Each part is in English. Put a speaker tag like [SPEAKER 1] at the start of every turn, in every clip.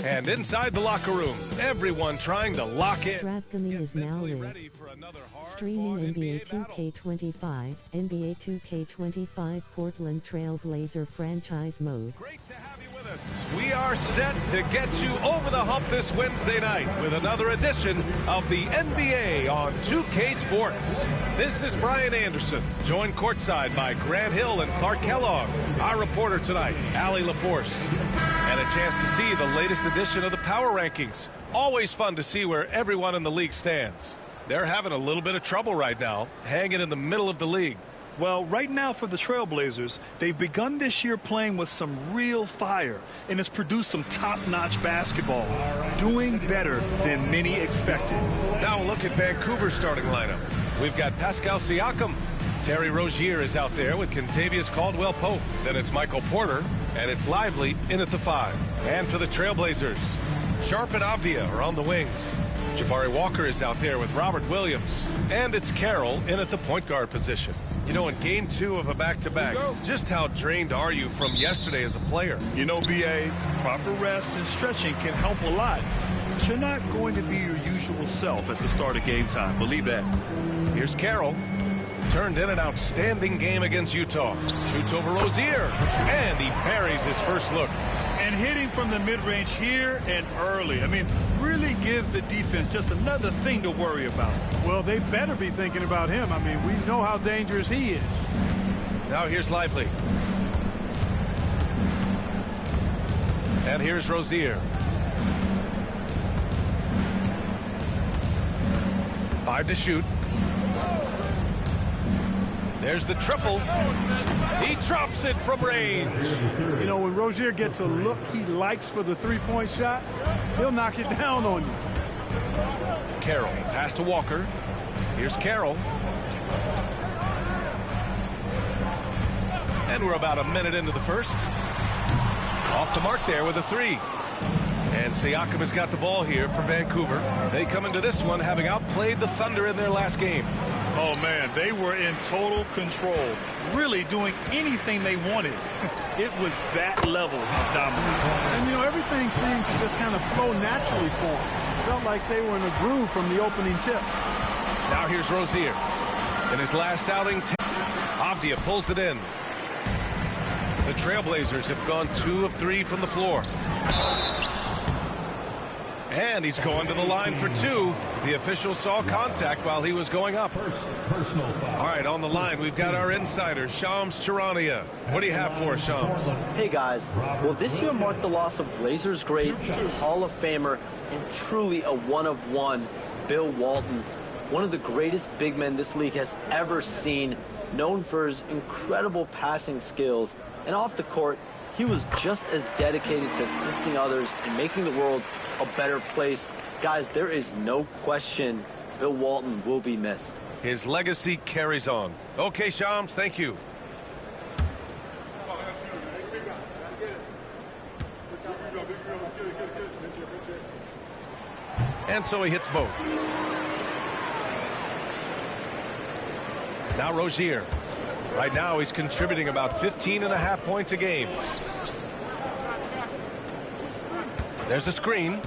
[SPEAKER 1] And inside the locker room, everyone trying to lock in.
[SPEAKER 2] Stratgamy is now live. Streaming NBA 2K25, NBA 2K25 Portland Trailblazer franchise mode.
[SPEAKER 1] Great to have you with us. We are set to get you over the hump this Wednesday night with another edition of the NBA on 2K Sports. This is Brian Anderson, joined courtside by Grant Hill and Clark Kellogg. Our reporter tonight, Allie LaForce. And a chance to see the latest edition of the Power Rankings. Always fun to see where everyone in the league stands. They're having a little bit of trouble right now, hanging in the middle of the league.
[SPEAKER 3] Well, right now for the Trailblazers, they've begun this year playing with some real fire, and it's produced some top-notch basketball, doing better than many expected.
[SPEAKER 1] Now look at Vancouver's starting lineup. We've got Pascal Siakam. Terry Rozier is out there with Kentavious Caldwell-Pope. Then it's Michael Porter, and it's Lively in at the 5. And for the Trailblazers, Sharp and Avdia are on the wings. Jabari Walker is out there with Robert Williams. And it's Carroll in at the point guard position. You know, in game 2 of a back-to-back, just how drained are you from yesterday as a player?
[SPEAKER 3] You know, B.A., proper rest and stretching can help a lot. But you're not going to be your usual self at the start of game time. Believe that.
[SPEAKER 1] Here's Carroll. Turned in an outstanding game against Utah. Shoots over Rozier. And he parries his first look.
[SPEAKER 3] And hitting from the mid-range here and early. I mean, really give the defense just another thing to worry about.
[SPEAKER 4] Well, they better be thinking about him. I mean, we know how dangerous he is.
[SPEAKER 1] Now here's Lively. And here's Rozier. 5 to shoot. There's the triple. He drops it from range.
[SPEAKER 4] You know, when Rozier gets a look he likes for the three-point shot, he'll knock it down on you.
[SPEAKER 1] Carroll, pass to Walker. Here's Carroll. And we're about a minute into the first. Off to mark there with a 3. And Siakam has got the ball here for Vancouver. They come into this one having outplayed the Thunder in their last game.
[SPEAKER 3] Oh, man, they were in total control, really doing anything they wanted. It was that level of dominance.
[SPEAKER 4] And, you know, everything seemed to just kind of flow naturally for them. Felt like they were in a groove from the opening tip.
[SPEAKER 1] Now here's Rozier. In his last outing, Avdia pulls it in. The Trailblazers have gone 2 of 3 from the floor. And he's going to the line for 2. The official saw contact while he was going up. All right, on the line, we've got our insider, Shams Charania. What do you have for us, Shams?
[SPEAKER 5] Hey, guys. Well, this year marked the loss of Blazers great, Hall of Famer, and truly a one-of-one, Bill Walton. One of the greatest big men this league has ever seen, known for his incredible passing skills. And off the court, he was just as dedicated to assisting others and making the world a better place. Guys, there is no question Bill Walton will be missed.
[SPEAKER 1] His legacy carries on. Okay, Shams, thank you. And so he hits both. Now Rozier. Right now he's contributing about 15.5 points a game. There's a screen.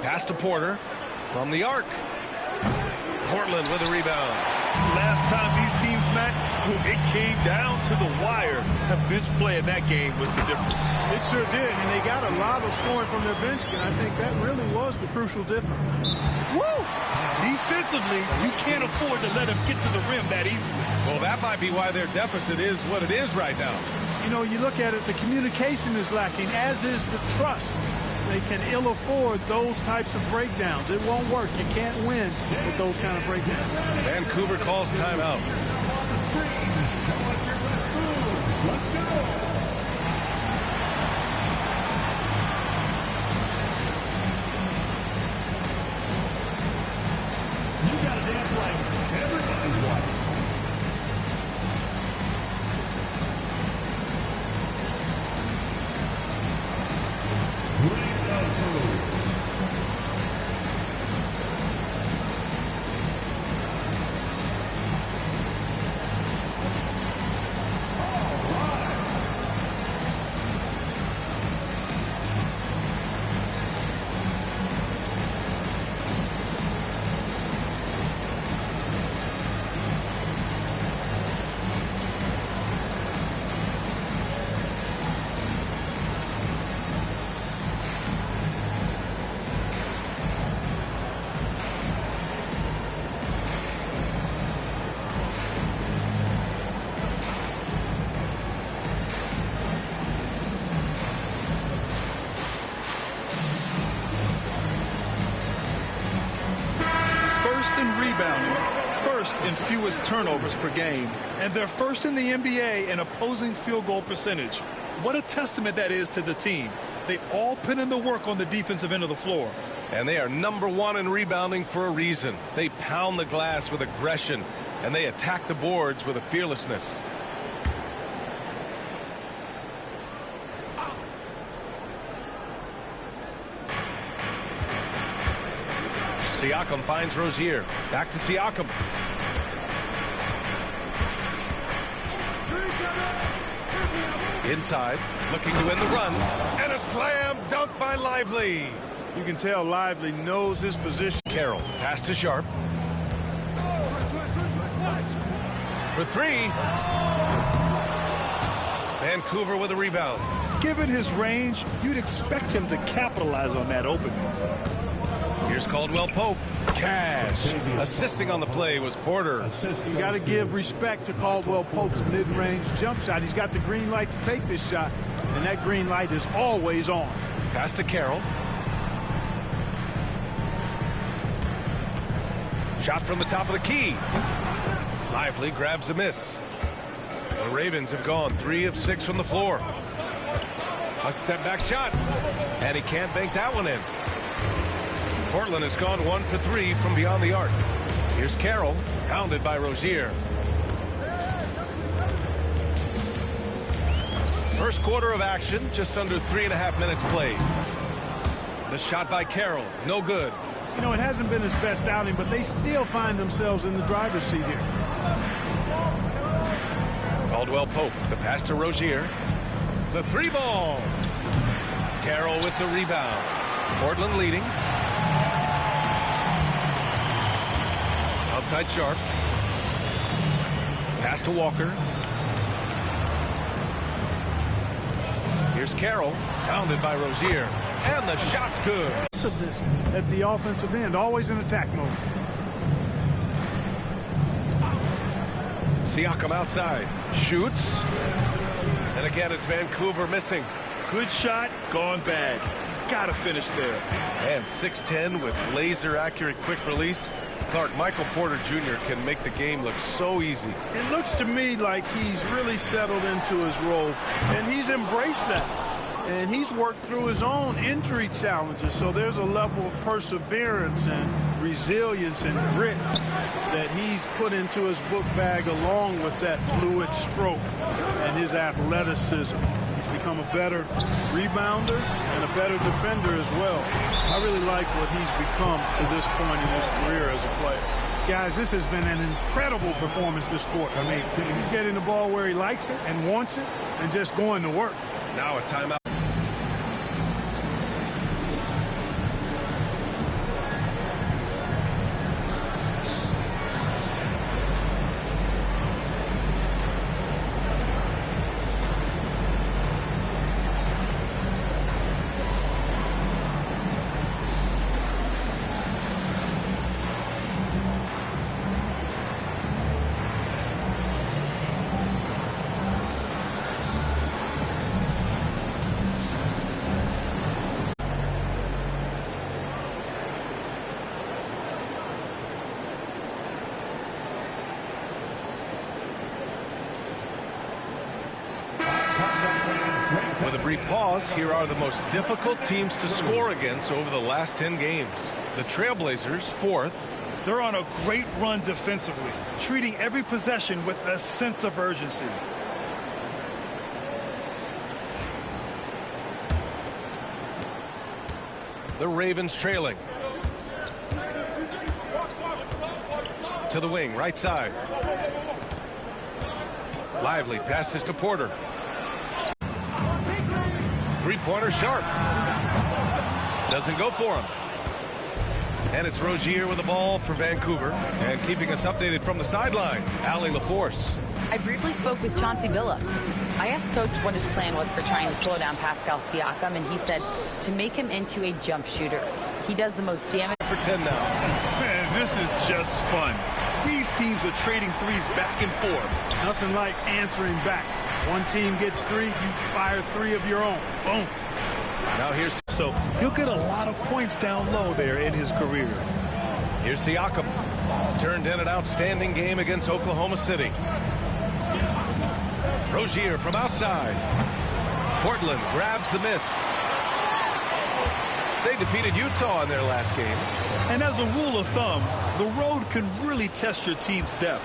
[SPEAKER 1] Pass to Porter from the arc. Portland with a rebound.
[SPEAKER 3] Last time these teams met, it came down to the wire. The bench play in that game was the difference.
[SPEAKER 4] It sure did, and they got a lot of scoring from their bench, and I think that really was the crucial difference.
[SPEAKER 3] Woo! Defensively, you can't afford to let them get to the rim that easily.
[SPEAKER 1] Well, that might be why their deficit is what it is right now.
[SPEAKER 4] You know, you look at it, the communication is lacking, as is the trust. They can ill afford those types of breakdowns. It won't work. You can't win with those kind of breakdowns.
[SPEAKER 1] Vancouver calls timeout.
[SPEAKER 6] You got to dance like everybody's watching.
[SPEAKER 3] in rebounding, first in fewest turnovers per game, and they're first in the NBA in opposing field goal percentage. What a testament that is to the team. They all put in the work on the defensive end of the floor.
[SPEAKER 1] And they are #1 in rebounding for a reason. They pound the glass with aggression, and they attack the boards with a fearlessness. Siakam finds Rozier. Back to Siakam. Inside, looking to win the run. And a slam dunk by Lively.
[SPEAKER 4] You can tell Lively knows his position.
[SPEAKER 1] Carroll, pass to Sharp. For three. Vancouver with a rebound.
[SPEAKER 3] Given his range, you'd expect him to capitalize on that opening.
[SPEAKER 1] Here's Caldwell Pope. Cash. Assisting on the play was Porter.
[SPEAKER 4] You got to give respect to Caldwell Pope's mid-range jump shot. He's got the green light to take this shot, and that green light is always on.
[SPEAKER 1] Pass to Carroll. Shot from the top of the key. Lively grabs a miss. The Ravens have gone 3 of 6 from the floor. A step back shot. And he can't bank that one in. Portland has gone 1 for 3 from beyond the arc. Here's Carroll, pounded by Rozier. First quarter of action, just under 3.5 minutes played. The shot by Carroll, no good.
[SPEAKER 4] You know, it hasn't been his best outing, but they still find themselves in the driver's seat here.
[SPEAKER 1] Caldwell Pope, the pass to Rozier. The 3-ball. Carroll with the rebound. Portland leading. Outside Sharp. Pass to Walker. Here's Carroll, pounded by Rozier. And the shot's good.
[SPEAKER 4] At the offensive end, always in attack mode.
[SPEAKER 1] Siakam outside. Shoots. And again, it's Vancouver missing.
[SPEAKER 3] Good shot, gone bad. Gotta finish there.
[SPEAKER 1] And 6'10" with laser-accurate quick release. Clark, Michael Porter Jr. can make the game look so easy.
[SPEAKER 4] It looks to me like he's really settled into his role, and he's embraced that. And he's worked through his own injury challenges, so there's a level of perseverance and resilience and grit that he's put into his book bag along with that fluid stroke and his athleticism. He's become a better rebounder and a better defender as well. I really like what he's become to this point in his career as a player. Guys, this has been an incredible performance this quarter. I mean, he's getting the ball where he likes it and wants it and just going to work.
[SPEAKER 1] Now a timeout. With a brief pause, here are the most difficult teams to score against over the last 10 games. The Trailblazers, 4th.
[SPEAKER 3] They're on a great run defensively, treating every possession with a sense of urgency.
[SPEAKER 1] The Ravens trailing. To the wing, right side. Lively passes to Porter. Three-pointer Sharp. Doesn't go for him. And it's Rozier with the ball for Vancouver. And keeping us updated from the sideline, Allie LaForce.
[SPEAKER 7] I briefly spoke with Chauncey Billups. I asked Coach what his plan was for trying to slow down Pascal Siakam, and he said to make him into a jump shooter. He does the most damage.
[SPEAKER 1] For 10 now.
[SPEAKER 3] Man, this is just fun. These teams are trading threes back and forth.
[SPEAKER 4] Nothing like answering back. One team gets 3, you fire 3 of your own. Boom.
[SPEAKER 1] Now here's...
[SPEAKER 3] So he'll get a lot of points down low there in his career.
[SPEAKER 1] Here's Siakam. Turned in an outstanding game against Oklahoma City. Rozier from outside. Portland grabs the miss. They defeated Utah in their last game.
[SPEAKER 3] And as a rule of thumb, the road can really test your team's depth.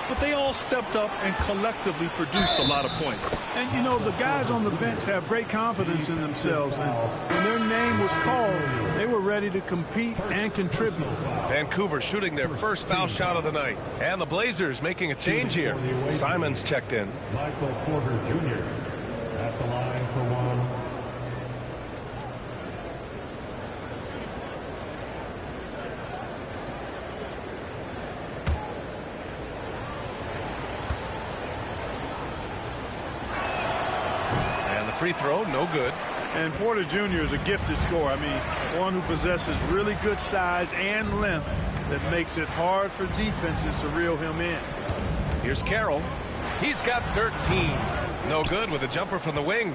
[SPEAKER 3] But they all stepped up and collectively produced a lot of points.
[SPEAKER 4] And, you know, the guys on the bench have great confidence in themselves. And when their name was called, they were ready to compete and contribute.
[SPEAKER 1] Vancouver shooting their first foul shot of the night. And the Blazers making a change here. Simons checked in.
[SPEAKER 6] Michael Porter Jr. at the line for one.
[SPEAKER 1] Free throw, no good.
[SPEAKER 4] And Porter Jr. is a gifted scorer. I mean, one who possesses really good size and length that makes it hard for defenses to reel him in.
[SPEAKER 1] Here's Carroll. He's got 13. No good with a jumper from the wing.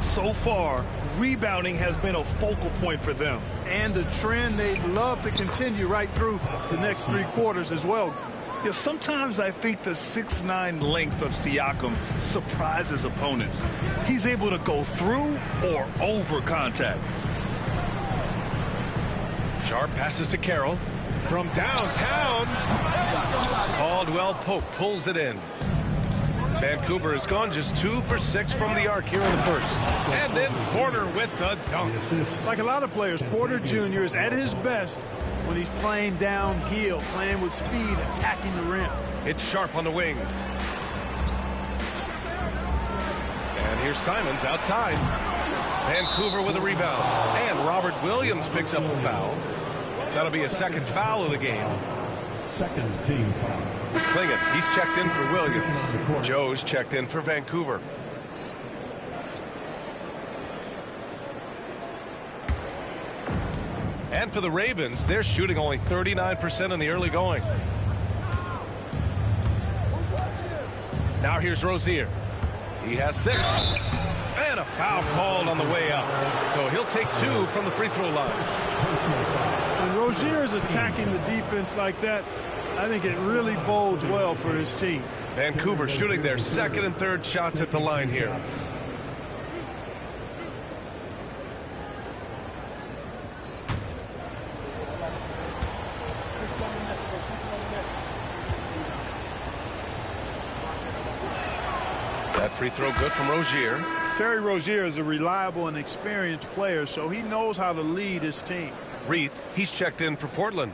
[SPEAKER 3] So far, rebounding has been a focal point for them.
[SPEAKER 4] And a trend they'd love to continue right through the next 3 quarters as well.
[SPEAKER 3] Yeah, sometimes I think the 6'9" length of Siakam surprises opponents. He's able to go through or over contact.
[SPEAKER 1] Sharp passes to Carroll from downtown. Caldwell Pope pulls it in. Vancouver has gone just 2 for 6 from the arc here in the first. And then Porter with the dunk.
[SPEAKER 4] Like a lot of players, Porter Jr. is at his best when he's playing downhill, playing with speed, attacking the rim.
[SPEAKER 1] It's Sharp on the wing. And here's Simons outside. Vancouver with a rebound. And Robert Williams picks up the foul. That'll be a second foul of the game.
[SPEAKER 6] Second team foul.
[SPEAKER 1] Klingett, he's checked in for Williams. Joe's checked in for Vancouver. And for the Ravens, they're shooting only 39% in the early going. Now here's Rozier. He has 6. And a foul called on the way up. So he'll take 2 from the free throw line.
[SPEAKER 4] When Rozier is attacking the defense like that, I think it really bodes well for his team.
[SPEAKER 1] Vancouver shooting their second and third shots at the line here. That free throw good from Rozier.
[SPEAKER 4] Terry Rozier is a reliable and experienced player, so he knows how to lead his team.
[SPEAKER 1] Reith, he's checked in for Portland.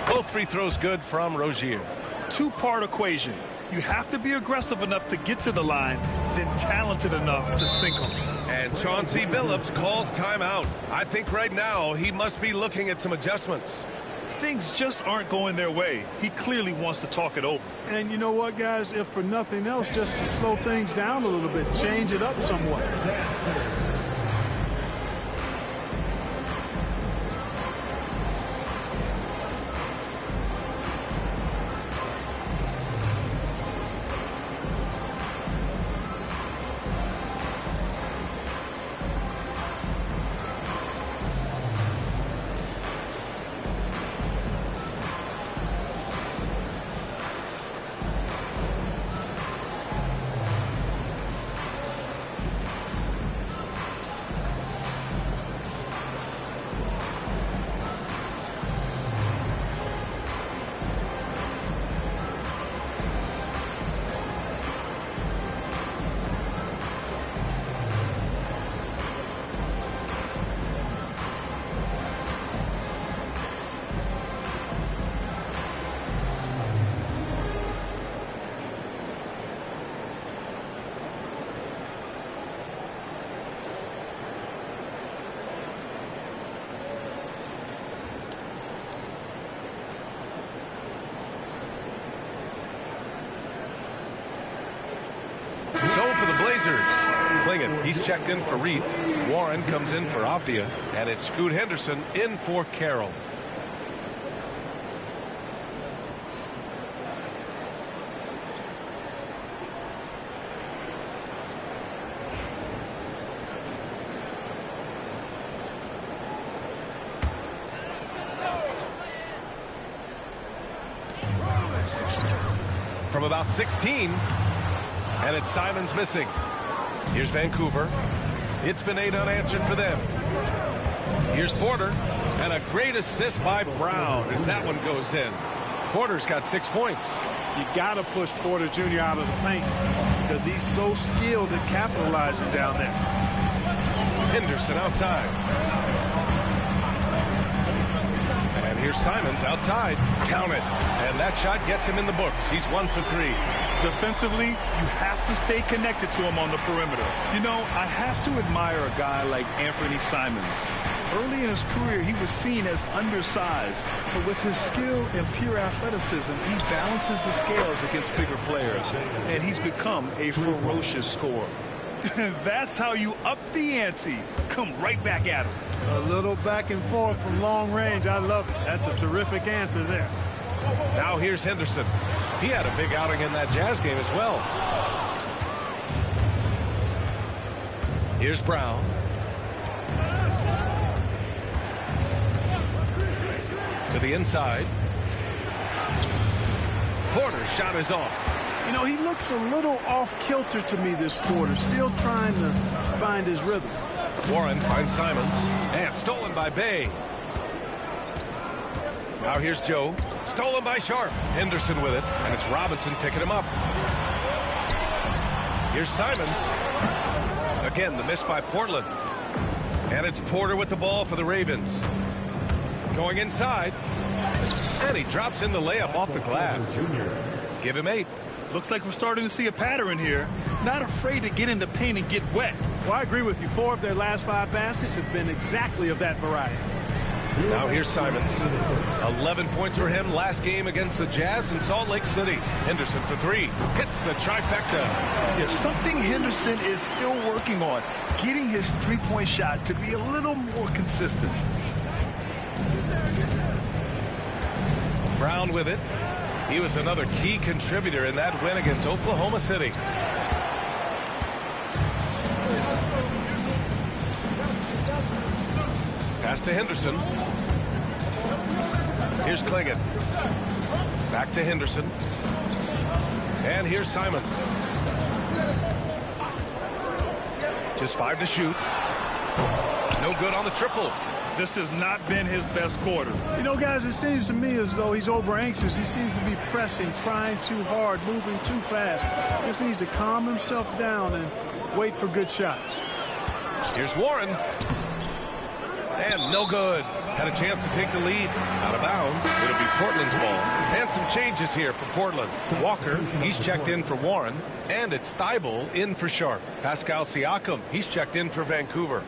[SPEAKER 1] Both free throws good from Rozier.
[SPEAKER 3] 2-part equation. You have to be aggressive enough to get to the line, then talented enough to sink them.
[SPEAKER 1] And Chauncey Billups calls timeout. I think right now he must be looking at some adjustments.
[SPEAKER 3] Things just aren't going their way. He clearly wants to talk it over.
[SPEAKER 4] And you know what, guys? If for nothing else, just to slow things down a little bit, change it up somewhat.
[SPEAKER 1] So for the Blazers, Klingett, he's checked in for Reith. Warren comes in for Avdia. And it's Scoot Henderson in for Carroll. from about 16. And it's Simons missing. Here's Vancouver. It's been 8 unanswered for them. Here's Porter. And a great assist by Brown as that one goes in. Porter's got 6 points.
[SPEAKER 4] You got to push Porter Jr. out of the paint because he's so skilled at capitalizing down there.
[SPEAKER 1] Henderson outside. And here's Simons outside. Count it. And that shot gets him in the books. He's 1 for 3.
[SPEAKER 3] Defensively, you have to stay connected to him on the perimeter. You know, I have to admire a guy like Anthony Simons. Early in his career, he was seen as undersized, but with his skill and pure athleticism, he balances the scales against bigger players, and he's become a ferocious scorer. That's how you up the ante. Come right back at him.
[SPEAKER 4] A little back and forth from long range. I love it. That's a terrific answer there.
[SPEAKER 1] Now here's Henderson. He had a big outing in that Jazz game as well. Here's Brown. To the inside. Porter's shot is off.
[SPEAKER 4] You know, he looks a little off kilter to me this quarter, still trying to find his rhythm.
[SPEAKER 1] Warren finds Simons, and stolen by Bay. Now here's Joe, stolen by Sharp. Henderson with it, and it's Robinson picking him up. Here's Simons. Again, the miss by Portland. And it's Porter with the ball for the Ravens. Going inside, and he drops in the layup off the glass. Give him 8.
[SPEAKER 3] Looks like we're starting to see a pattern here. Not afraid to get in the paint and get wet.
[SPEAKER 4] Well, I agree with you. 4 of their last 5 baskets have been exactly of that variety.
[SPEAKER 1] Now here's Simons. 11 points for him last game against the Jazz in Salt Lake City. Henderson for 3. Hits the trifecta.
[SPEAKER 3] Yeah, something Henderson is still working on. Getting his three-point shot to be a little more consistent.
[SPEAKER 1] Brown with it. He was another key contributor in that win against Oklahoma City. Pass to Henderson. Here's Clingan. Back to Henderson. And here's Simons. Just 5 to shoot. No good on the triple.
[SPEAKER 3] This has not been his best quarter.
[SPEAKER 4] You know, guys, it seems to me as though he's over anxious. He seems to be pressing, trying too hard, moving too fast. Just needs to calm himself down and wait for good shots.
[SPEAKER 1] Here's Warren. And no good. Had a chance to take the lead. Out of bounds. It'll be Portland's ball. And some changes here for Portland. Walker, he's checked in for Warren. And it's Thibault in for Sharp. Pascal Siakam, he's checked in for Vancouver.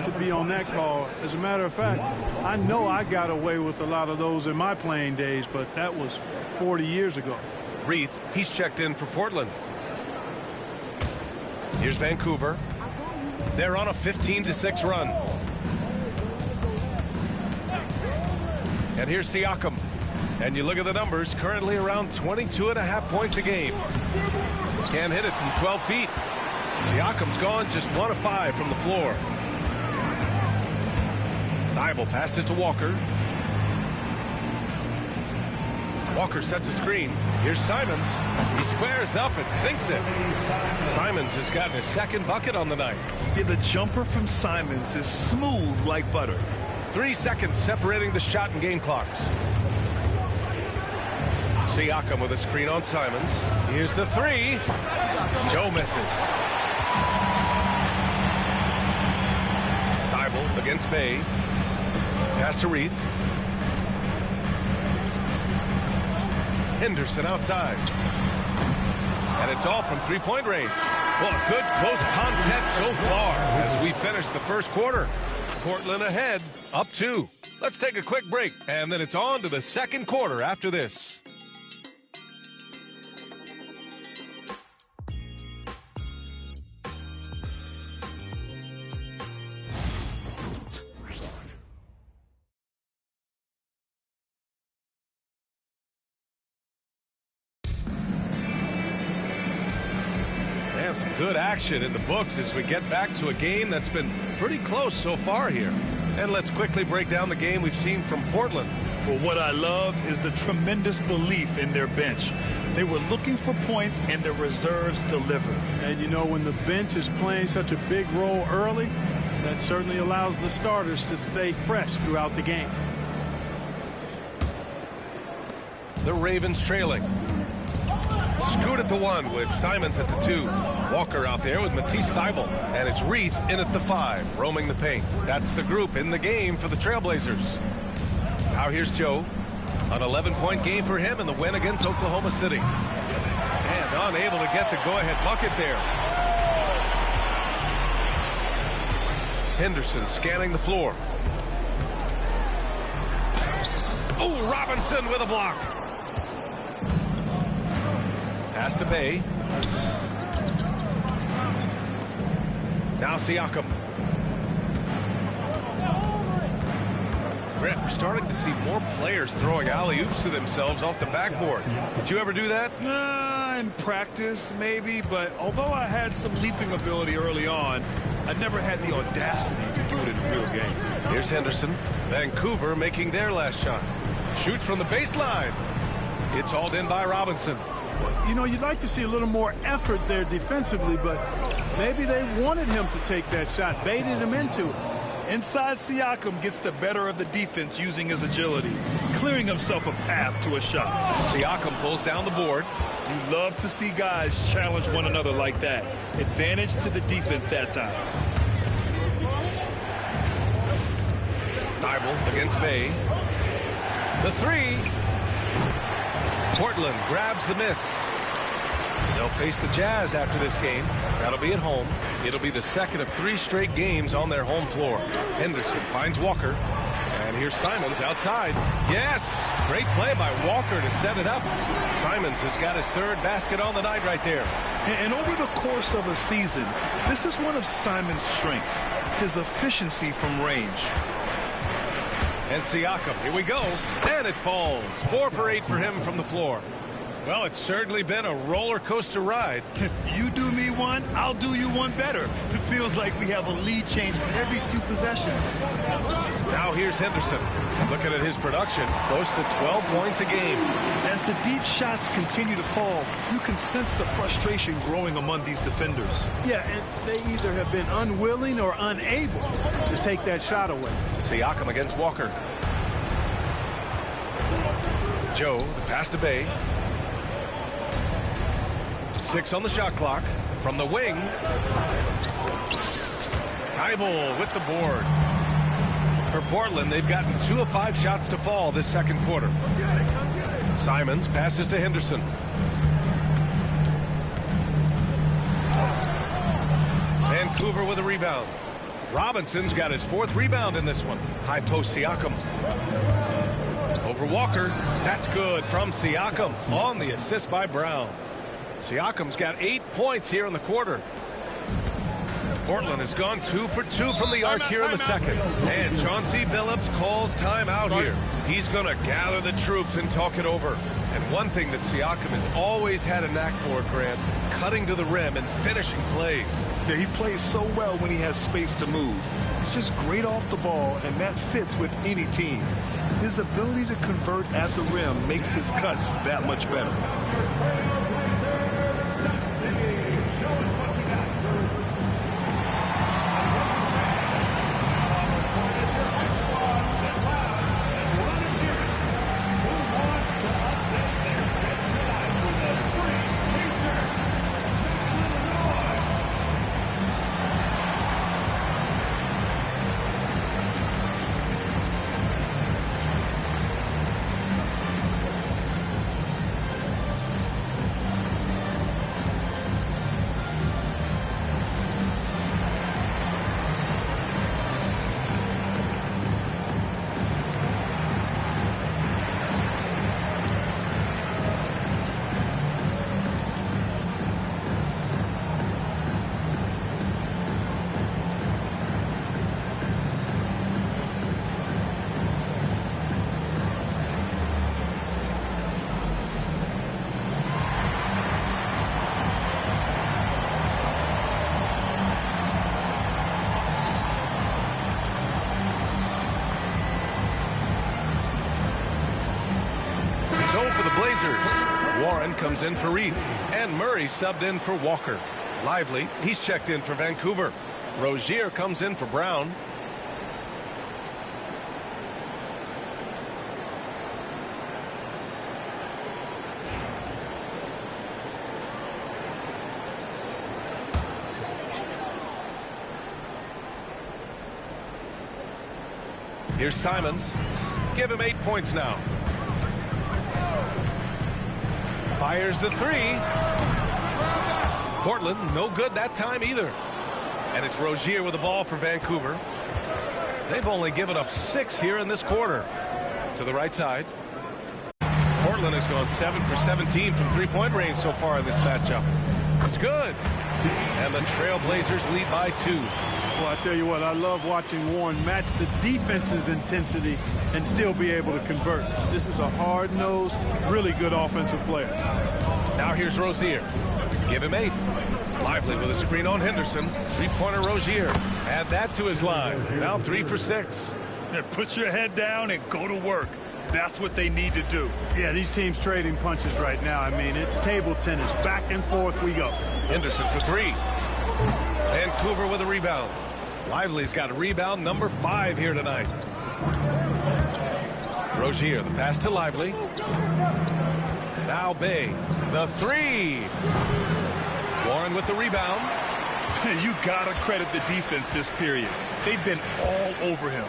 [SPEAKER 4] To be on that call. As a matter of fact, I know I got away with a lot of those in my playing days, but that was 40 years ago.
[SPEAKER 1] Reith, he's checked in for Portland. Here's Vancouver. They're on a 15-6 run. And here's Siakam. And you look at the numbers, currently around 22.5 points a game. Can't hit it from 12 feet. Siakam's gone just 1 of 5 from the floor. Thibault passes to Walker. Walker sets a screen. Here's Simons. He squares up and sinks it. Simons has gotten his 2nd bucket on the night.
[SPEAKER 3] Yeah, the jumper from Simons is smooth like butter.
[SPEAKER 1] 3 seconds separating the shot and game clocks. Siakam with a screen on Simons. Here's the 3. Joe misses. Thibault against Bay. Pass to Reith. Henderson outside. And it's all from 3-point range. Well, a good close contest so far as we finish the first quarter. Portland ahead, up 2. Let's take a quick break, and then it's on to the second quarter after this. some good action in the books as we get back to a game that's been pretty close so far here. And let's quickly break down the game we've seen from Portland.
[SPEAKER 3] Well, what I love is the tremendous belief in their bench. They were looking for points, and their reserves delivered.
[SPEAKER 4] And you know, when the bench is playing such a big role early, that certainly allows the starters to stay fresh throughout the game.
[SPEAKER 1] The Ravens trailing. Scoot at the 1 with Simons at the 2. Walker out there with Matisse Thybulle. And it's Reith in at the 5, roaming the paint. That's the group in the game for the Trailblazers. Now here's Joe. An 11-point game for him in the win against Oklahoma City. And unable to get the go-ahead bucket there. Henderson scanning the floor. Oh, Robinson with a block. Pass to Bay. Now Siakam. Grant, we're starting to see more players throwing alley-oops to themselves off the backboard. Did you ever do that?
[SPEAKER 3] In practice, maybe, but although I had some leaping ability early on, I never had the audacity to do it in a real game.
[SPEAKER 1] Here's Henderson. Vancouver making their last shot. Shoots from the baseline. It's hauled in by Robinson.
[SPEAKER 4] You know, you'd like to see a little more effort there defensively, but maybe they wanted him to take that shot, baited him into it.
[SPEAKER 3] Inside Siakam gets the better of the defense using his agility, clearing himself a path to a shot.
[SPEAKER 1] Siakam pulls down the board.
[SPEAKER 3] You love to see guys challenge one another like that. Advantage to the defense that time.
[SPEAKER 1] Thybulle against Bay. The 3. Portland grabs the miss. They'll face the Jazz after this game. That'll be at home. It'll be the second of 3 straight games on their home floor. Henderson finds Walker. And here's Simons outside. Yes! Great play by Walker to set it up. Simons has got his 3rd basket on the night right there.
[SPEAKER 3] And over the course of a season, this is one of Simons' strengths, his efficiency from range.
[SPEAKER 1] And Siakam, here we go. And it falls. 4 for 8 for him from the floor. Well, it's certainly been a roller coaster ride.
[SPEAKER 3] You do me one, I'll do you one better. It feels like we have a lead change every few possessions.
[SPEAKER 1] Now here's Henderson. Looking at his production, close to 12 points a game.
[SPEAKER 3] As the deep shots continue to fall, you can sense the frustration growing among these defenders.
[SPEAKER 4] Yeah, and they either have been unwilling or unable to take that shot away.
[SPEAKER 1] Siakam against Walker. Joe, the pass to Bay. 6 on the shot clock. From the wing. Thybulle with the board. For Portland, they've gotten 2 of 5 shots to fall this second quarter. Simons passes to Henderson. Vancouver with a rebound. Robinson's got his 4th rebound in this one. High post Siakam. Over Walker. That's good from Siakam on the assist by Brown. Siakam's got 8 points here in the quarter. Portland has gone 2 for 2 from the arc here in the second. And Chauncey Billups calls timeout here. He's going to gather the troops and talk it over. And one thing that Siakam has always had a knack for, Grant, cutting to the rim and finishing plays.
[SPEAKER 3] Yeah, he plays so well when he has space to move. He's just great off the ball, and that fits with any team. His ability to convert at the rim makes his cuts that much better.
[SPEAKER 1] Trailblazers. Warren comes in for Reith, and Murray subbed in for Walker. Lively, he's checked in for Vancouver. Rozier comes in for Brown. Here's Simons. Give him 8 points now. Fires the three. Portland, no good that time either. And it's Rozier with the ball for Vancouver. They've only given up 6 here in this quarter. To the right side. Portland has gone 7 for 17 from three-point range so far in this matchup. It's good. And the Trailblazers lead by 2.
[SPEAKER 4] Well, I tell you what, I love watching Warren match the defense's intensity and still be able to convert. This is a hard-nosed, really good offensive player.
[SPEAKER 1] Now here's Rozier. Give him 8. Lively with a screen on Henderson. Three-pointer Rozier. Add that to his line. Now 3 for 6.
[SPEAKER 3] Put your head down and go to work. That's what they need to do.
[SPEAKER 4] Yeah, these teams trading punches right now. I mean, it's table tennis. Back and forth we go.
[SPEAKER 1] Henderson for 3. Vancouver with a rebound. Lively's got a rebound number 5 here tonight. Rozier, the pass to Lively. Now Bay, the 3. Warren with the rebound.
[SPEAKER 3] You gotta credit the defense this period. They've been all over him.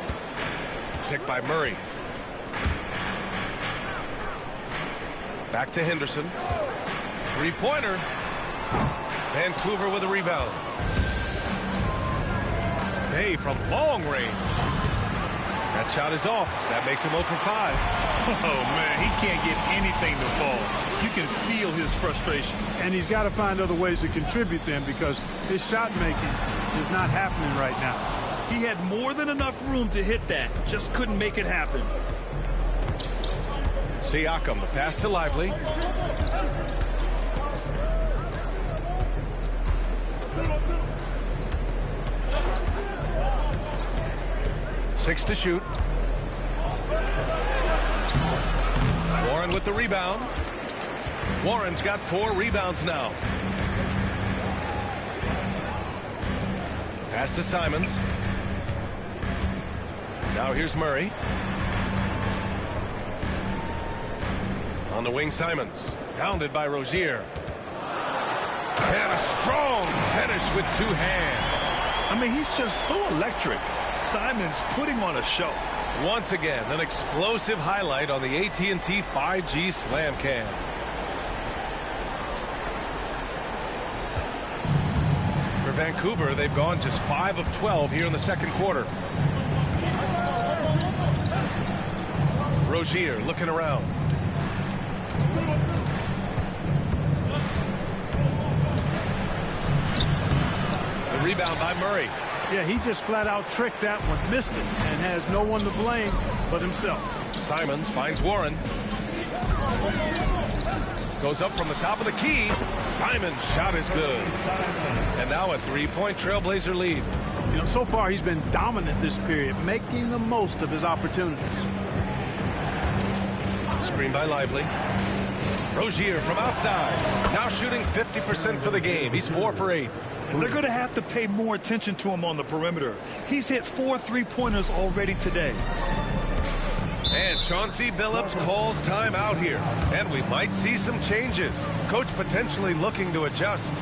[SPEAKER 1] Picked by Murray. Back to Henderson. Three-pointer. Vancouver with a rebound. Bay from long range. That shot is off. That makes him 0 for 5.
[SPEAKER 3] Oh, man, he can't get anything to fall. You can feel his frustration.
[SPEAKER 4] And he's got to find other ways to contribute them because his shot making is not happening right now.
[SPEAKER 3] He had more than enough room to hit that. Just couldn't make it happen.
[SPEAKER 1] Siakam, the pass to Lively. Six to shoot. Warren with the rebound. Warren's got 4 rebounds now. Pass to Simons. Now here's Murray. On the wing, Simons. Pounded by Rozier. And a strong finish with 2 hands.
[SPEAKER 3] I mean, he's just so electric. Simons putting on a show.
[SPEAKER 1] Once again, an explosive highlight on the AT&T 5G Slam Cam. For Vancouver, they've gone just 5 of 12 here in the second quarter. Rozier looking around. The rebound by Murray.
[SPEAKER 4] Yeah, he just flat out tricked that one, missed it, and has no one to blame but himself.
[SPEAKER 1] Simons finds Warren. Goes up from the top of the key. Simons' shot is good. And now a 3-point Trailblazer lead.
[SPEAKER 4] You know, so far he's been dominant this period, making the most of his opportunities.
[SPEAKER 1] Screen by Lively. Rozier from outside. Now shooting 50% for the game. He's 4 for 8.
[SPEAKER 3] They're going to have to pay more attention to him on the perimeter. He's hit 4 3-pointers already today.
[SPEAKER 1] And Chauncey Billups calls time out here. And we might see some changes. Coach potentially looking to adjust.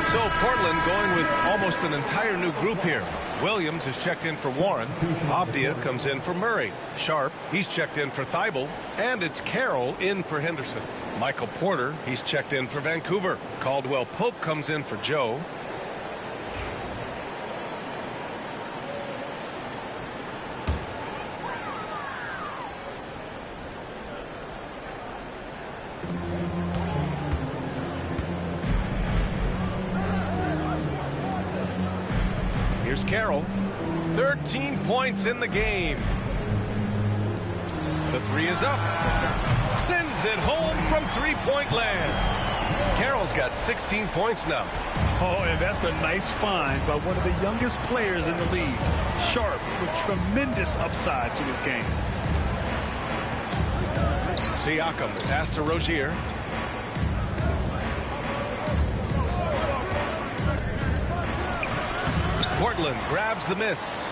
[SPEAKER 1] So Portland going with almost an entire new group here. Williams is checked in for Warren. Avdia comes in for Murray. Sharp, he's checked in for Thibault. And it's Carroll in for Henderson. Michael Porter, he's checked in for Vancouver. Caldwell Pope comes in for Joe. Here's Carroll. 13 points in the game. The three is up. Sends it home from three-point land. Carroll's got 16 points now.
[SPEAKER 3] Oh, and that's a nice find by one of the youngest players in the league. Sharp with tremendous upside to his game.
[SPEAKER 1] Siakam pass to Rozier. Portland grabs the miss.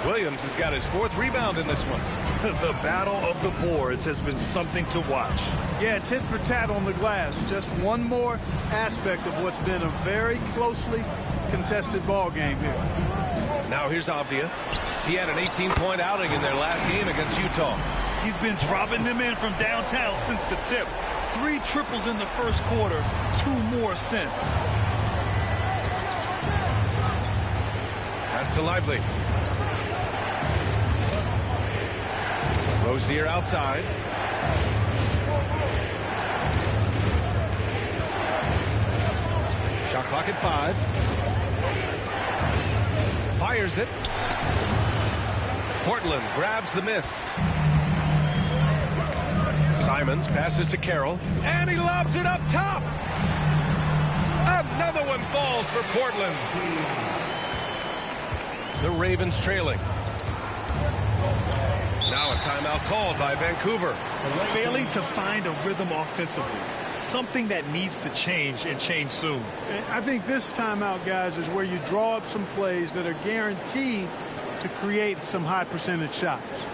[SPEAKER 1] Williams has got his fourth rebound in this one.
[SPEAKER 3] The battle of the boards has been something to watch.
[SPEAKER 4] Yeah, tit for tat on the glass. Just one more aspect of what's been a very closely contested ball game here.
[SPEAKER 1] Now here's Avdia. He had an 18-point outing in their last game against Utah.
[SPEAKER 3] He's been dropping them in from downtown since the tip. 3 triples in the first quarter, 2 more since.
[SPEAKER 1] Pass to Lively. Rozier outside. Shot clock at 5. Fires it. Portland grabs the miss. Simons passes to Carroll, and he lobs it up top. Another one falls for Portland. The Ravens trailing. Now a timeout called by Vancouver.
[SPEAKER 3] Failing to find a rhythm offensively. Something that needs to change and change soon.
[SPEAKER 4] I think this timeout, guys, is where you draw up some plays that are guaranteed to create some high percentage shots.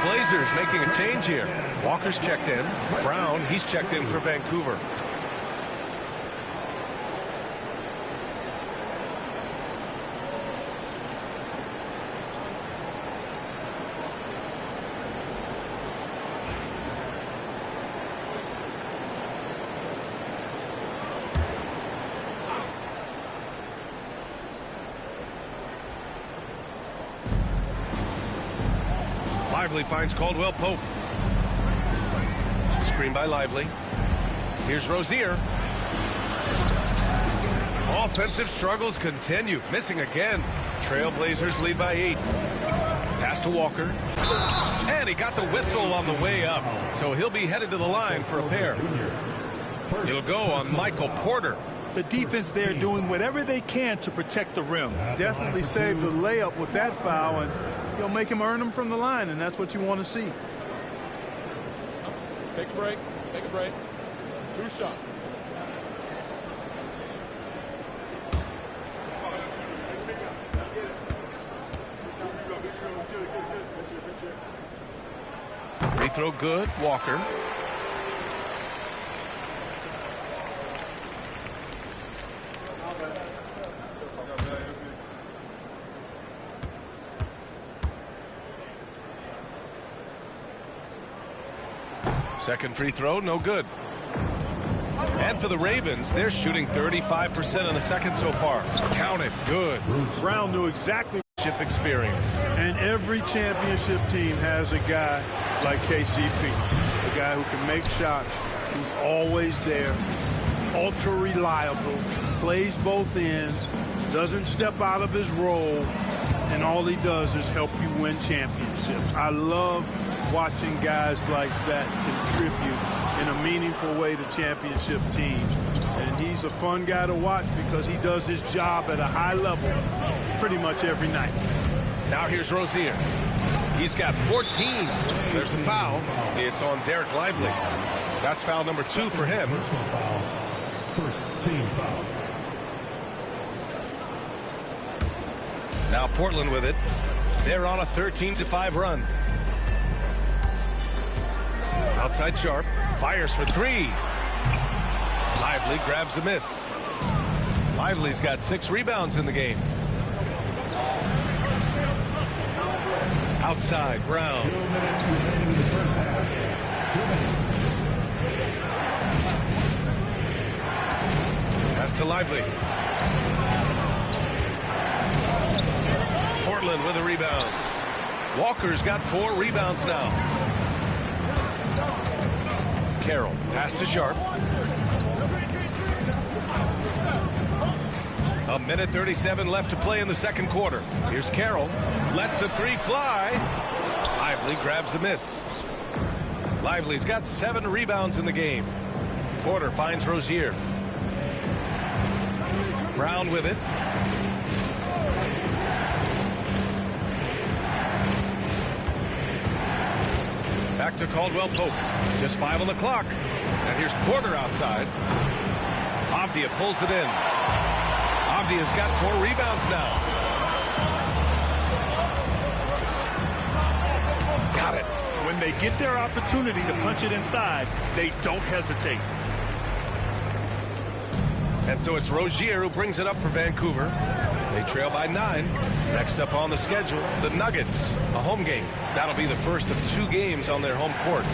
[SPEAKER 1] Blazers making a change here. Walker's checked in. Brown, he's checked in for Vancouver. Lively finds Caldwell Pope. Screen by Lively. Here's Rozier. Offensive struggles continue. Missing again. Trailblazers lead by 8. Pass to Walker. And he got the whistle on the way up. So he'll be headed to the line for a pair. He'll go on Michael Porter.
[SPEAKER 3] The defense there doing whatever they can to protect the rim.
[SPEAKER 4] Definitely saved the layup with that foul, and you'll make him earn them from the line, and that's what you want to see.
[SPEAKER 8] Take a break. Take a break. 2 shots.
[SPEAKER 1] Free throw good. Walker. Second free throw, no good. And for the Ravens, they're shooting 35% in the second so far. Count it, good.
[SPEAKER 4] Brown knew exactly.
[SPEAKER 1] Experience.
[SPEAKER 4] And every championship team has a guy like KCP, a guy who can make shots, who's always there, ultra reliable, plays both ends, doesn't step out of his role, and all he does is help you win championships. I love watching guys like that contribute in a meaningful way to championship teams. And he's a fun guy to watch because he does his job at a high level pretty much every night.
[SPEAKER 1] Now here's Rozier. He's got 14. There's the foul. It's on Derek Lively. That's foul number 2 for him.
[SPEAKER 6] First team foul.
[SPEAKER 1] Now Portland with it. They're on a 13-5 run. Outside Sharp. Fires for 3. Lively grabs a miss. Lively's got 6 rebounds in the game. Outside, Brown.
[SPEAKER 6] 2 minutes remaining in the first half. 2 minutes.
[SPEAKER 1] Pass to Lively. Portland with a rebound. Walker's got 4 rebounds now. Carroll, pass to Sharp. A minute 37 left to play in the second quarter. Here's Carroll. Lets the 3 fly. Lively grabs a miss. Lively's got 7 rebounds in the game. Porter finds Rozier. Brown with it. Back to Caldwell Pope. Just 5 on the clock. And here's Porter outside. Avdia pulls it in. Avdia's got 4 rebounds now. Got it.
[SPEAKER 3] When they get their opportunity to punch it inside, they don't hesitate.
[SPEAKER 1] And so it's Rozier who brings it up for Vancouver. They trail by 9. Next up on the schedule, the Nuggets, a home game. That'll be the first of 2 games on their home court.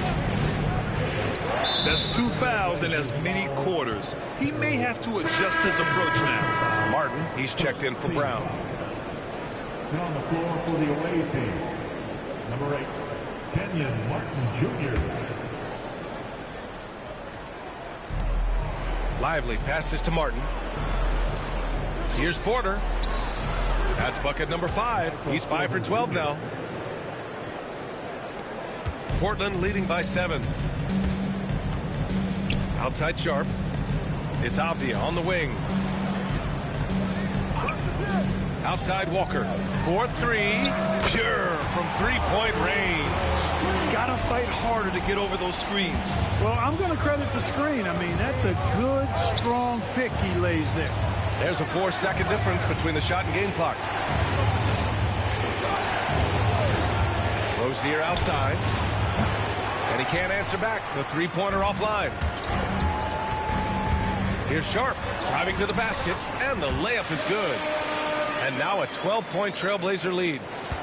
[SPEAKER 3] That's 2 fouls in as many quarters. He may have to adjust his approach now.
[SPEAKER 1] Martin, he's checked in for Brown.
[SPEAKER 6] Now on the floor for the away team. Number 8, Kenyon Martin Jr.
[SPEAKER 1] Lively passes to Martin. Here's Porter. That's bucket number 5. He's 5 for 12 now. Portland leading by 7. Outside Sharp. It's Avdia on the wing. Outside Walker. 4-3. Pure from 3-point range.
[SPEAKER 3] Gotta fight harder to get over those screens.
[SPEAKER 4] Well, I'm going to credit the screen. I mean, that's a good, strong pick he lays there.
[SPEAKER 1] There's a 4-second difference between the shot and game clock. Rozier outside. And he can't answer back. The 3-pointer offline. Here's Sharp driving to the basket. And the layup is good. And now a 12-point Trailblazer lead.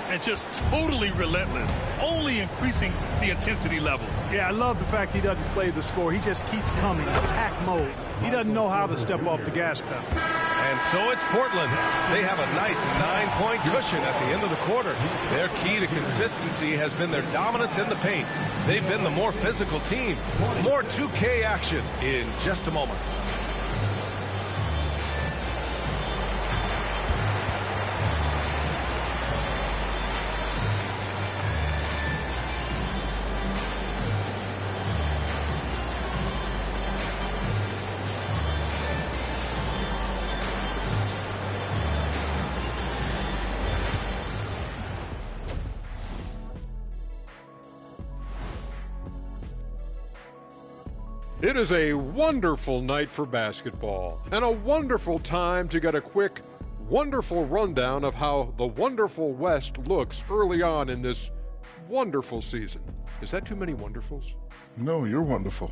[SPEAKER 3] And just totally relentless, only increasing the intensity level.
[SPEAKER 4] Yeah, I love the fact he doesn't play the score. He just keeps coming, attack mode. He doesn't know how to step off the gas pedal.
[SPEAKER 1] And so it's Portland. They have a nice 9-point cushion at the end of the quarter. Their key to consistency has been their dominance in the paint. They've been the more physical team. More 2K action in just a moment.
[SPEAKER 9] It is a wonderful night for basketball and a wonderful time to get a quick, wonderful rundown of how the wonderful West looks early on in this wonderful season. Is that too many wonderfuls?
[SPEAKER 10] No, you're wonderful.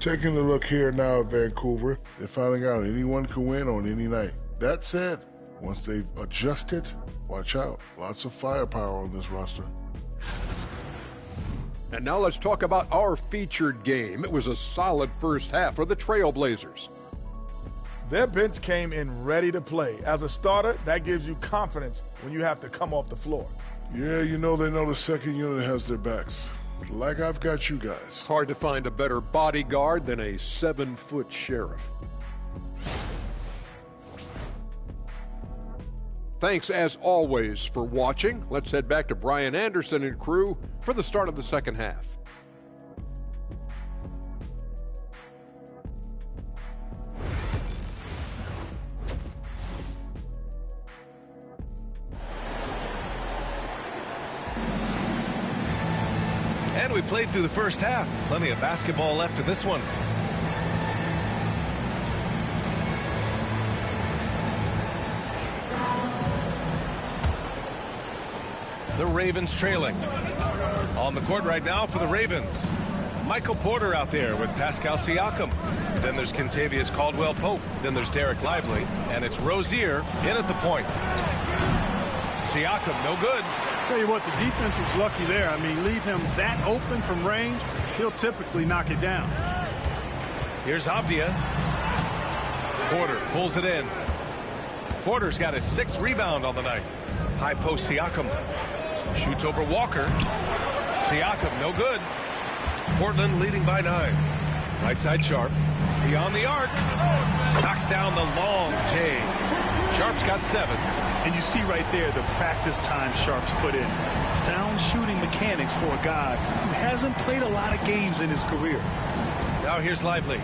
[SPEAKER 10] Taking a look here now at Vancouver, they're finding out anyone can win on any night. That said, once they've adjusted, watch out. Lots of firepower on this roster.
[SPEAKER 9] And now let's talk about our featured game. It was a solid first half for the Trailblazers.
[SPEAKER 4] Their bench came in ready to play. As a starter, that gives you confidence when you have to come off the floor.
[SPEAKER 10] Yeah, they know the second unit has their backs. Like I've got you guys.
[SPEAKER 9] Hard to find a better bodyguard than a 7-foot sheriff. Thanks, as always, for watching. Let's head back to Brian Anderson and crew for the start of the second half.
[SPEAKER 1] And we played through the first half. Plenty of basketball left in this one. The Ravens trailing. On the court right now for the Ravens, Michael Porter out there with Pascal Siakam. Then there's Kentavious Caldwell-Pope. Then there's Derek Lively. And it's Rozier in at the point. Siakam, no good.
[SPEAKER 4] Tell you what, the defense was lucky there. I mean, leave him that open from range, he'll typically knock it down.
[SPEAKER 1] Here's Avdia. Porter pulls it in. Porter's got his 6th rebound on the night. High post Siakam. Shoots over Walker. Siakam, no good. Portland leading by 9. Right side Sharp. Beyond the arc. Knocks down the long J. Sharp's got 7.
[SPEAKER 3] And you see right there the practice time Sharp's put in. Sound shooting mechanics for a guy who hasn't played a lot of games in his career.
[SPEAKER 1] Now here's Lively.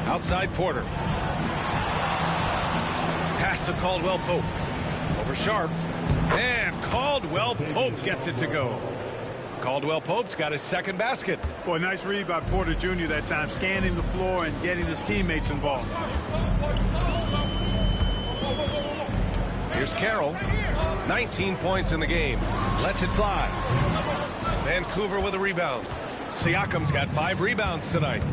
[SPEAKER 1] Outside Porter. Pass to Caldwell-Pope. Over Sharp. And Caldwell-Pope gets it to go. Caldwell-Pope's got his 2nd basket.
[SPEAKER 4] Boy, nice read by Porter Jr. that time, scanning the floor and getting his teammates involved.
[SPEAKER 1] Here's Carroll. 19 points in the game. Lets it fly. Vancouver with a rebound. Siakam's got 5 rebounds tonight.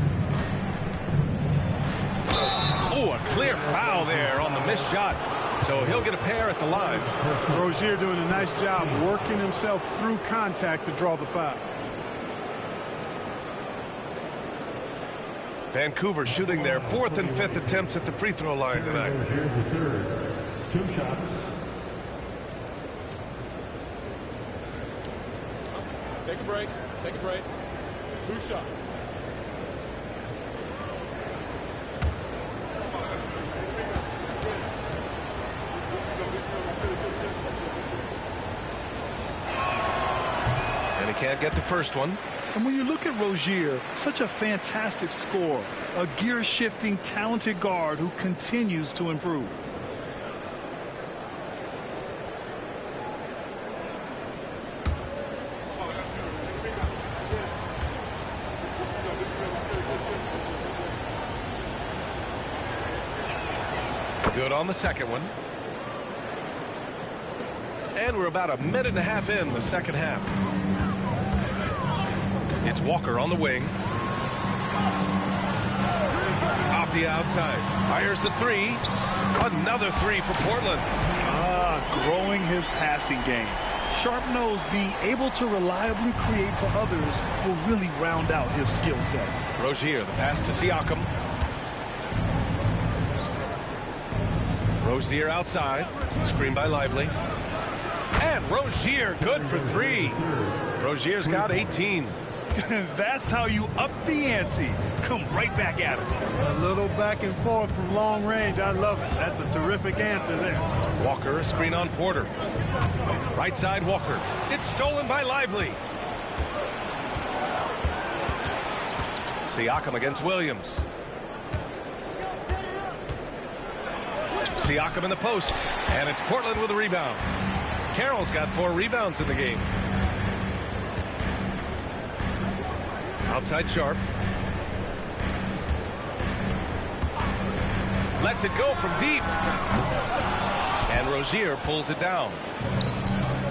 [SPEAKER 1] Oh, a clear foul there on the missed shot. So he'll get a pair at the line.
[SPEAKER 4] Rozier doing a nice job working himself through contact to draw the foul.
[SPEAKER 1] Vancouver shooting their 4th and 5th attempts at the free throw line tonight.
[SPEAKER 6] Here's the third. 2 shots.
[SPEAKER 8] Take a break. Take a break. 2 shots.
[SPEAKER 1] And he can't get the first one.
[SPEAKER 3] And when you look at Rozier, such a fantastic scorer, a gear-shifting, talented guard who continues to improve.
[SPEAKER 1] Good on the second one. And we're about a minute and a half in the second half. It's Walker on the wing. Off the outside. Fires the 3. Another 3 for Portland.
[SPEAKER 3] Growing his passing game. Sharp knows being able to reliably create for others will really round out his skill set.
[SPEAKER 1] Rozier, the pass to Siakam. Rozier outside. Screen by Lively. And Rozier good for 3. Rozier's got 18.
[SPEAKER 3] That's how you up the ante. Come right back at him.
[SPEAKER 4] A little back and forth from long range. I love it. That's a terrific answer there.
[SPEAKER 1] Walker, a screen on Porter. Right side Walker. It's stolen by Lively. Siakam against Williams. Siakam in the post. And it's Portland with a rebound. Carroll's got 4 rebounds in the game. Outside Sharp. Lets it go from deep. And Rozier pulls it down.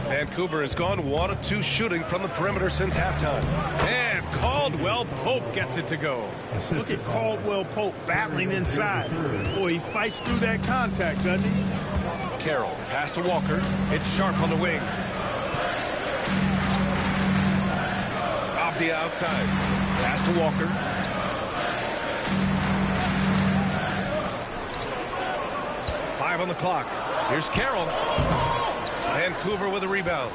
[SPEAKER 1] Vancouver has gone 1 of 2 shooting from the perimeter since halftime. And Caldwell-Pope gets it to go.
[SPEAKER 4] Look at Caldwell-Pope battling inside. Boy, he fights through that contact, doesn't he?
[SPEAKER 1] Carroll, pass to Walker. It's Sharp on the wing. Avdia outside. Pass to Walker. Five on the clock. Here's Carroll. Vancouver with a rebound.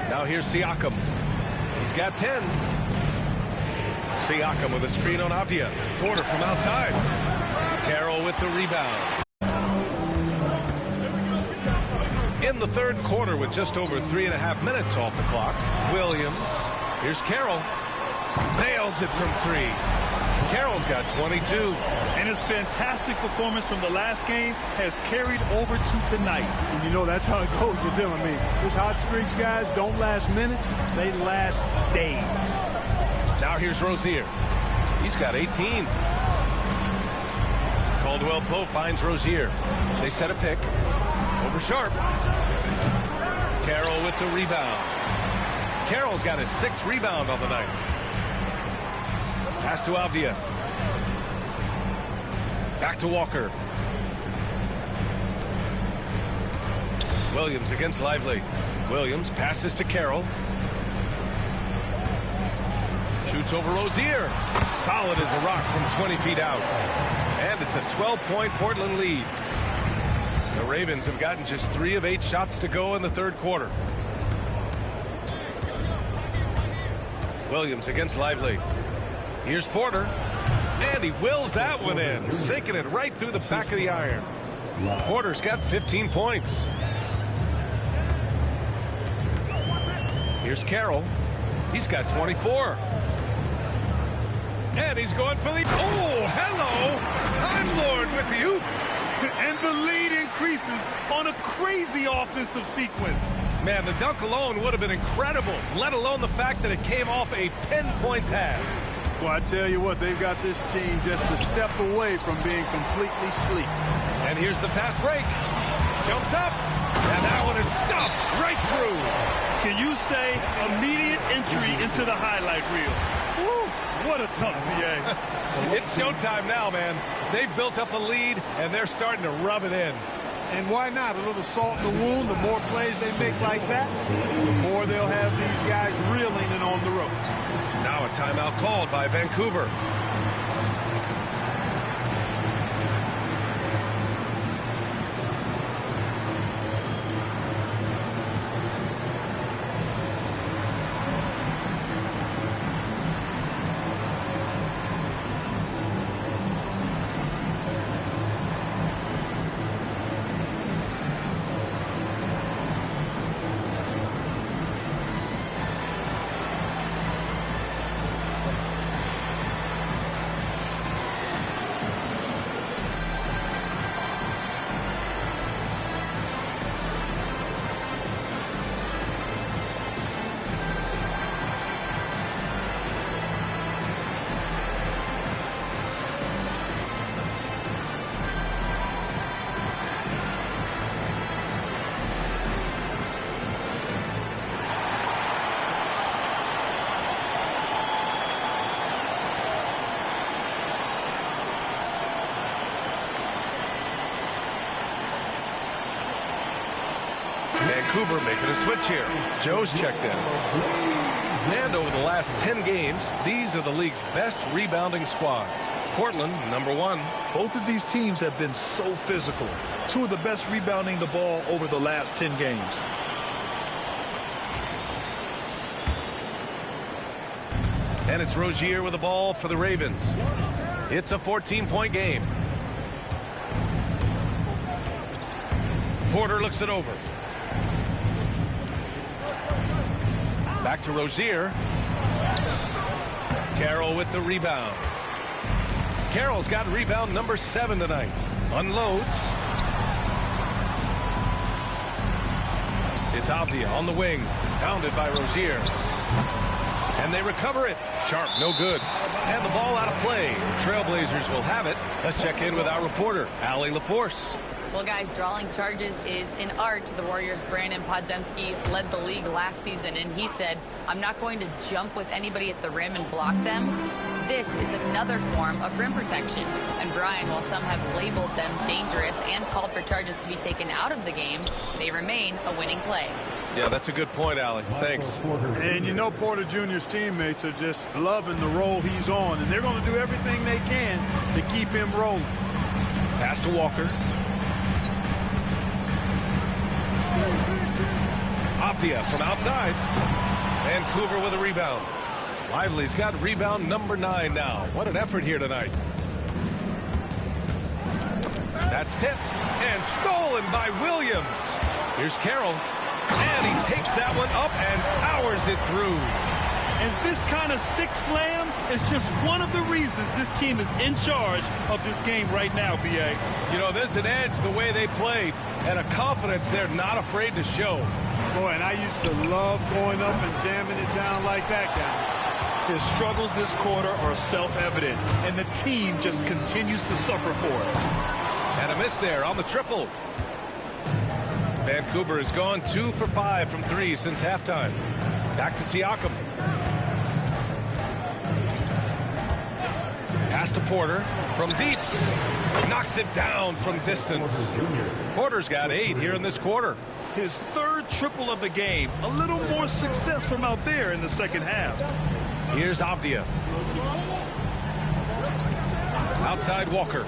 [SPEAKER 1] Now here's Siakam. He's got 10. Siakam with a screen on Avdia. Porter from outside. Carroll with the rebound. In the third quarter with just over 3.5 minutes off the clock, Williams. Here's Carroll. Nails it from three. Carroll's got 22.
[SPEAKER 3] And his fantastic performance from the last game has carried over to tonight.
[SPEAKER 4] And you know that's how it goes with him. I mean, his hot streaks, guys, don't last minutes. They last days.
[SPEAKER 1] Now here's Rozier. He's got 18. Caldwell Pope finds Rozier. They set a pick. Over Sharp. Carroll with the rebound. Carroll's got his 6th rebound on the night. Pass to Avdia. Back to Walker. Williams against Lively. Williams passes to Carroll. Shoots over Rozier. Solid as a rock from 20 feet out. And it's a 12-point Portland lead. The Ravens have gotten just 3 of 8 shots to go in the third quarter. Williams against Lively. Here's Porter. And he wills that one in, sinking it right through the back of the iron. Porter's got 15 points. Here's Carroll. He's got 24. And he's going for the... Oh, hello! Time Lord with the hoop.
[SPEAKER 3] And the lead increases on a crazy offensive sequence.
[SPEAKER 1] Man, the dunk alone would have been incredible, let alone the fact that it came off a pinpoint pass.
[SPEAKER 4] Well, I tell you what, they've got this team just a step away from being completely sleek.
[SPEAKER 1] And here's the fast break. Jumps up, and that one is stuffed right through.
[SPEAKER 3] Can you say immediate entry into the highlight reel? Woo, what a tough VA.
[SPEAKER 1] It's showtime now, man. They've built up a lead, and they're starting to rub it in.
[SPEAKER 4] And why not? A little salt in the wound. The more plays they make like that, the more they'll have these guys reeling and on the ropes.
[SPEAKER 1] Now a timeout called by Vancouver. Vancouver making a switch here. Joe's checked in. And over the last 10 games, these are the league's best rebounding squads. Portland, number 1.
[SPEAKER 3] Both of these teams have been so physical. 2 of the best rebounding the ball over the last 10 games.
[SPEAKER 1] And it's Rozier with the ball for the Ravens. It's a 14-point game. Porter looks it over. Back to Rozier. Carroll with the rebound. Carroll's got rebound number 7 tonight. Unloads. It's Avdia on the wing. Pounded by Rozier. And they recover it. Sharp, no good. And the ball out of play. Trailblazers will have it. Let's check in with our reporter, Allie LaForce.
[SPEAKER 7] Well, guys, drawing charges is an art. The Warriors' Brandon Podziemski led the league last season, and he said, I'm not going to jump with anybody at the rim and block them. This is another form of rim protection. And Brian, while some have labeled them dangerous and called for charges to be taken out of the game, they remain a winning play.
[SPEAKER 1] Yeah, that's a good point, Allie. Thanks.
[SPEAKER 4] And you know Porter Jr.'s teammates are just loving the role he's on, and they're going to do everything they can to keep him rolling.
[SPEAKER 1] Pass to Walker. Avdia from outside. Vancouver with a rebound. Lively's got rebound number 9 now. What an effort here tonight. That's tipped and stolen by Williams. Here's Carroll. And he takes that one up and powers it through.
[SPEAKER 3] And this kind of sick slam is just one of the reasons this team is in charge of this game right now, B.A.
[SPEAKER 1] You know, there's an edge the way they played and a confidence they're not afraid to show.
[SPEAKER 4] Boy, and I used to love going up and jamming it down like that, guys.
[SPEAKER 3] His struggles this quarter are self-evident, and the team just continues to suffer for it.
[SPEAKER 1] And a miss there on the triple. Vancouver has gone 2 for 5 from 3 since halftime. Back to Siakam. Pass to Porter from deep. Knocks it down from distance. Porter's got 8 here in this quarter.
[SPEAKER 3] His 3rd triple of the game. A little more success from out there in the second half.
[SPEAKER 1] Here's Avdia. Outside Walker.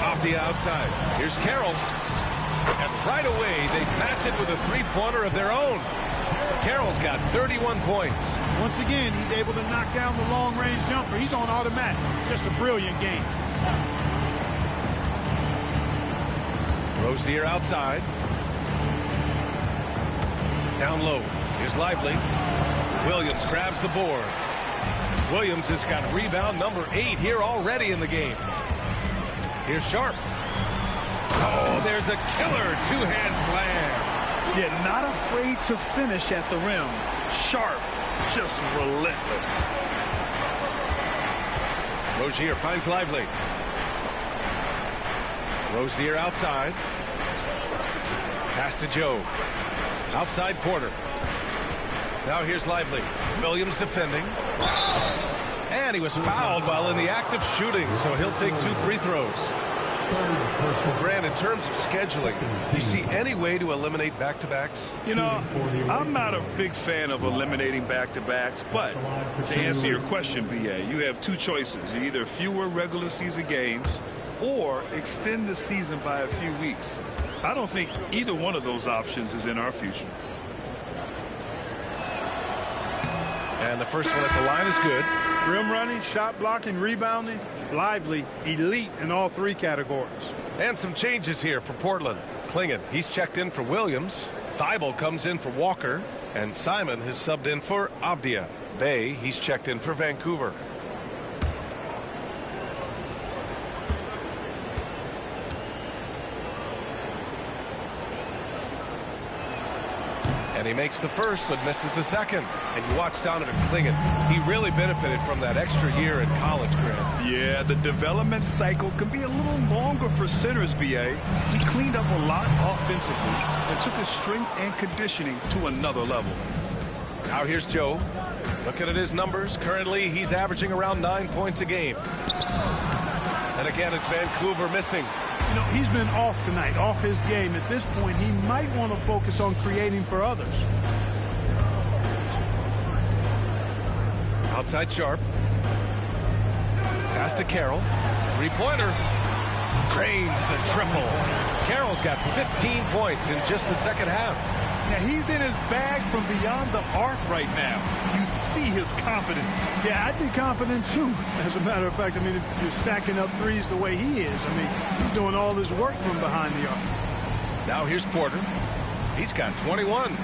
[SPEAKER 1] Avdia outside. Here's Carroll. And right away, they match it with a three-pointer of their own. Carroll's got 31 points.
[SPEAKER 4] Once again, he's able to knock down the long-range jumper. He's on automatic. Just a brilliant game.
[SPEAKER 1] Rozier outside. Down low. Here's Lively. Williams grabs the board. Williams has got rebound number 8 here already in the game. Here's Sharp. Oh, there's a killer two-hand slam.
[SPEAKER 3] Yeah, not afraid to finish at the rim. Sharp, just relentless.
[SPEAKER 1] Rozier finds Lively. Rozier outside. Pass to Joe. Outside Porter. Now here's Lively. Williams defending. And he was fouled while in the act of shooting, so he'll take 2 free throws. Well, Grant, in terms of scheduling, do you see any way to eliminate back-to-backs?
[SPEAKER 3] You know, I'm not a big fan of eliminating back-to-backs, but to answer your question, B.A., you have 2 choices. Either fewer regular season games or extend the season by a few weeks. I don't think either one of those options is in our future.
[SPEAKER 1] And the first one at the line is good.
[SPEAKER 4] Rim running, shot blocking, rebounding, Lively, elite in all 3 categories.
[SPEAKER 1] And some changes here for Portland. Klingon, he's checked in for Williams. Thibault comes in for Walker. And Simon has subbed in for Avdia. Bay, he's checked in for Vancouver. And he makes the first, but misses the second. And you watch Donovan Klingon. He really benefited from that extra year in college, Grant.
[SPEAKER 3] Yeah, the development cycle can be a little longer for centers, B.A. He cleaned up a lot offensively and took his strength and conditioning to another level.
[SPEAKER 1] Now here's Joe. Looking at his numbers, currently he's averaging around 9 points a game. And again, it's Vancouver missing.
[SPEAKER 4] You know, he's been off tonight, off his game. At this point, he might want to focus on creating for others.
[SPEAKER 1] Outside Sharp. Pass to Carroll. Three-pointer. Drains the triple. Carroll's got 15 points in just the second half.
[SPEAKER 3] Now, he's in his bag from beyond the arc right now. You see his confidence.
[SPEAKER 4] Yeah, I'd be confident, too. As a matter of fact, I mean, if you're stacking up threes the way he is, I mean, he's doing all his work from behind the arc.
[SPEAKER 1] Now here's Porter. He's got 21.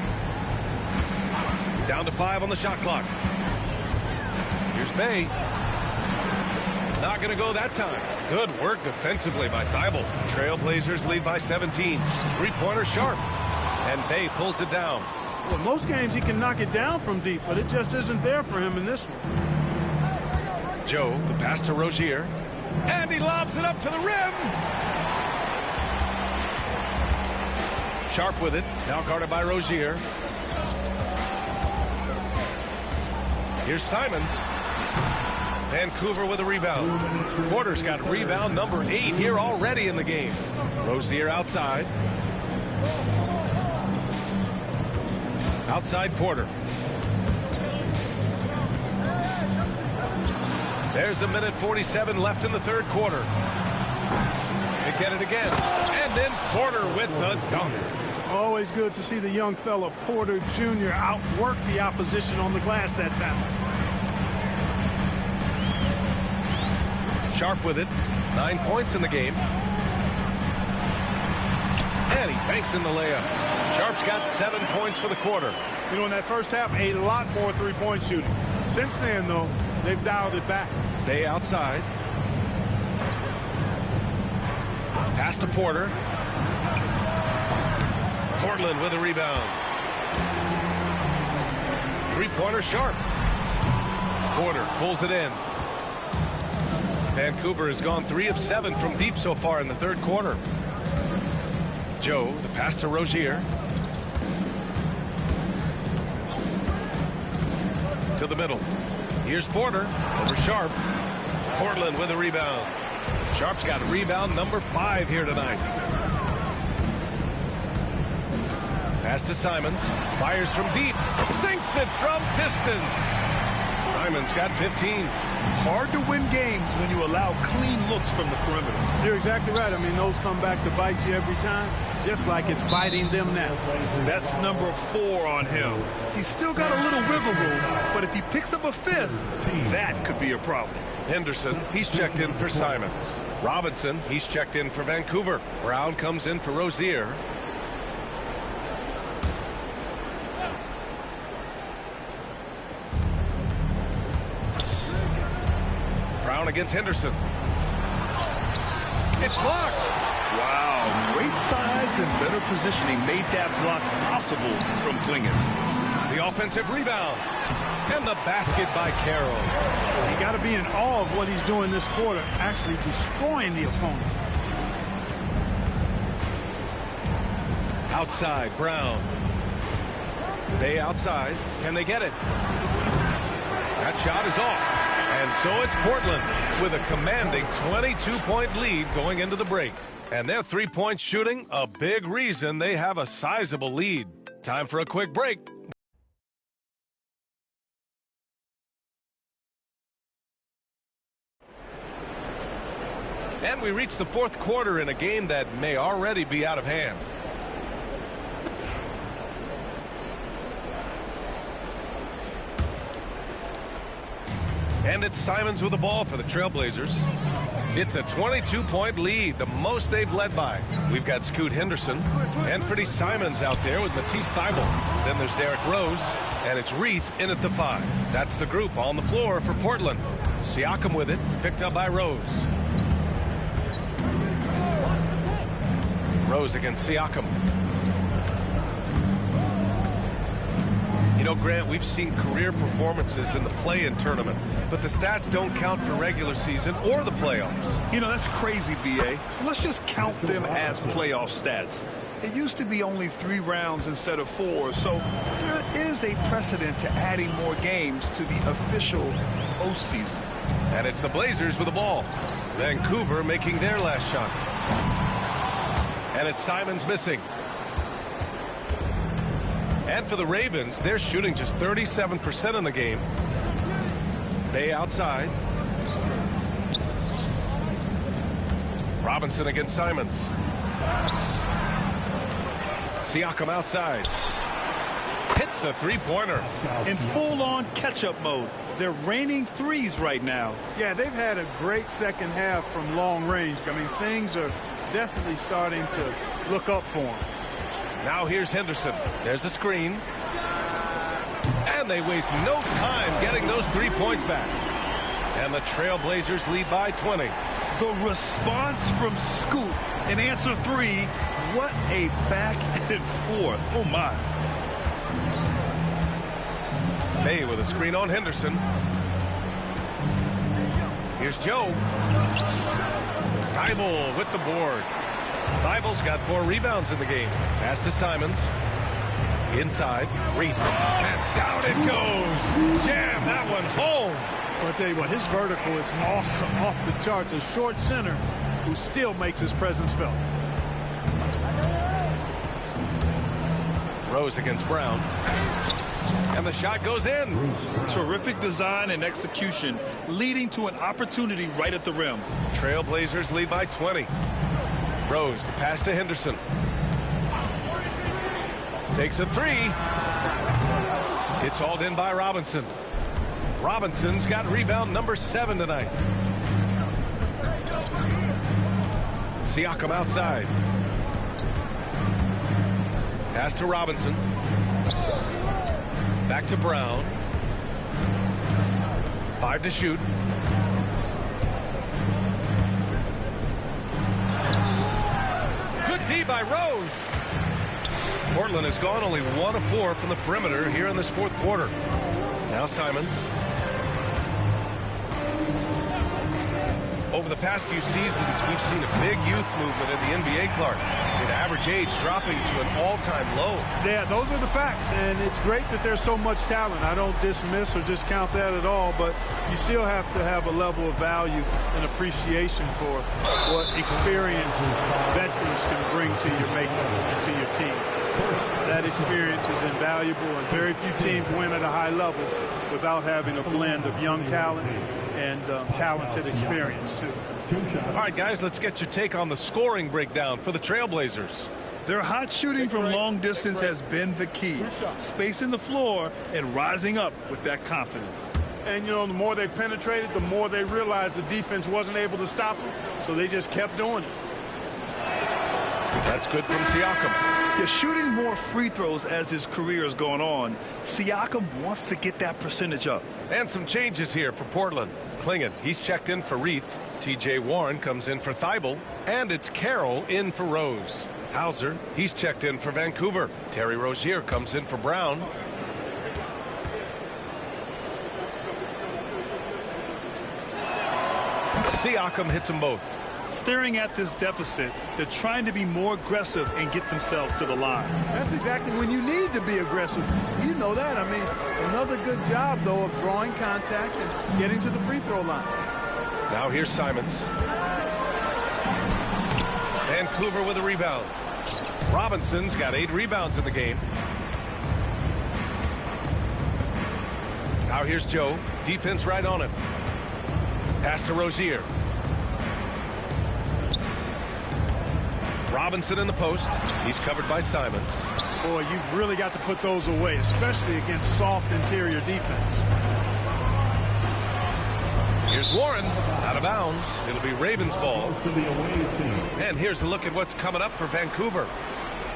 [SPEAKER 1] Down to 5 on the shot clock. Here's Bay. Not going to go that time. Good work defensively by Thibault. Trailblazers lead by 17. Three-pointer Sharp. And Bay pulls it down.
[SPEAKER 4] Well, most games he can knock it down from deep, but it just isn't there for him in this one.
[SPEAKER 1] Joe, the pass to Rozier. And he lobs it up to the rim. Sharp with it. Now guarded by Rozier. Here's Simons. Vancouver with a rebound. Porter's got rebound number 8 here already in the game. Rozier outside. Outside Porter. There's 1:47 left in the third quarter. They get it again. And then Porter with the dunk.
[SPEAKER 4] Always good to see the young fella Porter Jr. outwork the opposition on the glass that time.
[SPEAKER 1] Sharp with it. 9 points in the game. And he banks in the layup. Sharp's got 7 points for the quarter.
[SPEAKER 4] You know, in that first half, a lot more three-point shooting. Since then, though, they've dialed it back.
[SPEAKER 1] Bay outside. Pass to Porter. Portland with a rebound. Three-pointer Sharp. Porter pulls it in. Vancouver has gone 3 of 7 from deep so far in the third quarter. Joe, the pass to Rozier. To the middle. Here's Porter over Sharp. Portland with a rebound. Sharp's got rebound number 5 here tonight. Pass to Simons. Fires from deep. Sinks it from distance. Simons got 15.
[SPEAKER 3] Hard to win games when you allow clean looks from the perimeter.
[SPEAKER 4] You're exactly right. I mean, those come back to bite you every time, just like it's biting them now.
[SPEAKER 3] That's number 4 on him. He's still got a little wiggle room, but if he picks up a 5th, that could be a problem.
[SPEAKER 1] Henderson, he's checked in for Simons. Robinson, he's checked in for Vancouver. Brown comes in for Rozier. Brown against Henderson. It's blocked.
[SPEAKER 3] Wow, great size and better positioning made that block possible from Klingen.
[SPEAKER 1] The offensive rebound. And the basket by Carroll.
[SPEAKER 4] You got to be in awe of what he's doing this quarter, actually destroying the opponent.
[SPEAKER 1] Outside, Brown. Bay outside. Can they get it? That shot is off. And so it's Portland with a commanding 22-point lead going into the break. And their three-point shooting, a big reason they have a sizable lead. Time for a quick break. And we reach the fourth quarter in a game that may already be out of hand. And it's Simons with the ball for the Trailblazers. It's a 22-point lead, the most they've led by. We've got Scoot Henderson and Freddie Simons out there with Matisse Thybulle. Then there's Derrick Rose, and it's Reith in at the 5. That's the group on the floor for Portland. Siakam with it, picked up by Rose. Rose against Siakam. You know, Grant, we've seen career performances in the play-in tournament, but the stats don't count for regular season or the playoffs.
[SPEAKER 3] You know, that's crazy, B.A. So let's just count them as playoff stats. It used to be only 3 rounds instead of 4, so there is a precedent to adding more games to the official postseason.
[SPEAKER 1] And it's the Blazers with the ball. Vancouver making their last shot. And it's Simons missing. And for the Ravens, they're shooting just 37% in the game. Bay outside. Robinson against Simons. Siakam outside. Hits a three-pointer.
[SPEAKER 3] In full-on catch-up mode. They're raining threes right now.
[SPEAKER 4] Yeah, they've had a great second half from long range. I mean, things are definitely starting to look up for them.
[SPEAKER 1] Now here's Henderson. There's a screen. And they waste no time getting those 3 points back. And the Trailblazers lead by 20.
[SPEAKER 3] The response from Scoot in answer 3. What a back and forth. Oh, my.
[SPEAKER 1] Bay with a screen on Henderson. Here's Joe. Thybulle with the board. Thybulle's got 4 rebounds in the game. Pass to Simons. Inside, Reith, and down it goes. Jam that one home.
[SPEAKER 4] I'll tell you what, his vertical is awesome, off the charts. A short center who still makes his presence felt.
[SPEAKER 1] Rose against Brown. And the shot goes in.
[SPEAKER 3] Terrific design and execution, leading to an opportunity right at the rim.
[SPEAKER 1] Trailblazers lead by 20. Rose, the pass to Henderson. Takes a three. It's hauled in by Robinson. Robinson's got rebound number 7 tonight. Siakam outside. Pass to Robinson. Back to Brown. 5 to shoot. Good D by Rose. Portland has gone only 1 of 4 from the perimeter here in this fourth quarter. Now Simons. Over the past few seasons, we've seen a big youth movement in the NBA, Clark, with average age dropping to an all-time low.
[SPEAKER 4] Yeah, those are the facts, and it's great that there's so much talent. I don't dismiss or discount that at all, but you still have to have a level of value and appreciation for what experienced veterans can bring to your makeup and to your team. That experience is invaluable, and very few teams win at a high level without having a blend of young talent and talented experience, too.
[SPEAKER 1] All right, guys, let's get your take on the scoring breakdown for the Trailblazers.
[SPEAKER 3] Their hot shooting from long distance has been the key. Spacing the floor and rising up with that confidence.
[SPEAKER 4] And, you know, the more they penetrated, the more they realized the defense wasn't able to stop them, so they just kept doing it.
[SPEAKER 1] That's good from Siakam.
[SPEAKER 3] Yeah, shooting more free throws as his career is going on, Siakam wants to get that percentage up.
[SPEAKER 1] And some changes here for Portland. Klingon, he's checked in for Reith. T.J. Warren comes in for Thibault. And it's Carroll in for Rose. Hauser, he's checked in for Vancouver. Terry Rozier comes in for Brown. Siakam hits them both.
[SPEAKER 3] Staring at this deficit, they're trying to be more aggressive and get themselves to the line.
[SPEAKER 4] That's exactly when you need to be aggressive. You know that. I mean, another good job, though, of drawing contact and getting to the free throw line.
[SPEAKER 1] Now here's Simons. Vancouver with a rebound. Robinson's got 8 rebounds in the game. Now here's Joe. Defense right on him. Pass to Rozier. Robinson in the post. He's covered by Simons.
[SPEAKER 4] Boy, you've really got to put those away, especially against soft interior defense.
[SPEAKER 1] Here's Warren out of bounds. It'll be Ravens ball. And here's a look at what's coming up for Vancouver.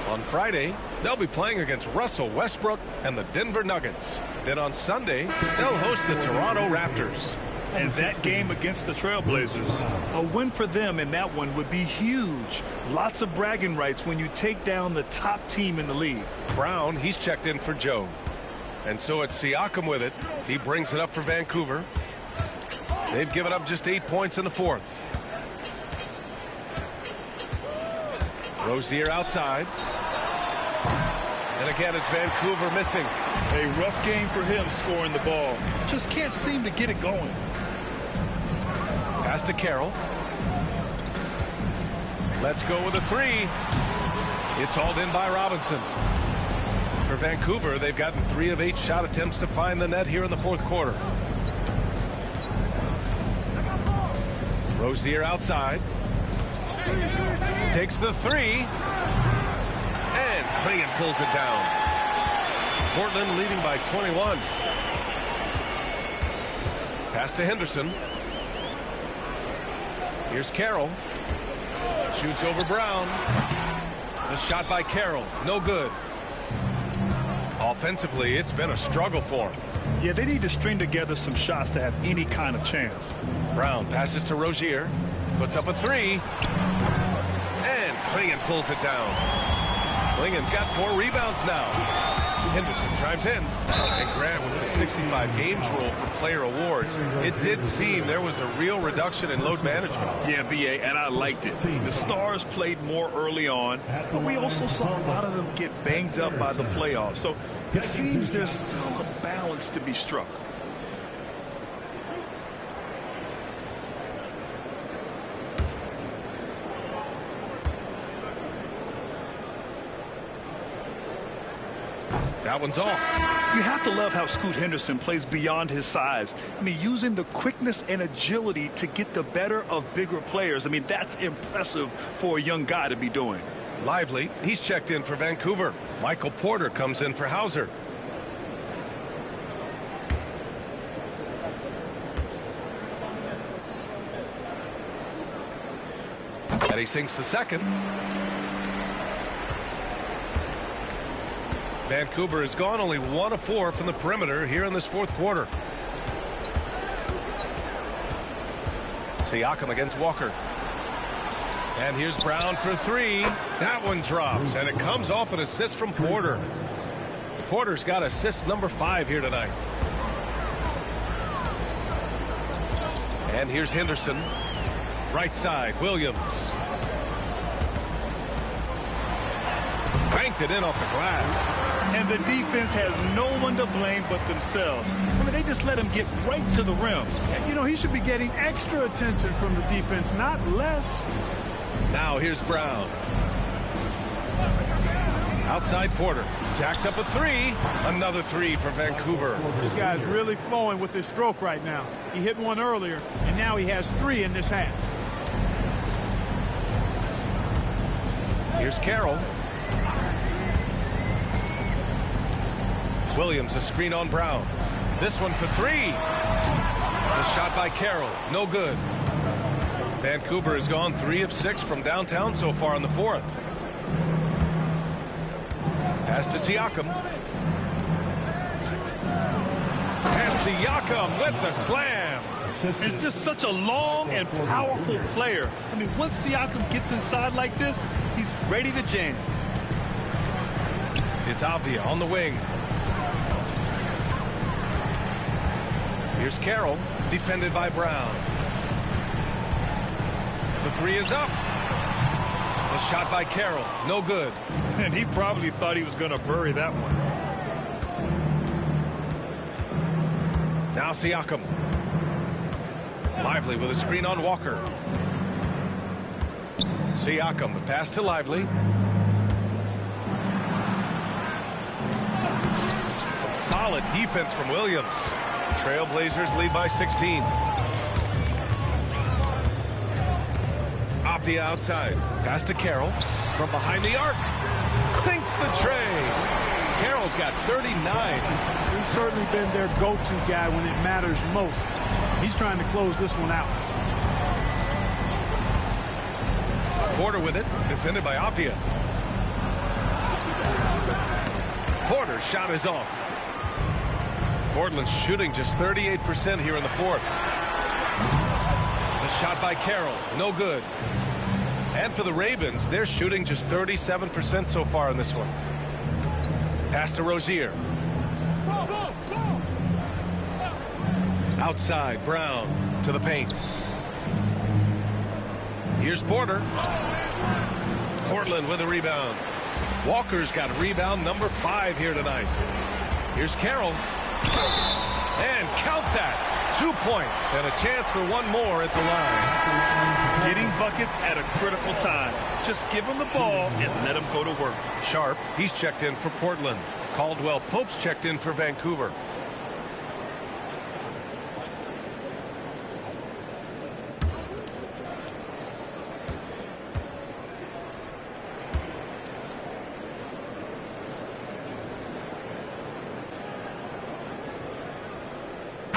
[SPEAKER 1] On Friday, they'll be playing against Russell Westbrook and the Denver Nuggets. Then on Sunday, they'll host the Toronto Raptors.
[SPEAKER 3] And that game against the Trailblazers, a win for them in that one would be huge. Lots of bragging rights when you take down the top team in the league.
[SPEAKER 1] Brown, he's checked in for Joe. And so it's Siakam with it. He brings it up for Vancouver. They've given up just 8 points in the fourth. Rozier outside. And again, it's Vancouver missing.
[SPEAKER 3] A rough game for him scoring the ball. Just can't seem to get it going.
[SPEAKER 1] Pass to Carroll. Let's go with a 3. It's hauled in by Robinson. For Vancouver, they've gotten 3 of 8 shot attempts to find the net here in the fourth quarter. Rozier outside. Takes the 3. And Klingon pulls it down. Portland leading by 21. Pass to Henderson. Here's Carroll. Shoots over Brown. The shot by Carroll. No good. Offensively, it's been a struggle for him.
[SPEAKER 3] Yeah, they need to string together some shots to have any kind of chance.
[SPEAKER 1] Brown passes to Rozier. Puts up a 3. And Klingon pulls it down. Klingon's got 4 rebounds now. Henderson drives in. And Grant with the 65 games rule for player awards. It did seem there was a real reduction in load management.
[SPEAKER 3] Yeah, B.A., and I liked it. The stars played more early on, but we also saw a lot of them get banged up by the playoffs. So it seems there's still a balance to be struck.
[SPEAKER 1] That one's off.
[SPEAKER 3] You have to love how Scoot Henderson plays beyond his size. I mean, using the quickness and agility to get the better of bigger players. I mean, that's impressive for a young guy to be doing.
[SPEAKER 1] Lively, he's checked in for Vancouver. Michael Porter comes in for Hauser. And he sinks the second. Vancouver has gone only 1 of 4 from the perimeter here in this fourth quarter. Siakam against Walker. And here's Brown for 3. That one drops, and it comes off an assist from Porter. Porter's got assist number 5 here tonight. And here's Henderson. Right side, Williams. Banked it in off the glass.
[SPEAKER 3] And the defense has no one to blame but themselves. I mean, they just let him get right to the rim.
[SPEAKER 4] And, you know, he should be getting extra attention from the defense, not less.
[SPEAKER 1] Now here's Brown. Outside Porter. Jacks up a 3. Another 3 for Vancouver.
[SPEAKER 4] This guy's really flowing with his stroke right now. He hit one earlier, and now he has 3 in this half.
[SPEAKER 1] Here's Carroll. Williams, a screen on Brown. This one for 3. The shot by Carroll, no good. Vancouver has gone 3 of 6 from downtown so far in the fourth. Pass to Siakam. And Siakam with the slam.
[SPEAKER 3] He's just such a long and powerful player. I mean, once Siakam gets inside like this, he's ready to jam.
[SPEAKER 1] It's Avdia on the wing. Here's Carroll, defended by Brown. The 3 is up. The shot by Carroll, no good.
[SPEAKER 3] And he probably thought he was going to bury that one.
[SPEAKER 1] Now Siakam. Lively with a screen on Walker. Siakam, the pass to Lively. Some solid defense from Williams. Trailblazers lead by 16. Avdia outside. Pass to Carroll. From behind the arc. Sinks the tray. Carroll's got 39.
[SPEAKER 4] He's certainly been their go-to guy when it matters most. He's trying to close this one out.
[SPEAKER 1] Porter with it. Defended by Avdia. Porter's shot is off. Portland's shooting just 38% here in the fourth. The shot by Carroll, no good. And for the Ravens, they're shooting just 37% so far in this one. Pass to Rozier. Outside, Brown to the paint. Here's Porter. Portland with a rebound. Walker's got rebound number 5 here tonight. Here's Carroll. And count that. 2 points and a chance for one more at the line.
[SPEAKER 3] Getting buckets at a critical time. Just give him the ball and let him go to work.
[SPEAKER 1] Sharp, he's checked in for Portland. Caldwell Pope's checked in for Vancouver.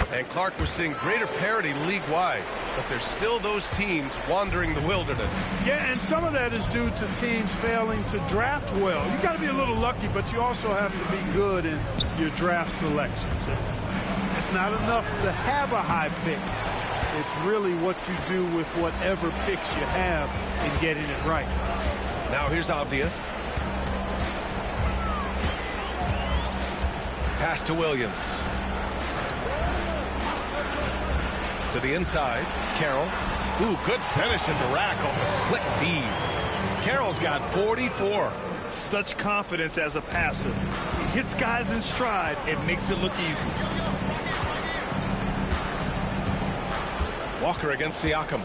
[SPEAKER 1] And Clark, we're seeing greater parity league-wide, but there's still those teams wandering the wilderness.
[SPEAKER 4] Yeah, and some of that is due to teams failing to draft well. You've got to be a little lucky, but you also have to be good in your draft selections. It's not enough to have a high pick. It's really what you do with whatever picks you have in getting it right.
[SPEAKER 1] Now here's Avdia. Pass to Williams. To the inside, Carroll. Ooh, good finish at the rack off a slick feed. Carroll's got 44.
[SPEAKER 3] Such confidence as a passer. He hits guys in stride and makes it look easy.
[SPEAKER 1] Walker against Siakam.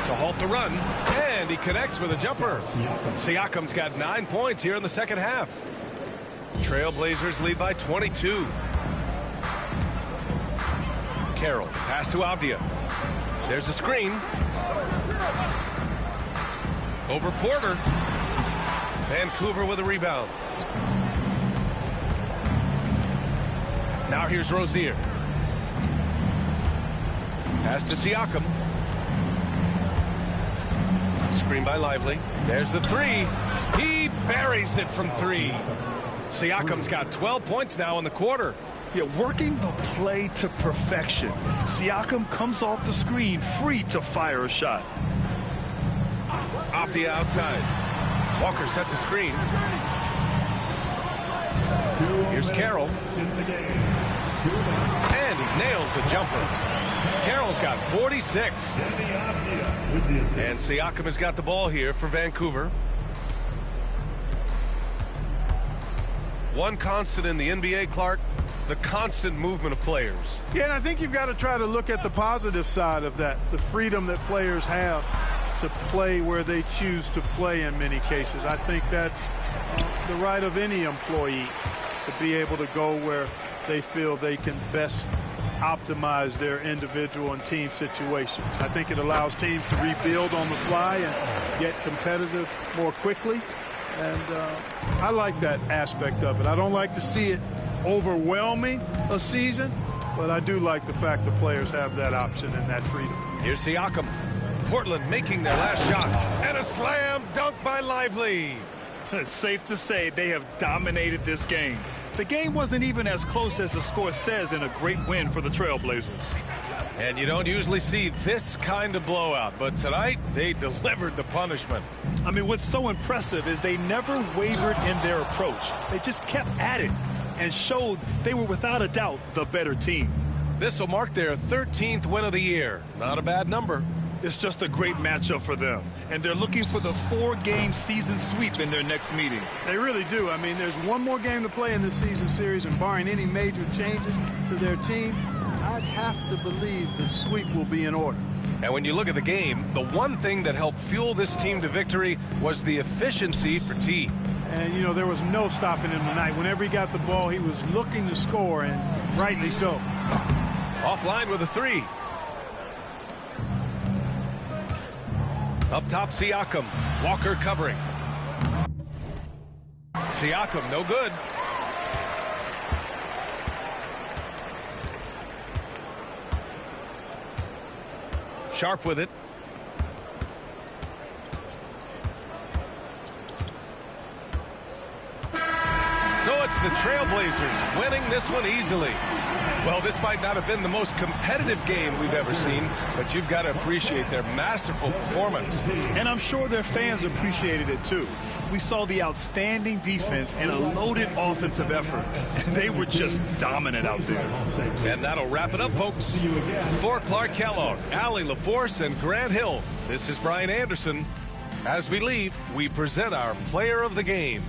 [SPEAKER 1] To halt the run, and he connects with a jumper. Siakam's got 9 points here in the second half. Trailblazers lead by 22. Carroll, pass to Avdia. There's a screen. Over Porter. Vancouver with a rebound. Now here's Rozier. Pass to Siakam. Screen by Lively. There's the three. He buries it from three. Siakam's got 12 points now in the quarter.
[SPEAKER 3] Yeah, working the play to perfection. Siakam comes off the screen free to fire a shot.
[SPEAKER 1] Off the outside. Walker sets a screen. Here's Carroll. And he nails the jumper. Carroll's got 46. And Siakam has got the ball here for Vancouver. One constant in the NBA, Clark, the constant movement of players.
[SPEAKER 4] Yeah, and I think you've got to try to look at the positive side of that, the freedom that players have to play where they choose to play in many cases. I think that's the right of any employee to be able to go where they feel they can best optimize their individual and team situations. I think it allows teams to rebuild on the fly and get competitive more quickly. And I like that aspect of it. I don't like to see it overwhelming a season, but I do like the fact the players have that option and that freedom.
[SPEAKER 1] Here's Siakam. Portland making their last shot. And a slam dunk by Lively.
[SPEAKER 3] It's safe to say they have dominated this game. The game wasn't even as close as the score says in a great win for the Trailblazers.
[SPEAKER 1] And you don't usually see this kind of blowout, but tonight they delivered the punishment.
[SPEAKER 3] I mean, what's so impressive is they never wavered in their approach. They just kept at it and showed they were without a doubt the better team.
[SPEAKER 1] This will mark their 13th win of the year. Not a bad number.
[SPEAKER 3] It's just a great matchup for them, and they're looking for the 4-game season sweep in their next meeting.
[SPEAKER 4] They really do. I mean, there's one more game to play in this season series, and barring any major changes to their team, I'd have to believe the sweep will be in order.
[SPEAKER 1] And when you look at the game, the one thing that helped fuel this team to victory was the efficiency for T.
[SPEAKER 4] And, you know, there was no stopping him tonight. Whenever he got the ball, he was looking to score, and rightly so.
[SPEAKER 1] Offline with a three. Up top, Siakam. Walker covering. Siakam, no good. Sharp with it. So it's the Trailblazers winning this one easily. Well, this might not have been the most competitive game we've ever seen, but you've got to appreciate their masterful performance.
[SPEAKER 3] And I'm sure their fans appreciated it too. We saw the outstanding defense and a loaded offensive effort. And they were just dominant out there.
[SPEAKER 1] And that'll wrap it up, folks. For Clark Kellogg, Allie LaForce, and Grant Hill, this is Brian Anderson. As we leave, we present our player of the game.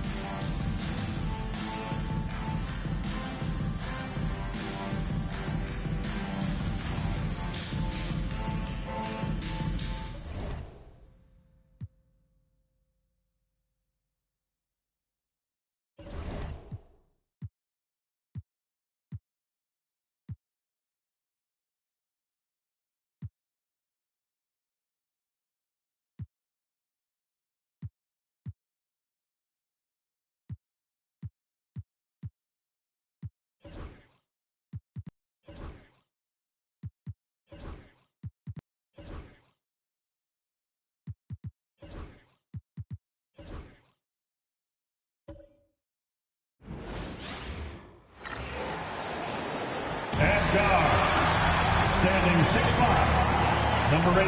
[SPEAKER 6] And guard, standing 6'5", number 18,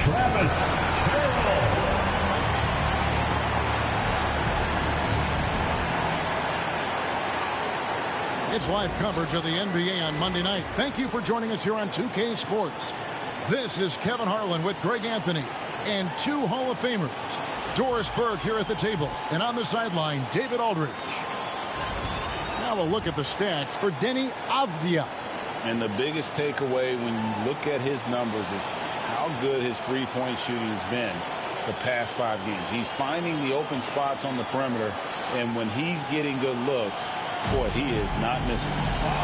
[SPEAKER 6] Travis Carroll.
[SPEAKER 3] 1
[SPEAKER 11] It's live coverage of the NBA on Monday night. Thank you for joining us here on 2K Sports. This is Kevin Harlan with Greg Anthony and two Hall of Famers. Doris Burke here at the table, and on the sideline, David Aldridge. Now a look at the stats for Deni Avdija.
[SPEAKER 12] And the biggest takeaway when you look at his numbers is how good his three-point shooting has been the past 5 games. He's finding the open spots on the perimeter, and when he's getting good looks, boy, he is not missing.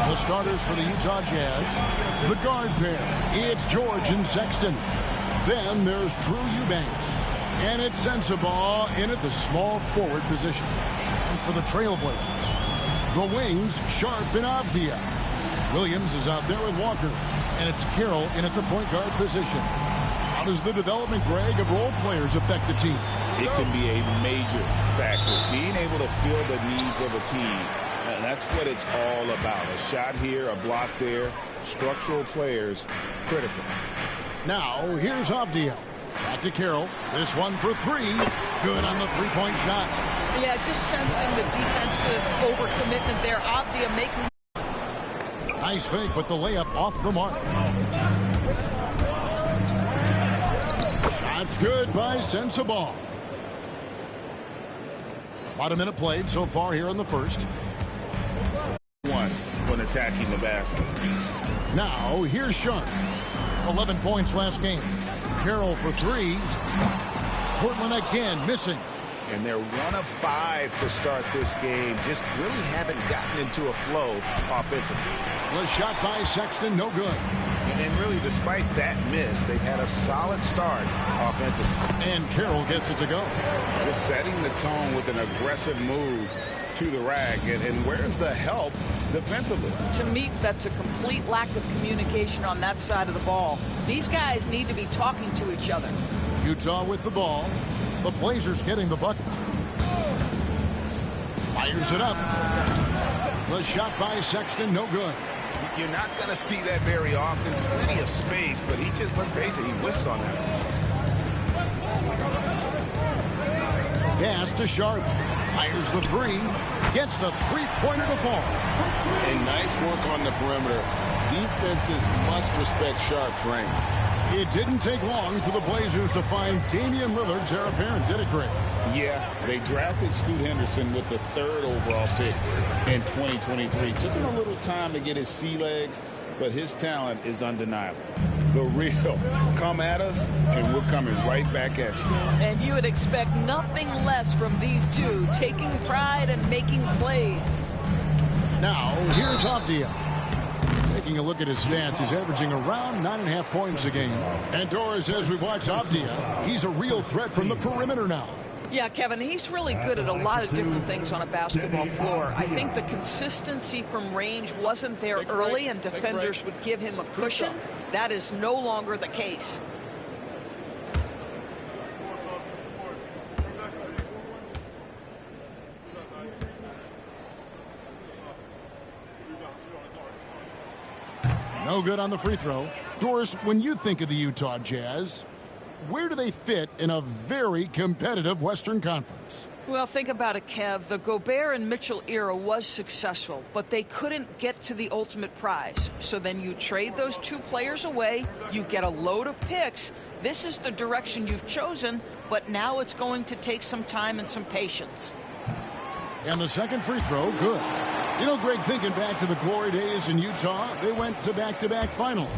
[SPEAKER 11] The starters for the Utah Jazz, the guard pair. It's George and Sexton. Then there's Drew Eubanks. And it's Sensabaugh in at the small forward position. And for the Trailblazers, the wings, Sharp and Avdija. Williams is out there with Walker. And it's Carroll in at the point guard position. How does the development, Greg, of role players affect the team?
[SPEAKER 12] It can be a major factor. Being able to fill the needs of a team. And that's what it's all about. A shot here, a block there. Structural players, critical.
[SPEAKER 11] Now, here's Avdija. Back to Carroll. This one for 3. Good on the three-point shot.
[SPEAKER 13] Yeah, just sensing the defensive overcommitment there. Avdija making...
[SPEAKER 11] Nice fake, but the layup off the mark. Shot's good by Sensabaugh. About a minute played so far here in the first.
[SPEAKER 12] One when attacking the basket.
[SPEAKER 11] Now, here's Sharp. 11 points last game. Carroll for 3. Portland again missing.
[SPEAKER 12] And they're 1 of 5 to start this game. Just really haven't gotten into a flow offensively.
[SPEAKER 11] The shot by Sexton, no good.
[SPEAKER 12] And really, despite that miss, they've had a solid start offensively.
[SPEAKER 11] And Carroll gets it to go.
[SPEAKER 12] Just setting the tone with an aggressive move to the rack. And where's the help defensively?
[SPEAKER 13] To me, that's a complete lack of communication on that side of the ball. These guys need to be talking to each other.
[SPEAKER 11] Utah with the ball. The Blazers getting the bucket. Fires it up. The shot by Sexton, no good.
[SPEAKER 12] You're not going to see that very often. Plenty of space, but he just, let's face it, he whiffs on that.
[SPEAKER 11] Pass to Sharp. Fires the 3. Gets the three-pointer to fall.
[SPEAKER 12] And nice work on the perimeter. Defenses must respect Sharp's range.
[SPEAKER 11] It didn't take long for the Blazers to find Damian Lillard's heir apparent, did it, Greg?
[SPEAKER 12] Yeah, they drafted Scoot Henderson with the 3rd overall pick in 2023. Took him a little time to get his sea legs, but his talent is undeniable. The real. Come at us, and we're coming right back at you.
[SPEAKER 13] And you would expect nothing less from these two, taking pride and making plays.
[SPEAKER 11] Now, here's Avdija. Taking a look at his stats, he's averaging around 9.5 points a game. And Doris, as we watch Avdija, he's a real threat from the perimeter now.
[SPEAKER 13] Yeah, Kevin, he's really good at a lot of different things on a basketball floor. I think the consistency from range wasn't there early, and defenders would give him a cushion. That is no longer the case.
[SPEAKER 11] No good on the free throw. Doris, when you think of the Utah Jazz, where do they fit in a very competitive Western Conference?
[SPEAKER 13] Well, think about it, Kev. The Gobert and Mitchell era was successful, but they couldn't get to the ultimate prize. So then you trade those 2 players away, you get a load of picks. This is the direction you've chosen, but now it's going to take some time and some patience.
[SPEAKER 11] And the second free throw, good. You know, Greg, thinking back to the glory days in Utah, they went to back-to-back finals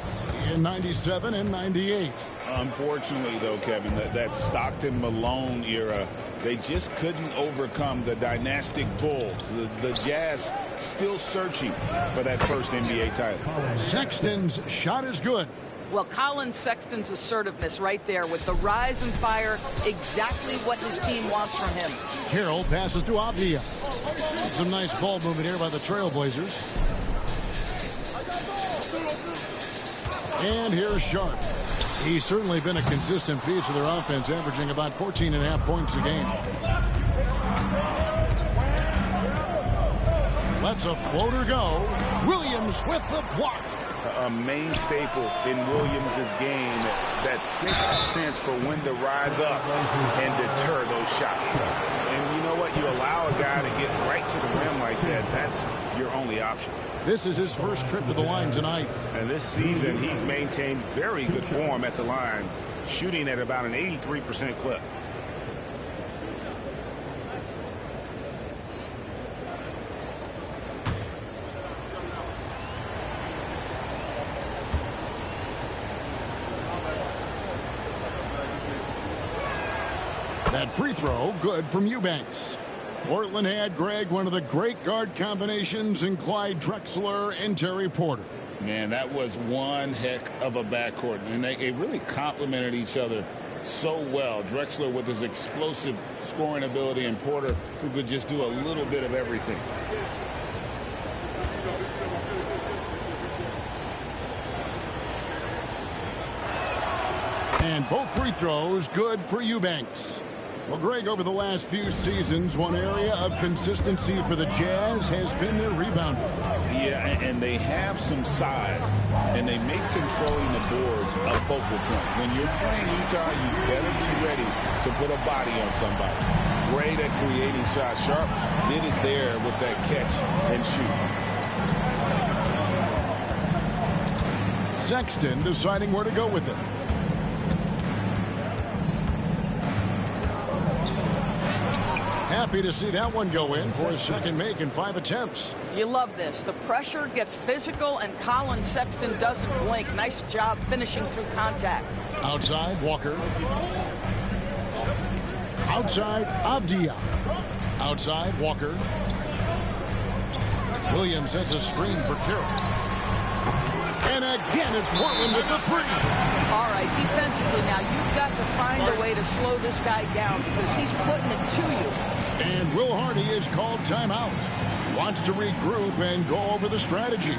[SPEAKER 11] in 97 and 98.
[SPEAKER 12] Unfortunately, though, Kevin, that Stockton-Malone era, they just couldn't overcome the dynastic Bulls. The Jazz still searching for that first NBA title.
[SPEAKER 11] Sexton's shot is good.
[SPEAKER 13] Well, Colin Sexton's assertiveness right there with the rise and fire, exactly what his team wants from him.
[SPEAKER 11] Carroll passes to Avdija. Some nice ball movement here by the Trailblazers. And here's Sharp. He's certainly been a consistent piece of their offense, averaging about 14.5 points a game. Lets a floater go. Williams with the block.
[SPEAKER 12] a main staple in Williams' game, that sixth sense for when to rise up and deter those shots. And you know what? You allow a guy to get right to the rim like that, that's your only option.
[SPEAKER 11] This is his first trip to the line tonight.
[SPEAKER 12] And this season, he's maintained very good form at the line, shooting at about an 83% clip.
[SPEAKER 11] That free throw, good from Eubanks. Portland had, Greg, one of the great guard combinations in Clyde Drexler and Terry Porter.
[SPEAKER 12] Man, that was one heck of a backcourt, and they really complemented each other so well. Drexler with his explosive scoring ability, and Porter who could just do a little bit of everything.
[SPEAKER 11] And both free throws good for Eubanks. Well, Greg, over the last few seasons, one area of consistency for the Jazz has been their rebounding.
[SPEAKER 12] Yeah, and they have some size, and they make controlling the boards a focal point. When you're playing Utah, you better be ready to put a body on somebody. Great at creating shots. Sharp did it there with that catch and shoot.
[SPEAKER 11] Sexton deciding where to go with it. Happy to see that one go in for his second make in 5 attempts.
[SPEAKER 13] You love this. The pressure gets physical, and Colin Sexton doesn't blink. Nice job finishing through contact.
[SPEAKER 11] Outside, Walker. Outside, Avdia. Outside, Walker. Williams sets a screen for Carroll. And again, it's Portland with the three.
[SPEAKER 13] All right, defensively now, you've got to find a way to slow this guy down because he's putting it to you.
[SPEAKER 11] And Will Hardy is called timeout. Wants to regroup and go over the strategy.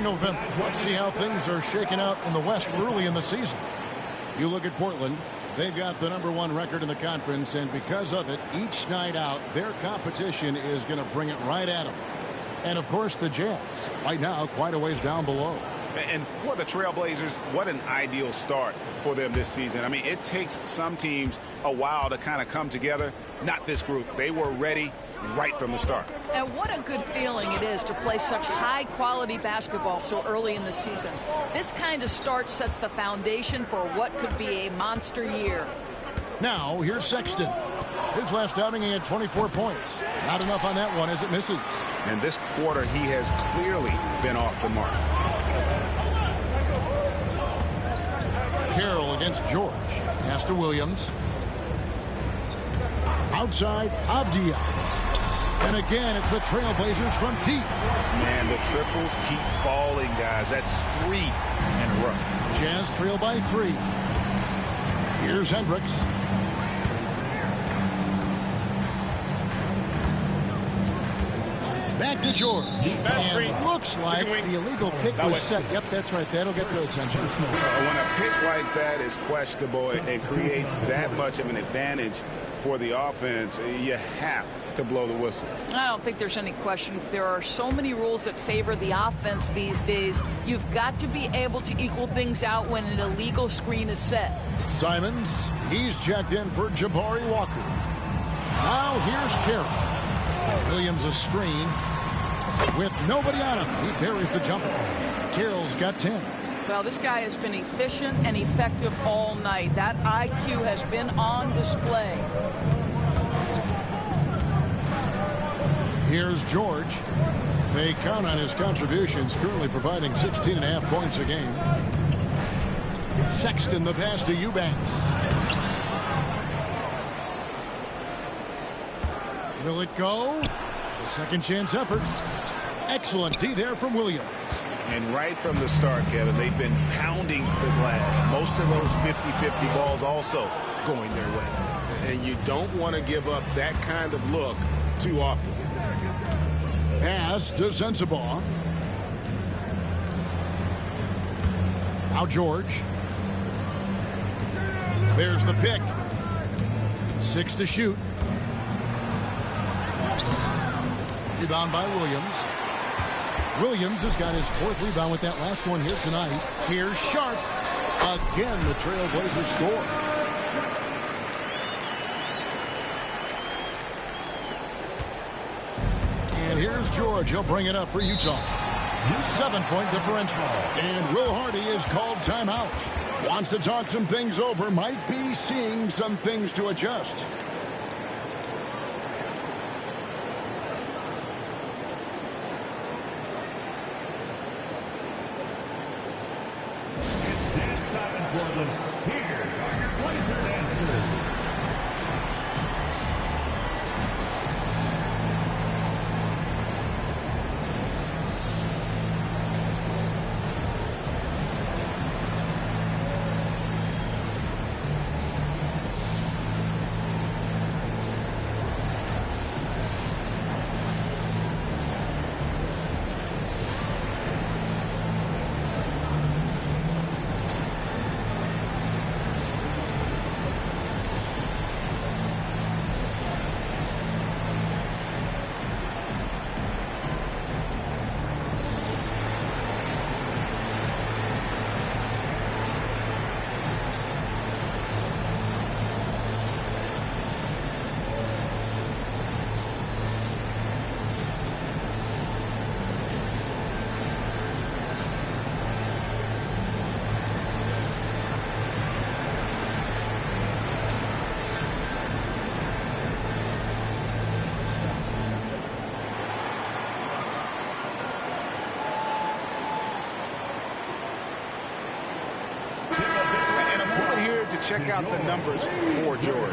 [SPEAKER 11] November. Let's see how things are shaking out in the West early in the season. You look at Portland, they've got the #1 record in the conference, and because of it, each night out, their competition is going to bring it right at them. And of course, the Jazz, right now, quite a ways down below.
[SPEAKER 12] And for the Trailblazers, what an ideal start for them this season. I mean, it takes some teams a while to kind of come together. Not this group. They were ready right from the start.
[SPEAKER 13] And what a good feeling it is to play such high-quality basketball so early in the season. This kind of start sets the foundation for what could be a monster year.
[SPEAKER 11] Now, here's Sexton. His last outing, he had 24 points. Not enough on that one as it misses.
[SPEAKER 12] And this quarter, he has clearly been off the mark.
[SPEAKER 11] Carroll against George. Pass to Williams. Outside, Avdia. And again, it's the Trailblazers from deep.
[SPEAKER 12] Man, the triples keep falling, guys. That's 3 in a row.
[SPEAKER 11] Jazz trail by 3. Here's Hendricks. Back to George. And looks like the illegal pick was set. Yep, that's right. That'll get their attention.
[SPEAKER 12] When a pick like that is questionable and creates that much of an advantage for the offense, you have to blow the whistle.
[SPEAKER 13] I don't think there's any question. There are so many rules that favor the offense these days. You've got to be able to equal things out when an illegal screen is set.
[SPEAKER 11] Simons, he's checked in for Jabari Walker. Now here's Carroll. Williams a screen with nobody on him. He parries the jumper. Carroll's got 10.
[SPEAKER 13] Well, this guy has been efficient and effective all night. That IQ has been on display.
[SPEAKER 11] Here's George. They count on his contributions, currently providing 16.5 points a game. Sexton the pass to Eubanks. Will it go? A second chance effort. Excellent D there from Williams.
[SPEAKER 12] And right from the start, Kevin, they've been pounding the glass. Most of those 50-50 balls also going their way. And you don't want to give up that kind of look too often.
[SPEAKER 11] Pass to Sensabaugh. Now George. There's the pick. 6 to shoot. Rebound by Williams. Williams has got his 4th rebound with that last one here tonight. Here's Sharp. Again, the Trailblazers score. And here's George. He'll bring it up for Utah. 7-point differential. And Will Hardy is called timeout. Wants to talk some things over. Might be seeing some things to adjust.
[SPEAKER 12] Check out the numbers for George.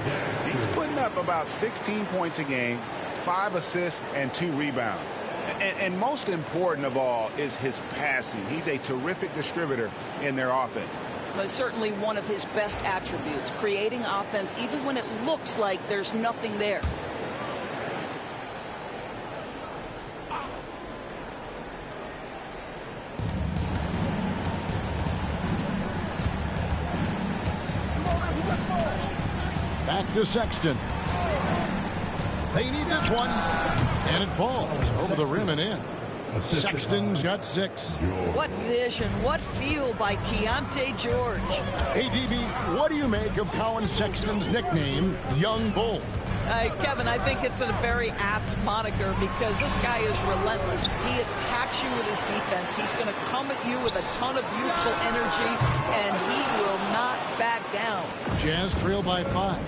[SPEAKER 12] He's putting up about 16 points a game, 5 assists, and 2 rebounds. And most important of all is his passing. He's a terrific distributor in their offense.
[SPEAKER 13] But certainly one of his best attributes, creating offense even when it looks like there's nothing there.
[SPEAKER 11] Back to Sexton. They need this one. And it falls over the rim and in. Sexton's got 6.
[SPEAKER 13] What vision, what feel by Keontae George.
[SPEAKER 11] Hey, DB, what do you make of Colin Sexton's nickname, Young Bull?
[SPEAKER 13] Kevin, I think it's a very apt moniker because this guy is relentless. He attacks you with his defense. He's going to come at you with a ton of youthful energy, and he will not back down.
[SPEAKER 11] Jazz trail by 5.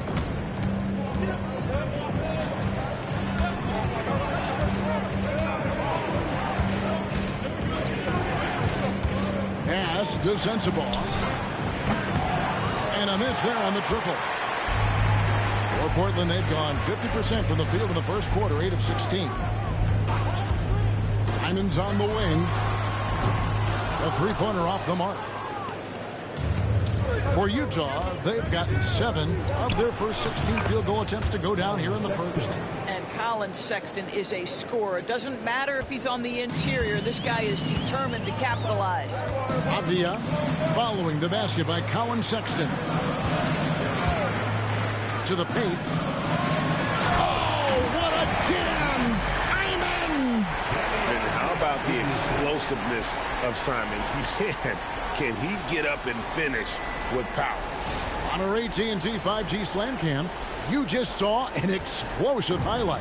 [SPEAKER 11] Pass to Sensabaugh. And a miss there on the triple. For Portland, they've gone 50% from the field in the first quarter, 8 of 16. Simons on the wing. A 3-pointer off the mark. For Utah, they've gotten 7 of their first 16 field goal attempts to go down here in the first.
[SPEAKER 13] And Colin Sexton is a scorer. Doesn't matter if he's on the interior. This guy is determined to capitalize.
[SPEAKER 11] Avdia following the basket by Colin Sexton. To the paint. Oh, what a jam! Simon!
[SPEAKER 14] And how about the explosiveness of Simons? Man, can he get up and finish with power?
[SPEAKER 11] On our AT&T 5G Slam Cam, you just saw an explosive highlight.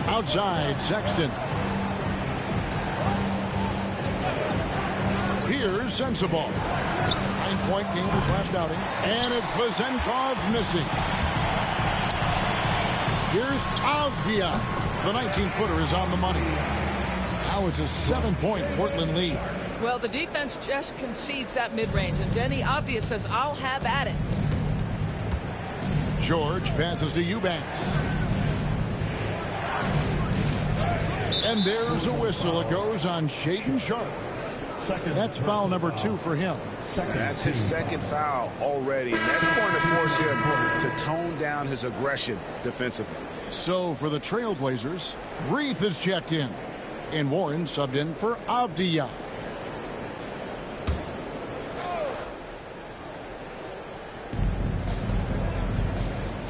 [SPEAKER 11] Outside, Sexton. Here's Sensabaugh. 9-point game his last outing. And it's Vezenkov missing. Here's Avdia. The 19-footer is on the money. Now it's a 7-point Portland lead.
[SPEAKER 13] Well, the defense just concedes that mid-range, and Denny Avdia says, I'll have at it.
[SPEAKER 11] George passes to Eubanks. And there's a whistle. It goes on Shaedon Sharpe. That's foul number 2 for him.
[SPEAKER 14] That's his second foul already, and that's going to force him to tone down his aggression defensively.
[SPEAKER 11] So for the Trailblazers, Reith is checked in, and Warren subbed in for Avdia.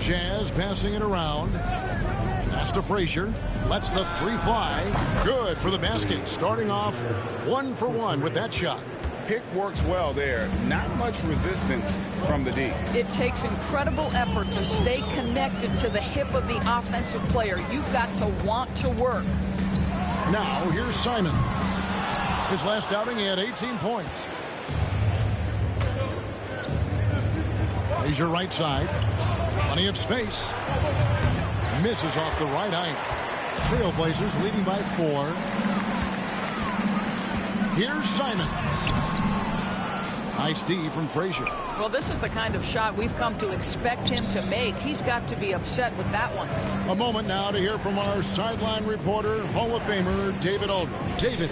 [SPEAKER 11] Jazz passing it around. Pass to Frazier. Lets the 3 fly. Good for the basket. Starting off 1 for 1 with that shot.
[SPEAKER 14] Pick works well there. Not much resistance from the D.
[SPEAKER 13] It takes incredible effort to stay connected to the hip of the offensive player. You've got to want to work.
[SPEAKER 11] Now here's Simon. His last outing, he had 18 points. Frazier right side. Plenty of space. Misses off the right eye. Trailblazers leading by 4. Here's Simon. Nice D from Frazier.
[SPEAKER 13] Well, this is the kind of shot we've come to expect him to make. He's got to be upset with that one.
[SPEAKER 11] A moment now to hear from our sideline reporter, Hall of Famer David Aldridge. David.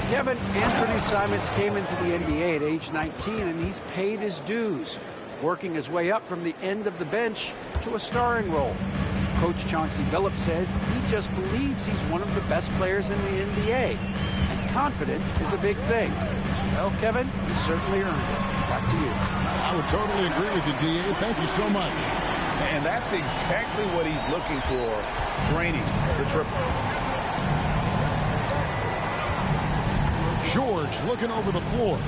[SPEAKER 15] Kevin, Anthony Simons came into the NBA at age 19, and he's paid his dues, working his way up from the end of the bench to a starring role. Coach Chauncey Billups says he just believes he's one of the best players in the NBA, and confidence is a big thing. Well, Kevin, he certainly earned it. Back to you.
[SPEAKER 11] I would totally agree with you, D.A. Thank you so much.
[SPEAKER 14] And that's exactly what he's looking for, draining the triple.
[SPEAKER 11] George looking over the floor.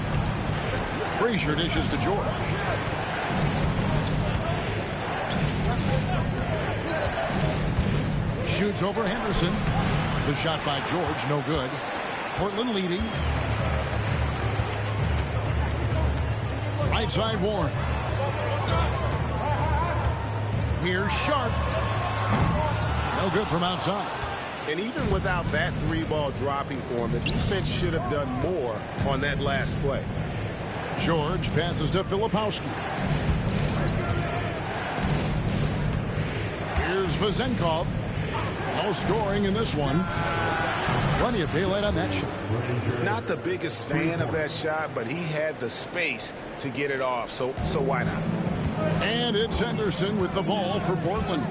[SPEAKER 11] Frazier dishes to George. Shoots over Henderson. The shot by George, no good. Portland leading. Right side Warren. Here's Sharpe. No good from outside.
[SPEAKER 14] And even without that 3-ball dropping for him, the defense should have done more on that last play.
[SPEAKER 11] George passes to Filipowski. Here's Vezenkov. No scoring in this one. Plenty of daylight on that shot.
[SPEAKER 14] Not the biggest fan of that shot, but he had the space to get it off, so why not?
[SPEAKER 11] And it's Henderson with the ball for Portland.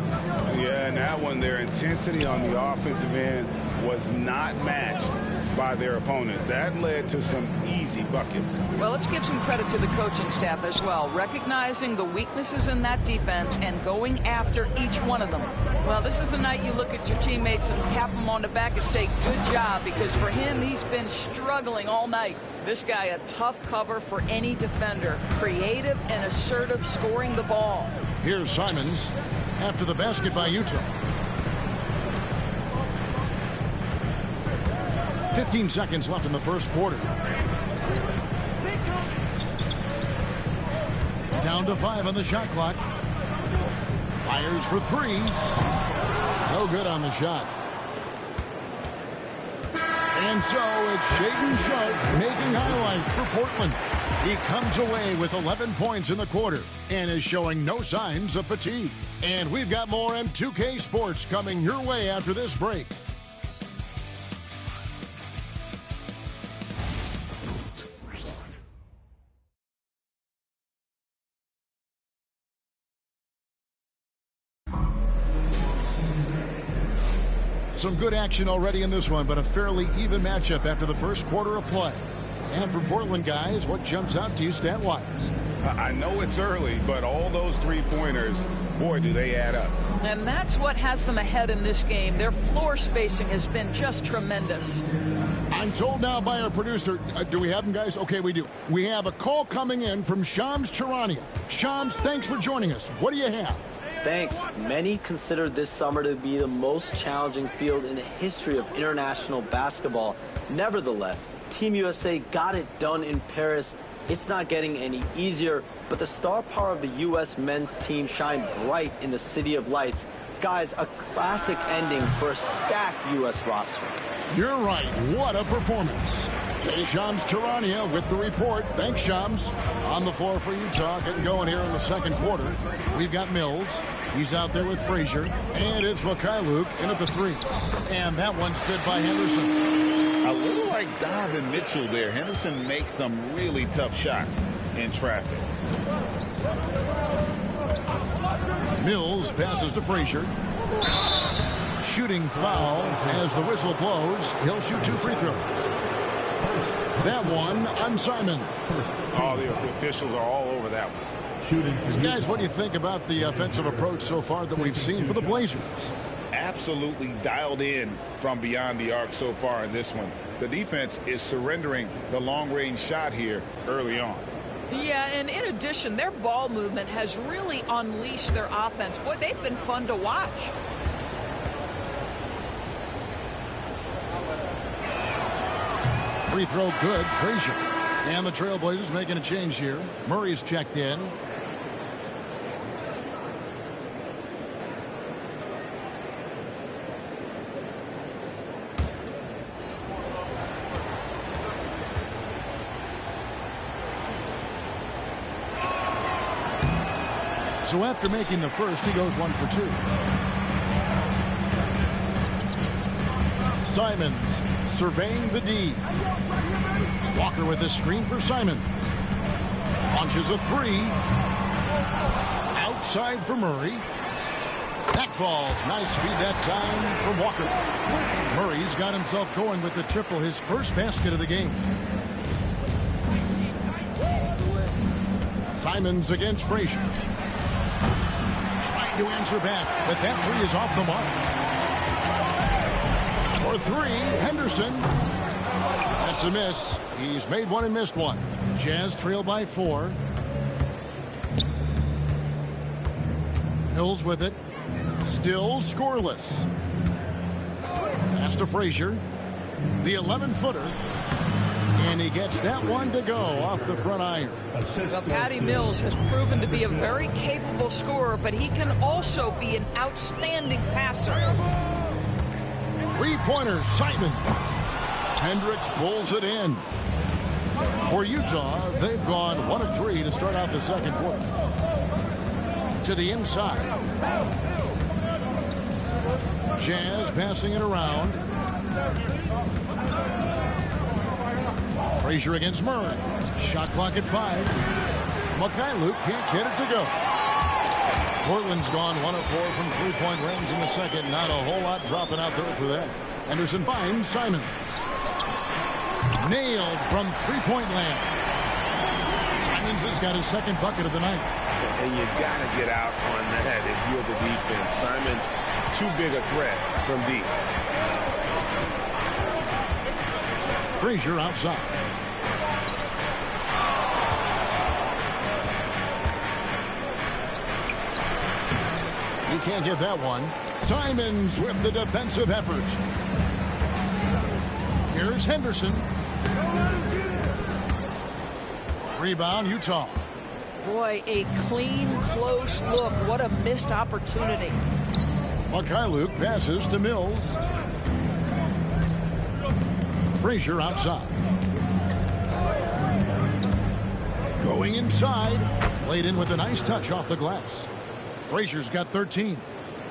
[SPEAKER 14] Yeah, and that one, their intensity on the offensive end was not matched by their opponent. That led to some easy buckets.
[SPEAKER 13] Well, let's give some credit to the coaching staff as well, recognizing the weaknesses in that defense and going after each one of them. Well, this is the night you look at your teammates and tap them on the back and say, good job, because for him, he's been struggling all night. This guy, a tough cover for any defender. Creative and assertive, scoring the ball.
[SPEAKER 11] Here's Simons after the basket by Utah. 15 seconds left in the first quarter. Down to 5 on the shot clock. Fires for 3. No good on the shot. And so it's Shaedon Sharpe making highlights for Portland. He comes away with 11 points in the quarter and is showing no signs of fatigue. And we've got more M2K Sports coming your way after this break. Some good action already in this one, but a fairly even matchup after the first quarter of play. And for Portland, guys, what jumps out to you stat-wise?
[SPEAKER 14] I know it's early, but all those three-pointers, boy, do they add up.
[SPEAKER 13] And that's what has them ahead in this game. Their floor spacing has been just tremendous.
[SPEAKER 11] I'm told now by our producer, do we have him, guys? Okay, we do. We have a call coming in from Shams Charania. Shams, thanks for joining us. What do you have?
[SPEAKER 5] Thanks. Many consider this summer to be the most challenging field in the history of international basketball. Nevertheless, Team USA got it done in Paris. It's not getting any easier, but the star power of the U.S. men's team shined bright in the City of Lights. Guys, a classic ending for a stacked U.S. roster.
[SPEAKER 11] You're right. What a performance. Hey, Shams Charania with the report. Thanks, Shams. On the floor for Utah, getting going here in the second quarter. We've got Mills. He's out there with Frazier. And it's Mikhailuk in at the three. And that one's good by Henderson.
[SPEAKER 12] A little like Donovan Mitchell there. Henderson makes some really tough shots in traffic.
[SPEAKER 11] Mills passes to Frazier. Shooting foul as the whistle blows. He'll shoot 2 free throws. That one on Simon.
[SPEAKER 14] Oh, the officials are all over that one.
[SPEAKER 11] Guys, what do you think about the offensive approach so far that we've seen for the Blazers?
[SPEAKER 12] Absolutely dialed in from beyond the arc so far in this one. The defense is surrendering the long-range shot here early on.
[SPEAKER 13] Yeah, and in addition, their ball movement has really unleashed their offense. Boy, they've been fun to watch.
[SPEAKER 11] Free throw good, Frazier. And the Trailblazers making a change here. Murray's checked in. So after making the first, he goes 1 for 2. Simons surveying the D. Walker with a screen for Simon. Launches a 3. Outside for Murray. That falls. Nice feed that time from Walker. Murray's got himself going with the triple, his first basket of the game. Simons against Frazier. Trying to answer back, but that 3 is off the mark. For 3, Henderson. That's a miss. He's made one and missed one. Jazz trail by 4. Mills with it. Still scoreless. Pass to Frazier. The 11-footer. And he gets that one to go off the front iron.
[SPEAKER 13] Well, Patty Mills has proven to be a very capable scorer, but he can also be an outstanding passer.
[SPEAKER 11] 3-pointer, Simon. Hendricks pulls it in. For Utah, they've gone 1 of 3 to start out the second quarter. To the inside. Jazz passing it around. Frazier against Murray. Shot clock at 5. Mikhailuk can't get it to go. Portland's gone 1 of 4 from 3-point range in the second. Not a whole lot dropping out there for them. Henderson finds Simons. Nailed from 3-point land. Simons has got his second bucket of the night.
[SPEAKER 14] And you got to get out on that if you're the defense. Simons too big a threat from deep.
[SPEAKER 11] Frazier outside. He can't get that one. Simons with the defensive effort. Here's Henderson. Rebound, Utah.
[SPEAKER 13] Boy, a clean, close look. What a missed opportunity.
[SPEAKER 11] Mikhailuk passes to Mills. Frazier outside. Going inside. Laid in with a nice touch off the glass. Frazier's got 13.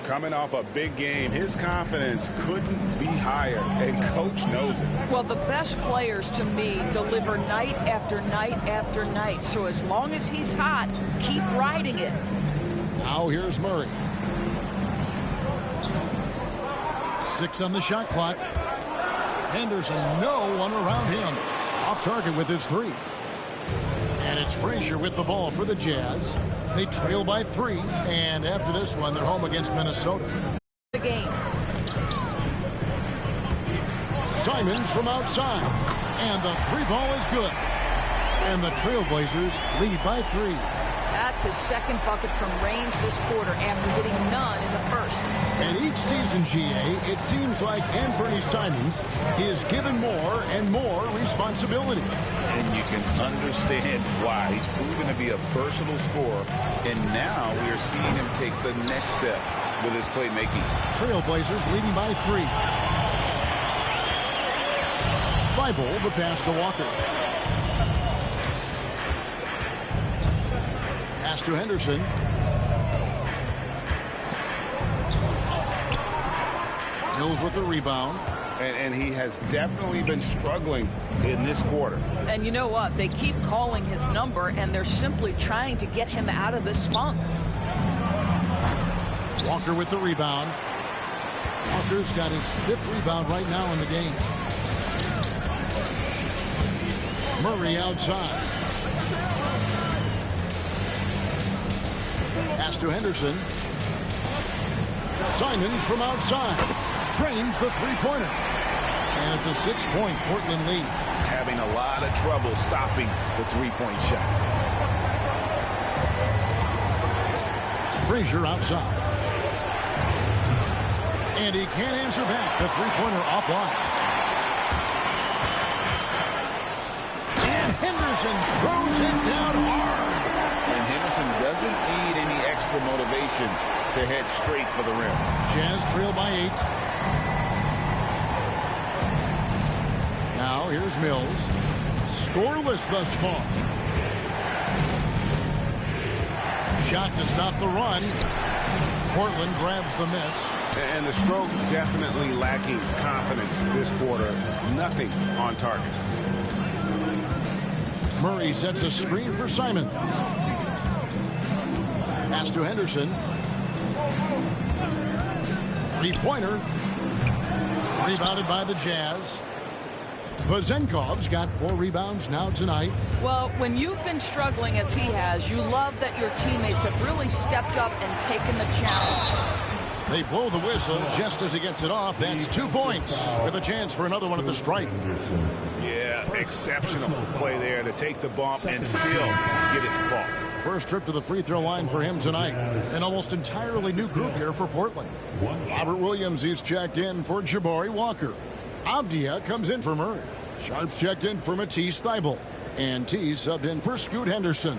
[SPEAKER 14] Coming off a big game, his confidence couldn't be higher, and coach knows it.
[SPEAKER 13] Well, the best players to me deliver night after night after night. So as long as he's hot, keep riding it.
[SPEAKER 11] Now here's Murray. 6 on the shot clock. Henderson, no one around him. Off target with his 3. And it's Frazier with the ball for the Jazz. They trail by 3, and after this one, they're home against Minnesota.
[SPEAKER 13] The game.
[SPEAKER 11] Simons from outside, and the 3 ball is good. And the Trailblazers lead by 3.
[SPEAKER 13] That's his second bucket from range this quarter after hitting none in the first.
[SPEAKER 11] And each season, GA, it seems like Anthony Simons is given more and more responsibility.
[SPEAKER 12] And you can understand why. He's proven to be a versatile scorer, and now we are seeing him take the next step with his playmaking.
[SPEAKER 11] Trailblazers leading by 3. Thibault the pass to Walker. Pass to Henderson. Mills with the rebound.
[SPEAKER 14] And he has definitely been struggling in this quarter.
[SPEAKER 13] And you know what? They keep calling his number, and they're simply trying to get him out of this funk.
[SPEAKER 11] Walker with the rebound. Walker's got his 5th rebound right now in the game. Murray outside. Pass to Henderson. Simons from outside. Drains the 3-pointer. And it's a 6-point Portland lead.
[SPEAKER 12] Having a lot of trouble stopping the 3-point shot.
[SPEAKER 11] Frazier outside. And he can't answer back. The 3-pointer offline. And Henderson throws it down hard.
[SPEAKER 12] And Henderson doesn't need any extra motivation to head straight for the rim.
[SPEAKER 11] Jazz trail by 8. Now here's Mills. Scoreless thus far. Shot to stop the run. Portland grabs the miss.
[SPEAKER 14] And the Stroke definitely lacking confidence this quarter. Nothing on target.
[SPEAKER 11] Murray sets a screen for Simon. Pass to Henderson. 3-pointer. Rebounded by the Jazz. Vazenkov's got 4 rebounds now tonight.
[SPEAKER 13] Well, when you've been struggling as he has, you love that your teammates have really stepped up and taken the challenge.
[SPEAKER 11] They blow the whistle just as he gets it off. That's 2 points with a chance for another one at the stripe.
[SPEAKER 14] Yeah, exceptional play there to take the bump and still get it to fall.
[SPEAKER 11] First trip to the free throw line for him tonight. An almost entirely new group here for Portland. Robert Williams is checked in for Jabari Walker. Avdia comes in for Murray. Sharp's checked in for Matisse Thibault. And T subbed in for Scoot Henderson.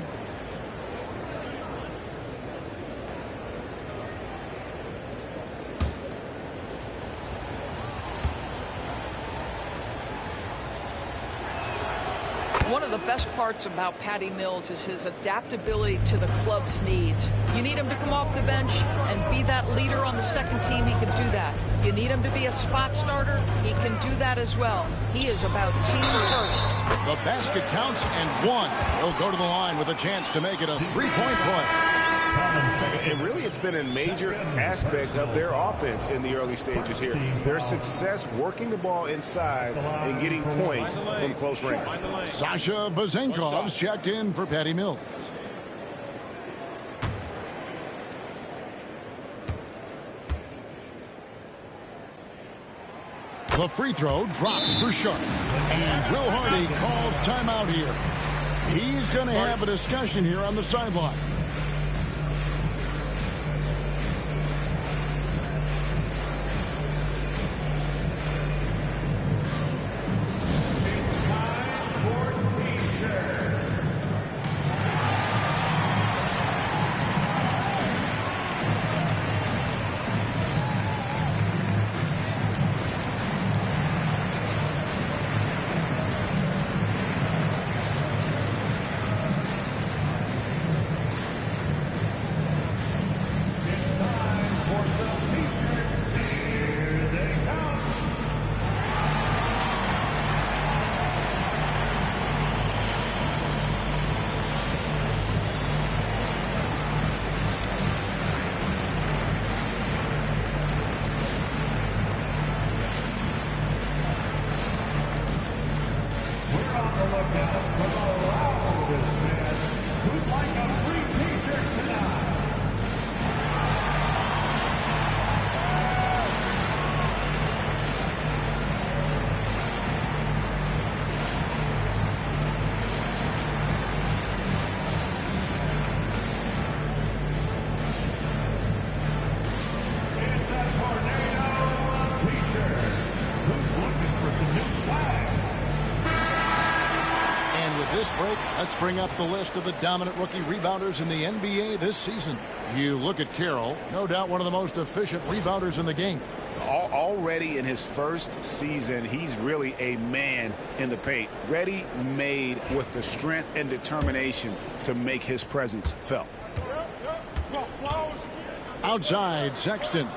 [SPEAKER 13] One of the best parts about Patty Mills is his adaptability to the club's needs. You need him to come off the bench and be that leader on the second team, he can do that. You need him to be a spot starter, he can do that as well. He is about team first.
[SPEAKER 11] The basket counts and 1. He'll go to the line with a chance to make it a 3-point play.
[SPEAKER 14] And really, it's been a major aspect of their offense in the early stages here. Their success working the ball inside and getting points from close range.
[SPEAKER 11] Sasha Vazenkov's checked in for Patty Mills. The free throw drops for Sharp. And Will Hardy calls timeout here. He's going to have a discussion here on the sideline. this break, let's bring up the list of the dominant rookie rebounders in the NBA this season. You look at Carroll, no doubt one of the most efficient rebounders in the game.
[SPEAKER 14] Already in his first season, he's really a man in the paint. Ready-made with the strength and determination to make his presence felt.
[SPEAKER 11] Outside, Sexton.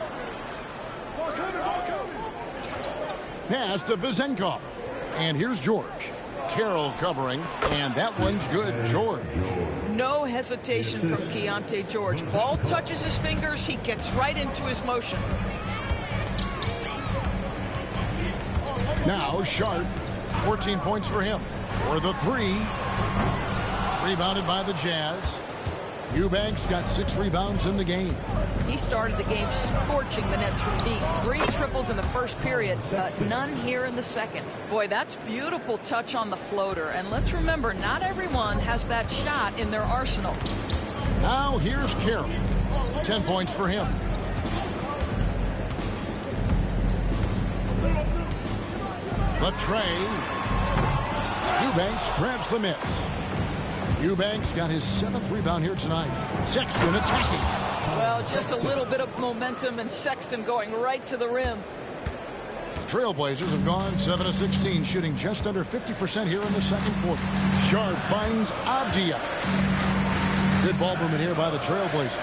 [SPEAKER 11] Pass to Vizenkov. And here's George. Carroll covering, and that one's good, George.
[SPEAKER 13] No hesitation from Keontae George. Ball touches his fingers, he gets right into his motion.
[SPEAKER 11] Now Sharp, 14 points for him. For the three. Rebounded by the Jazz. Eubanks got 6 rebounds in the game.
[SPEAKER 13] He started the game scorching the Nets from deep. 3 triples in the first period, none here in the second. Boy, that's beautiful touch on the floater. And let's remember, not everyone has that shot in their arsenal.
[SPEAKER 11] Now here's Carroll. 10 points for him. The tray. Eubanks grabs the miss. Eubanks got his 7th rebound here tonight. Sexton attacking.
[SPEAKER 13] Well, just a little bit of momentum and Sexton going right to the rim.
[SPEAKER 11] The Trailblazers have gone 7 of 16, shooting just under 50% here in the second quarter. Sharp finds Avdia. Good ball movement here by the Trailblazers.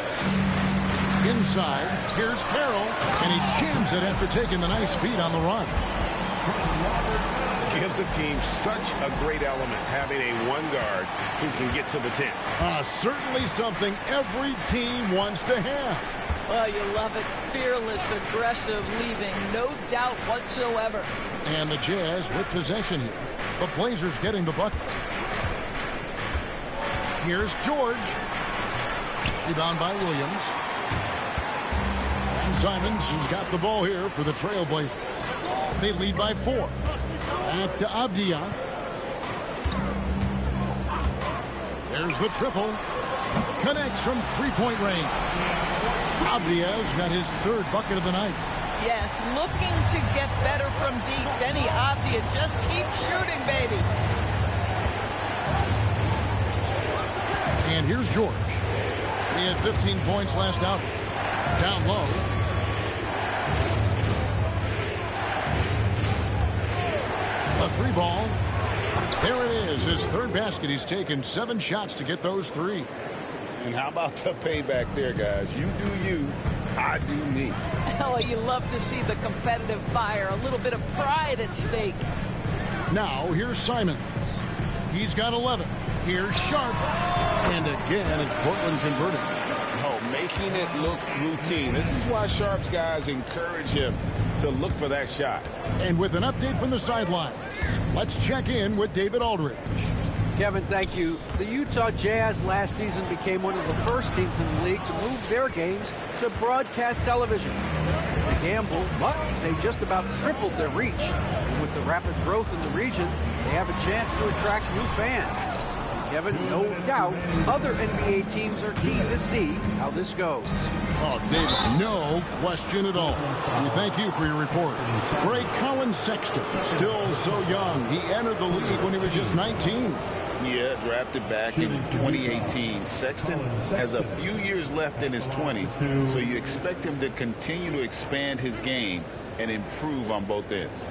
[SPEAKER 11] Inside, here's Carroll, and he jams it after taking the nice feed on the run.
[SPEAKER 14] Gives the team such a great element having a one guard who can get to the 10.
[SPEAKER 11] Certainly something every team wants to have.
[SPEAKER 13] Well, you love it. Fearless, aggressive, leaving no doubt whatsoever.
[SPEAKER 11] And the Jazz with possession here. The Blazers getting the bucket. Here's George. Rebound by Williams. And Simons has got the ball here for the Trailblazers. They lead by 4. Back to Avdia. There's the triple. Connects from three-point range. Avdia's got his 3rd bucket of the night.
[SPEAKER 13] Yes, looking to get better from deep. Denny Avdia just keeps shooting, baby.
[SPEAKER 11] And here's George. He had 15 points last outing. Down low. A 3 ball. There it is, his 3rd basket. He's taken 7 shots to get those 3.
[SPEAKER 14] And how about the payback there, guys? You do you, I do me.
[SPEAKER 13] Oh, you love to see the competitive fire. A little bit of pride at stake.
[SPEAKER 11] Now, here's Simons. He's got 11. Here's Sharp. And again, it's Portland converting.
[SPEAKER 14] Oh, making it look routine. This is why Sharp's guys encourage him to look for that shot.
[SPEAKER 11] And with an update from the sidelines, let's check in with David Aldridge.
[SPEAKER 15] Kevin, thank you. The Utah Jazz last season became one of the first teams in the league to move their games to broadcast television. It's a gamble, but they just about tripled their reach. And with the rapid growth in the region, they have a chance to attract new fans. Kevin, no doubt, other NBA teams are keen to see how this goes.
[SPEAKER 11] Oh, David, no question at all. We thank you for your report. Great Colin Sexton, still so young. He entered the league when he was just 19.
[SPEAKER 12] Yeah, drafted back in 2018. Sexton has a few years left in his 20s, so you expect him to continue to expand his game and improve on both ends.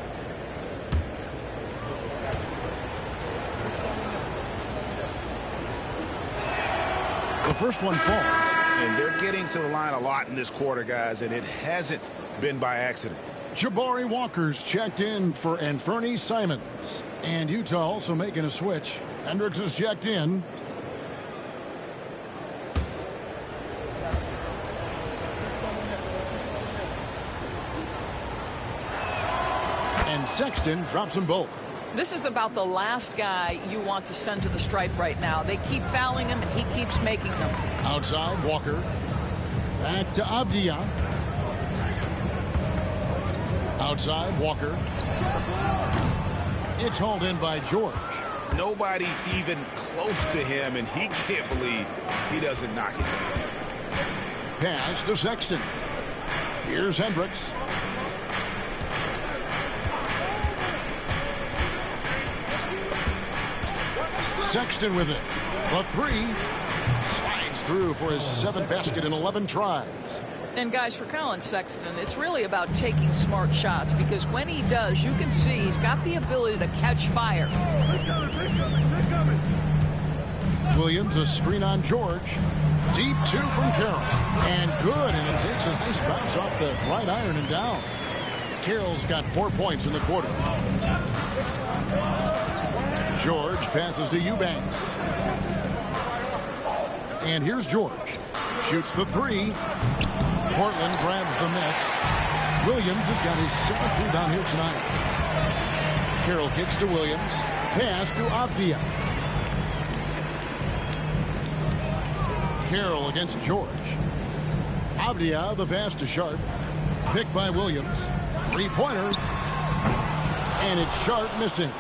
[SPEAKER 11] The first one falls.
[SPEAKER 14] And they're getting to the line a lot in this quarter, guys, and it hasn't been by accident.
[SPEAKER 11] Jabari Walker's checked in for Anfernee Simons. And Utah also making a switch. Hendricks is checked in. And Sexton drops them both.
[SPEAKER 13] This is about the last guy you want to send to the stripe right now. They keep fouling him, and he keeps making them.
[SPEAKER 11] Outside, Walker. Back to Avdia. Outside, Walker. It's hauled in by George.
[SPEAKER 14] Nobody even close to him, and he can't believe he doesn't knock it down.
[SPEAKER 11] Pass to Sexton. Here's Hendricks. Sexton with it. The three slides through for his 7th basket in 11 tries.
[SPEAKER 13] And guys, for Colin Sexton, it's really about taking smart shots, because when he does, you can see he's got the ability to catch fire.
[SPEAKER 11] Williams, a screen on George. Deep 2 from Carroll. And good, and it takes a nice bounce off the right iron and down. Carroll's got 4 points in the quarter. George passes to Eubanks. And here's George. Shoots the three. Portland grabs the miss. Williams has got his 7th rebound here tonight. Carroll kicks to Williams. Pass to Avdia. Carroll against George. Avdia, the pass to Sharp. Picked by Williams. Three-pointer. And it's Sharp missing.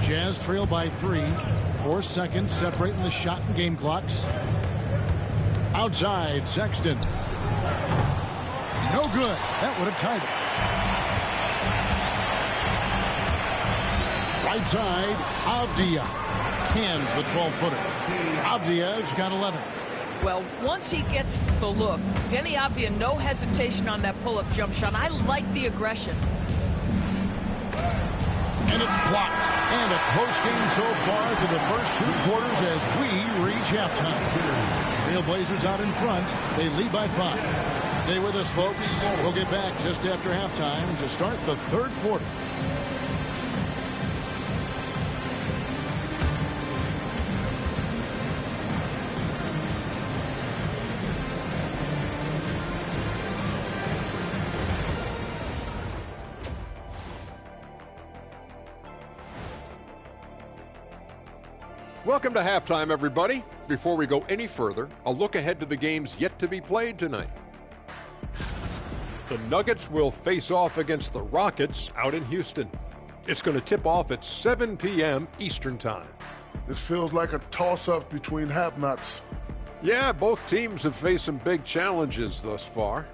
[SPEAKER 11] Jazz trail by 3. 4 seconds separating the shot and game clocks. Outside, Sexton. No good. That would have tied it. Right side, Avdia cans the 12-footer. Avdia's got 11.
[SPEAKER 13] Well, once he gets the look, Denny Avdia, no hesitation on that pull-up jump shot. I like the aggression.
[SPEAKER 11] And it's blocked. And a close game so far through the first 2 quarters as we reach halftime. Trailblazers out in front. They lead by 5. Stay with us, folks. We'll get back just after halftime to start the 3rd quarter.
[SPEAKER 9] Welcome to halftime, everybody. Before we go any further, a look ahead to the games yet to be played tonight. The Nuggets will face off against the Rockets out in Houston. It's going to tip off at 7 p.m. Eastern Time.
[SPEAKER 10] It feels like a toss-up between have-nots.
[SPEAKER 9] Yeah, both teams have faced some big challenges thus far.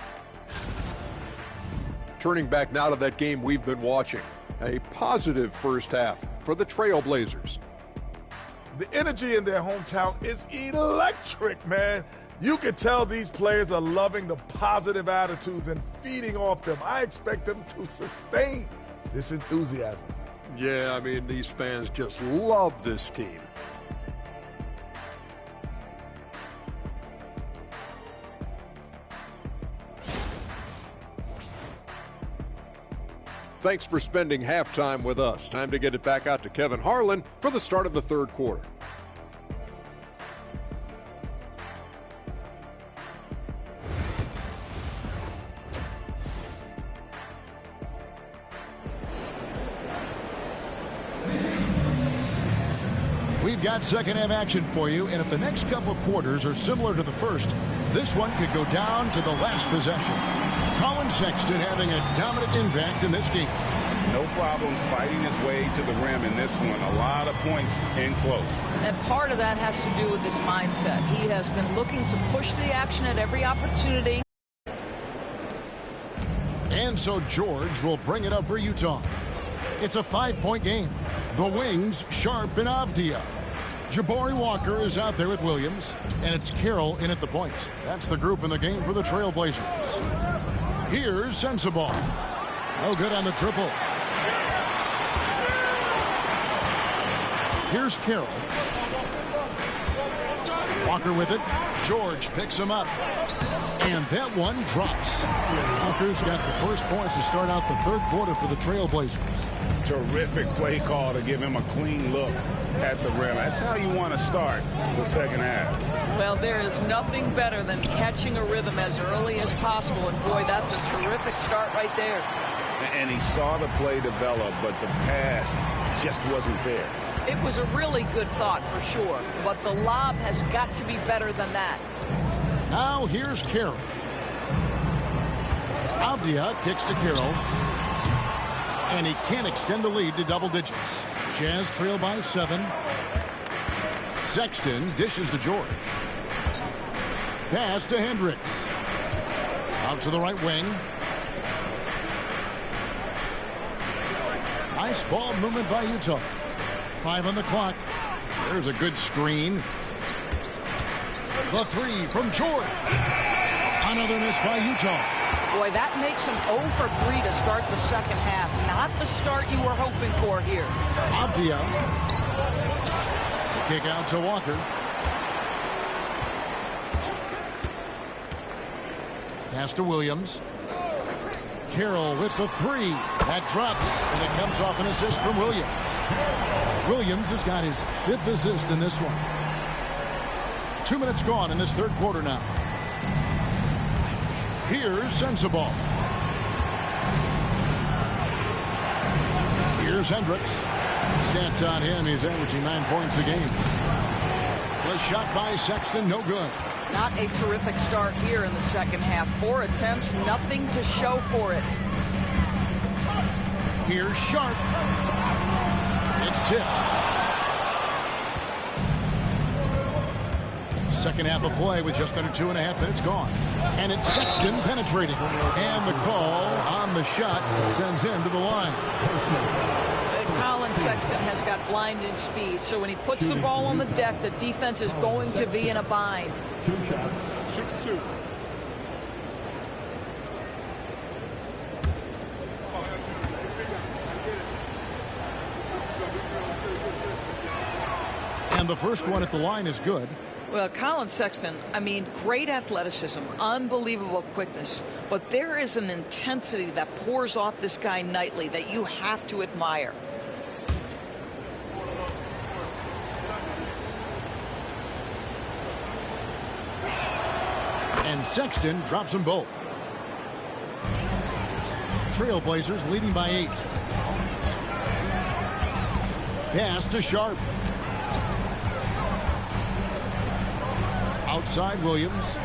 [SPEAKER 9] Turning back now to that game we've been watching. A positive first half for the Trailblazers.
[SPEAKER 16] The energy in their hometown is electric, man. You can tell these players are loving the positive attitudes and feeding off them. I expect them to sustain this enthusiasm.
[SPEAKER 9] Yeah, I mean, these fans just love this team. Thanks for spending halftime with us. Time to get it back out to Kevin Harlan for the start of the 3rd quarter.
[SPEAKER 11] We've got second half action for you, and if the next couple quarters are similar to the first, this one could go down to the last possession. Colin Sexton having a dominant impact in this game.
[SPEAKER 12] No problems fighting his way to the rim in this one. A lot of points in close.
[SPEAKER 13] And part of that has to do with his mindset. He has been looking to push the action at every opportunity.
[SPEAKER 11] And so George will bring it up for Utah. It's a 5-point game. The wings, Sharp and Avdia. Jabari Walker is out there with Williams, and it's Carroll in at the point. That's the group in the game for the Trailblazers. Here's Sensabaugh. No good on the triple. Here's Carroll. Walker with it. George picks him up. And that one drops. Walker's got the first points to start out the 3rd quarter for the Trailblazers.
[SPEAKER 12] Terrific play call to give him a clean look at the rim. That's how you want to start the second half.
[SPEAKER 13] Well, there is nothing better than catching a rhythm as early as possible. And, boy, that's a terrific start right there.
[SPEAKER 12] And he saw the play develop, but the pass just wasn't there.
[SPEAKER 13] It was a really good thought for sure, but the lob has got to be better than that.
[SPEAKER 11] Now here's Carroll. Avdia kicks to Carroll. And he can't extend the lead to double digits. Jazz trail by 7. Sexton dishes to George. Pass to Hendricks. Out to the right wing. Nice ball movement by Utah. 5 on the clock. There's a good screen. The three from George. Another miss by Utah.
[SPEAKER 13] Boy, that makes him 0 for 3 to start the second half. Not the start you were hoping for here.
[SPEAKER 11] Avdia. The kick out to Walker. Pass to Williams. Carroll with the three. That drops, and it comes off an assist from Williams. Williams has got his 5th assist in this one. 2 minutes gone in this third quarter now. Here's Sensabaugh. Here's Hendricks. Stats on him. He's averaging 9 points a game. The shot by Sexton, no good.
[SPEAKER 13] Not a terrific start here in the second half. 4 attempts, nothing to show for it.
[SPEAKER 11] Here's Sharp. It's tipped. Second half of play with just under 2.5 minutes gone. And it's Sexton penetrating. And the call on the shot that sends him to the line.
[SPEAKER 13] Colin Sexton has got blinding speed, so when he puts the ball on the deck, the defense is going to be in a bind.
[SPEAKER 6] 2 shots.
[SPEAKER 16] Shoot 2.
[SPEAKER 11] And the first one at the line is good.
[SPEAKER 13] Well, Colin Sexton, I mean, great athleticism, unbelievable quickness, but there is an intensity that pours off this guy nightly that you have to admire.
[SPEAKER 11] And Sexton drops them both. Trailblazers leading by 8. Pass to Sharp. Outside Williams.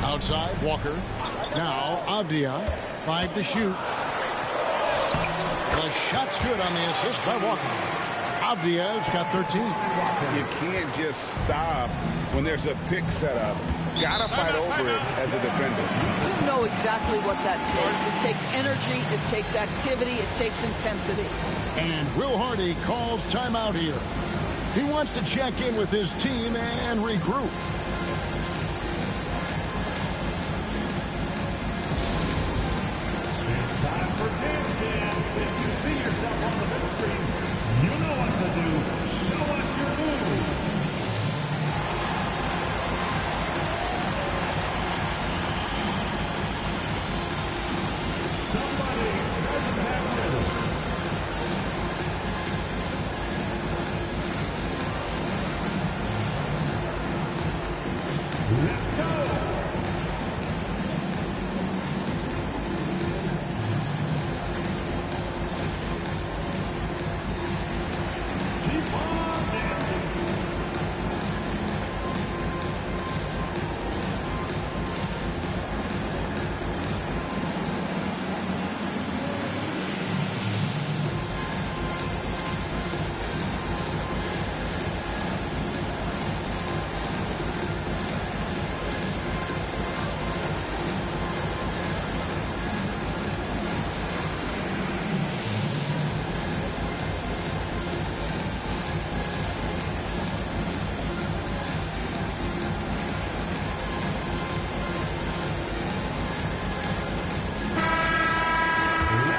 [SPEAKER 11] Outside Walker. Now Avdia. 5 to shoot. The shot's good on the assist by Walker. Avdia's got 13.
[SPEAKER 14] You can't just stop when there's a pick set up. Gotta fight over it as a defender.
[SPEAKER 13] You know exactly what that takes. It takes energy, it takes activity, it takes intensity.
[SPEAKER 11] And Will Hardy calls timeout here. He wants to check in with his team and regroup.
[SPEAKER 6] It's time for Dance Jam. If you see yourself on the big screen, you know what to do. Show us your moves. Somebody doesn't have rhythm. Let's go. Keep on dancing.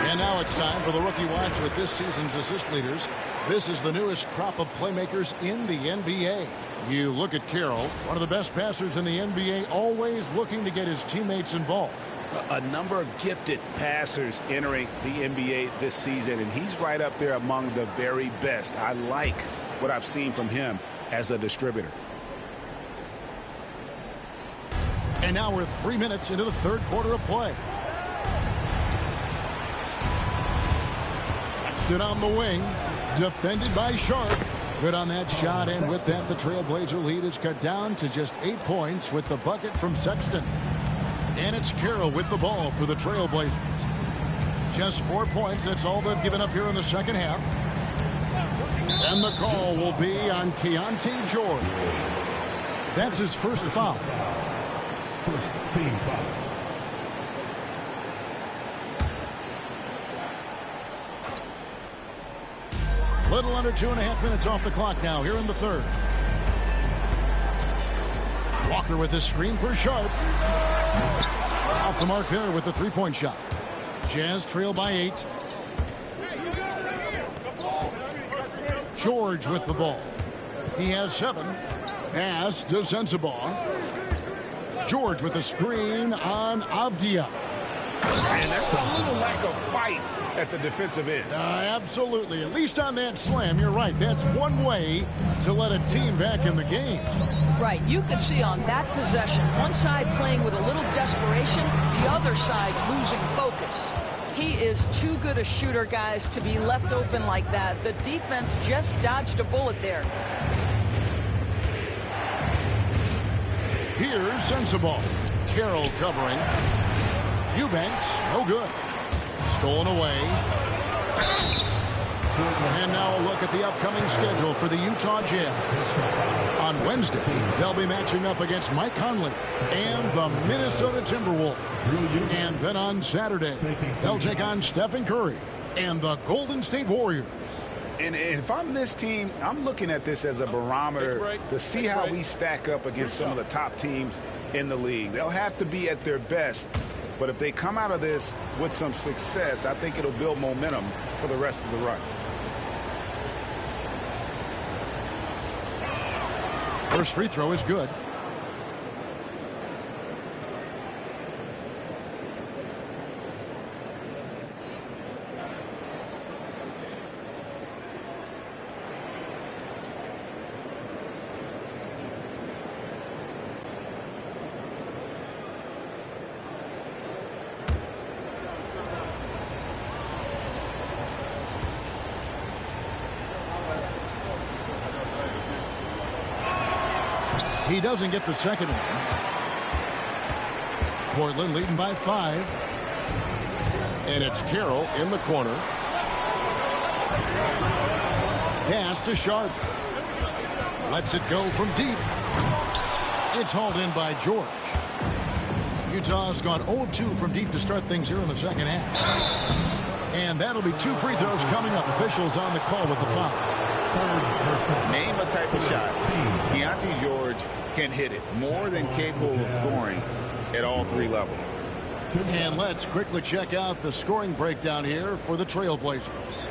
[SPEAKER 11] And now it's time for the Rookie Watch with this season's assist leaders. This is the newest crop of playmakers in the NBA. You look at Carroll, one of the best passers in the NBA, always looking to get his teammates involved.
[SPEAKER 14] A number of gifted passers entering the NBA this season, and he's right up there among the very best. I like what I've seen from him as a distributor.
[SPEAKER 11] And now we're 3 minutes into the third quarter of play. Sexton on the wing, defended by Sharp. Good on that shot, and with that, the Trailblazer lead is cut down to just 8 points with the bucket from Sexton. And it's Carroll with the ball for the Trailblazers. Just 4 points, that's all they've given up here in the second half. And the call will be on Keontae George. That's his first foul.
[SPEAKER 6] First team foul.
[SPEAKER 11] Little under 2.5 minutes off the clock now here in the third. Walker with his screen for Sharp. Off the mark there with the three-point shot. Jazz trail by 8. George with the ball. He has 7. Pass to Sensabaugh. George with the screen on Avdia.
[SPEAKER 14] And that's a little lack of fight at the defensive end.
[SPEAKER 11] Absolutely. At least on that slam, you're right. That's one way to let a team back in the game.
[SPEAKER 13] Right. You could see on that possession, one side playing with a little desperation, the other side losing focus. He is too good a shooter, guys, to be left open like that. The defense just dodged a bullet there.
[SPEAKER 11] Here's Sensabaugh. Carroll covering. Eubanks, no good. Stolen away. And now a look at the upcoming schedule for the Utah Jazz. On Wednesday, they'll be matching up against Mike Conley and the Minnesota Timberwolves. And then on Saturday, they'll take on Stephen Curry and the Golden State Warriors.
[SPEAKER 12] And if I'm this team, I'm looking at this as a barometer to see how we stack up against some of the top teams in the league. They'll have to be at their best. But if they come out of this with some success, I think it'll build momentum for the rest of the run.
[SPEAKER 11] First free throw is good. He doesn't get the second one. Portland leading by 5. And it's Carroll in the corner. Pass to Sharp. Lets it go from deep. It's hauled in by George. Utah's gone 0 of 2 from deep to start things here in the second half. And that'll be 2 free throws coming up. Officials on the call with the foul.
[SPEAKER 12] Name a type of shot. Keontae George can hit it. More than capable of scoring at all 3 levels.
[SPEAKER 11] And let's quickly check out the scoring breakdown here for the Trailblazers.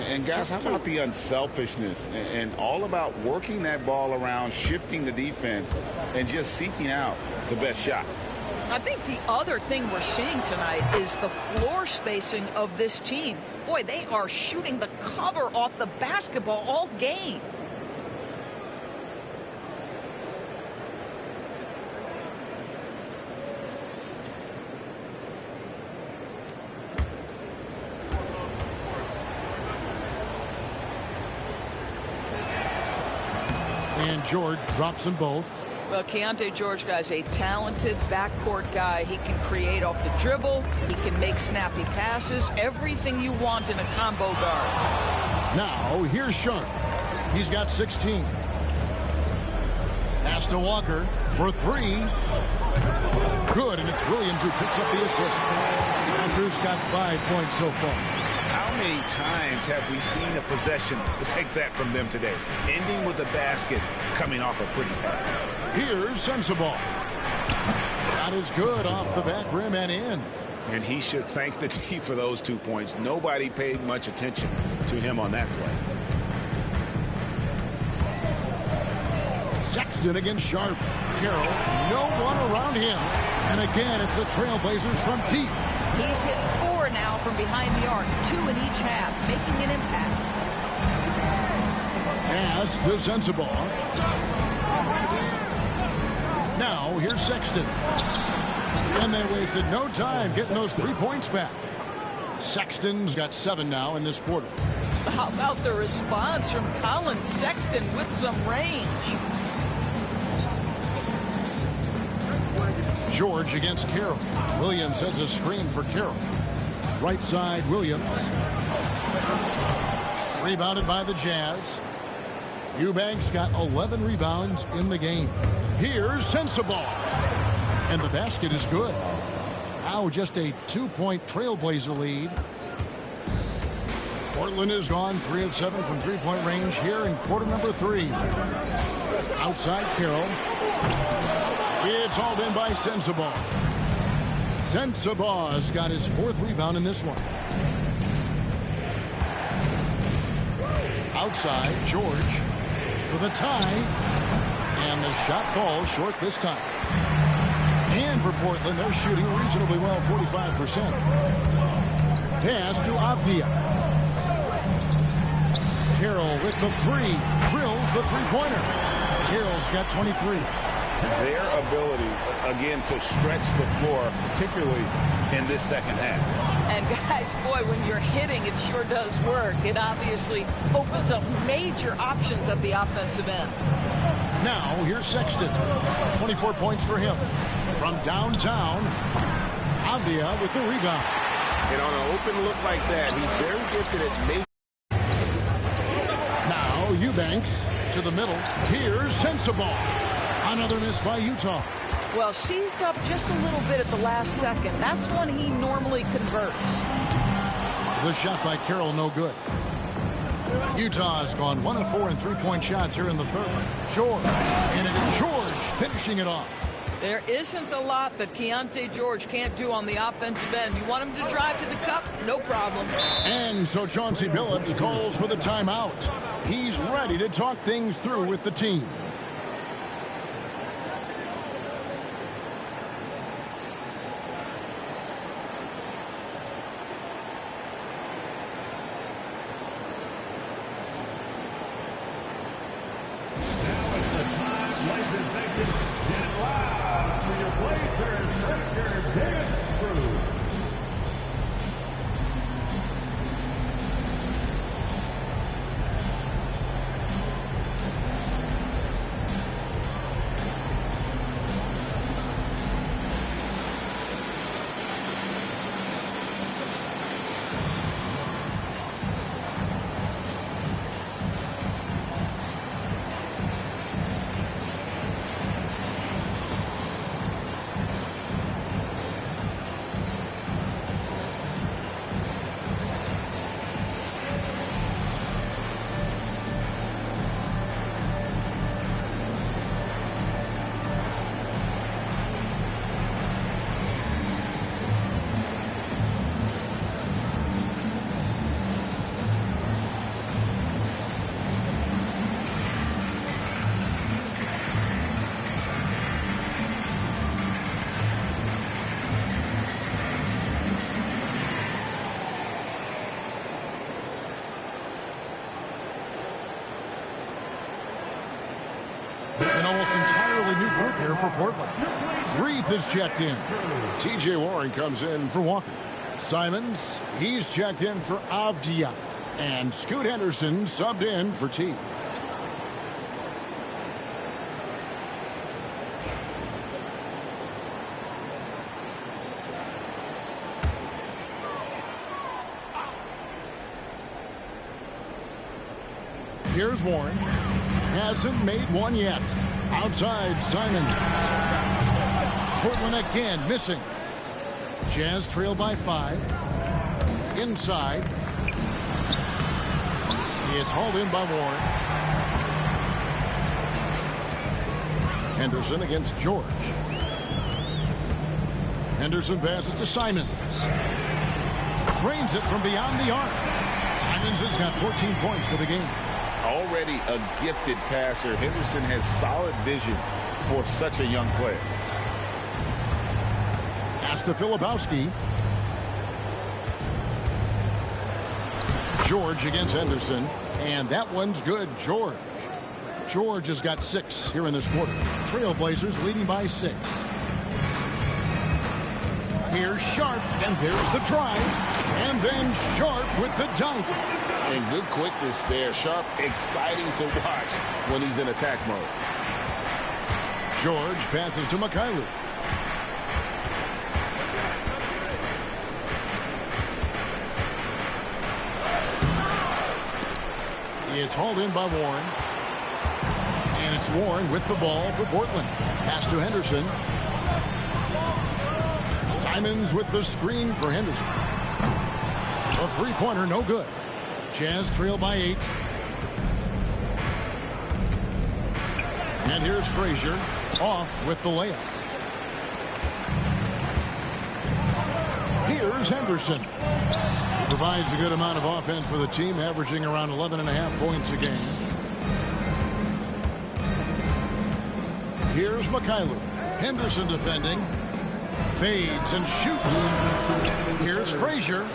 [SPEAKER 12] And guys, how about the unselfishness and all about working that ball around, shifting the defense, and just seeking out the best shot?
[SPEAKER 13] I think the other thing we're seeing tonight is the floor spacing of this team. Boy, they are shooting the cover off the basketball all game.
[SPEAKER 11] And George drops them both.
[SPEAKER 13] Well, Keontae George, guys, a talented backcourt guy. He can create off the dribble. He can make snappy passes. Everything you want in a combo guard.
[SPEAKER 11] Now, here's Sharp. He's got 16. Pass to Walker for 3. Good, and it's Williams who picks up the assist. Walker's got 5 points so far.
[SPEAKER 14] How many times have we seen a possession like that from them today? Ending with a basket, coming off a pretty pass.
[SPEAKER 11] Here's Sensabaugh. Shot is good off the back rim and in.
[SPEAKER 14] And he should thank the team for those 2 points. Nobody paid much attention to him on that play.
[SPEAKER 11] Sexton against Sharp. Carroll, no one around him. And again, it's the Trailblazers from deep.
[SPEAKER 13] He's hit 4 now from behind the arc, 2 in each half, making an impact.
[SPEAKER 11] Pass to Sensabaugh. Now, here's Sexton. And they wasted no time getting those 3 points back. Sexton's got 7 now in this quarter.
[SPEAKER 13] How about the response from Colin Sexton with some range?
[SPEAKER 11] George against Carroll. Williams has a screen for Carroll. Right side, Williams. Rebounded by the Jazz. Eubanks got 11 rebounds in the game. Here's Sensabaugh. And the basket is good. Now just a 2-point Trailblazer lead. Portland is gone 3 of 7 from three-point range here in quarter number 3. Outside Carroll. It's hauled in by Sensabaugh. Sensabaugh's got his 4th rebound in this one. Outside, George for the tie. And the shot falls short this time. And for Portland, they're shooting reasonably well, 45%. Pass to Avdia. Carroll with the 3. Drills the three-pointer. Carroll's got 23.
[SPEAKER 14] Their ability, again, to stretch the floor, particularly in this second half.
[SPEAKER 13] And guys, boy, when you're hitting, it sure does work. It obviously opens up major options at the offensive end.
[SPEAKER 11] Now, here's Sexton. 24 points for him. From downtown, Avdia with the rebound.
[SPEAKER 14] And on an open look like that, he's very gifted at making.
[SPEAKER 11] Now, Eubanks to the middle. Here's Sensabaugh. Another miss by Utah.
[SPEAKER 13] Well, seized up just a little bit at the last second. That's when he normally converts.
[SPEAKER 11] The shot by Carroll, no good. Utah has gone 1 of 4 in three-point shots here in the third. George, and it's George finishing it off.
[SPEAKER 13] There isn't a lot that Keontae George can't do on the offensive end. You want him to drive to the cup? No problem.
[SPEAKER 11] And so Chauncey Billups calls for the timeout. He's ready to talk things through with the team. An almost entirely new group here for Portland. Reith is checked in. T.J. Warren comes in for Walker. Simons, he's checked in for Avdia. And Scoot Henderson subbed in for T. Here's Warren. Hasn't made one yet. Outside, Simons. Portland again missing. Jazz trail by 5. Inside. It's hauled in by Warren. Henderson against George. Henderson passes to Simons. Drains it from beyond the arc. Simons has got 14 points for the game.
[SPEAKER 14] Already a gifted passer, Henderson has solid vision for such a young player.
[SPEAKER 11] Pass to Filipowski. George against Henderson. And that one's good. George. George has got 6 here in this quarter. Trailblazers leading by 6. Here's Sharp, and there's the drive. And then Sharp with the dunk.
[SPEAKER 14] And good quickness there. Sharp, exciting to watch when he's in attack mode.
[SPEAKER 11] George passes to Mikhailuk. It's hauled in by Warren. And it's Warren with the ball for Portland. Pass to Henderson. Simons with the screen for Henderson. A three-pointer, no good. Jazz trail by 8. And here's Frazier off with the layup. Here's Henderson. He provides a good amount of offense for the team, averaging around 11.5 points a game. Here's Mikhailuk. Henderson defending. Fades and shoots. Here's Frazier.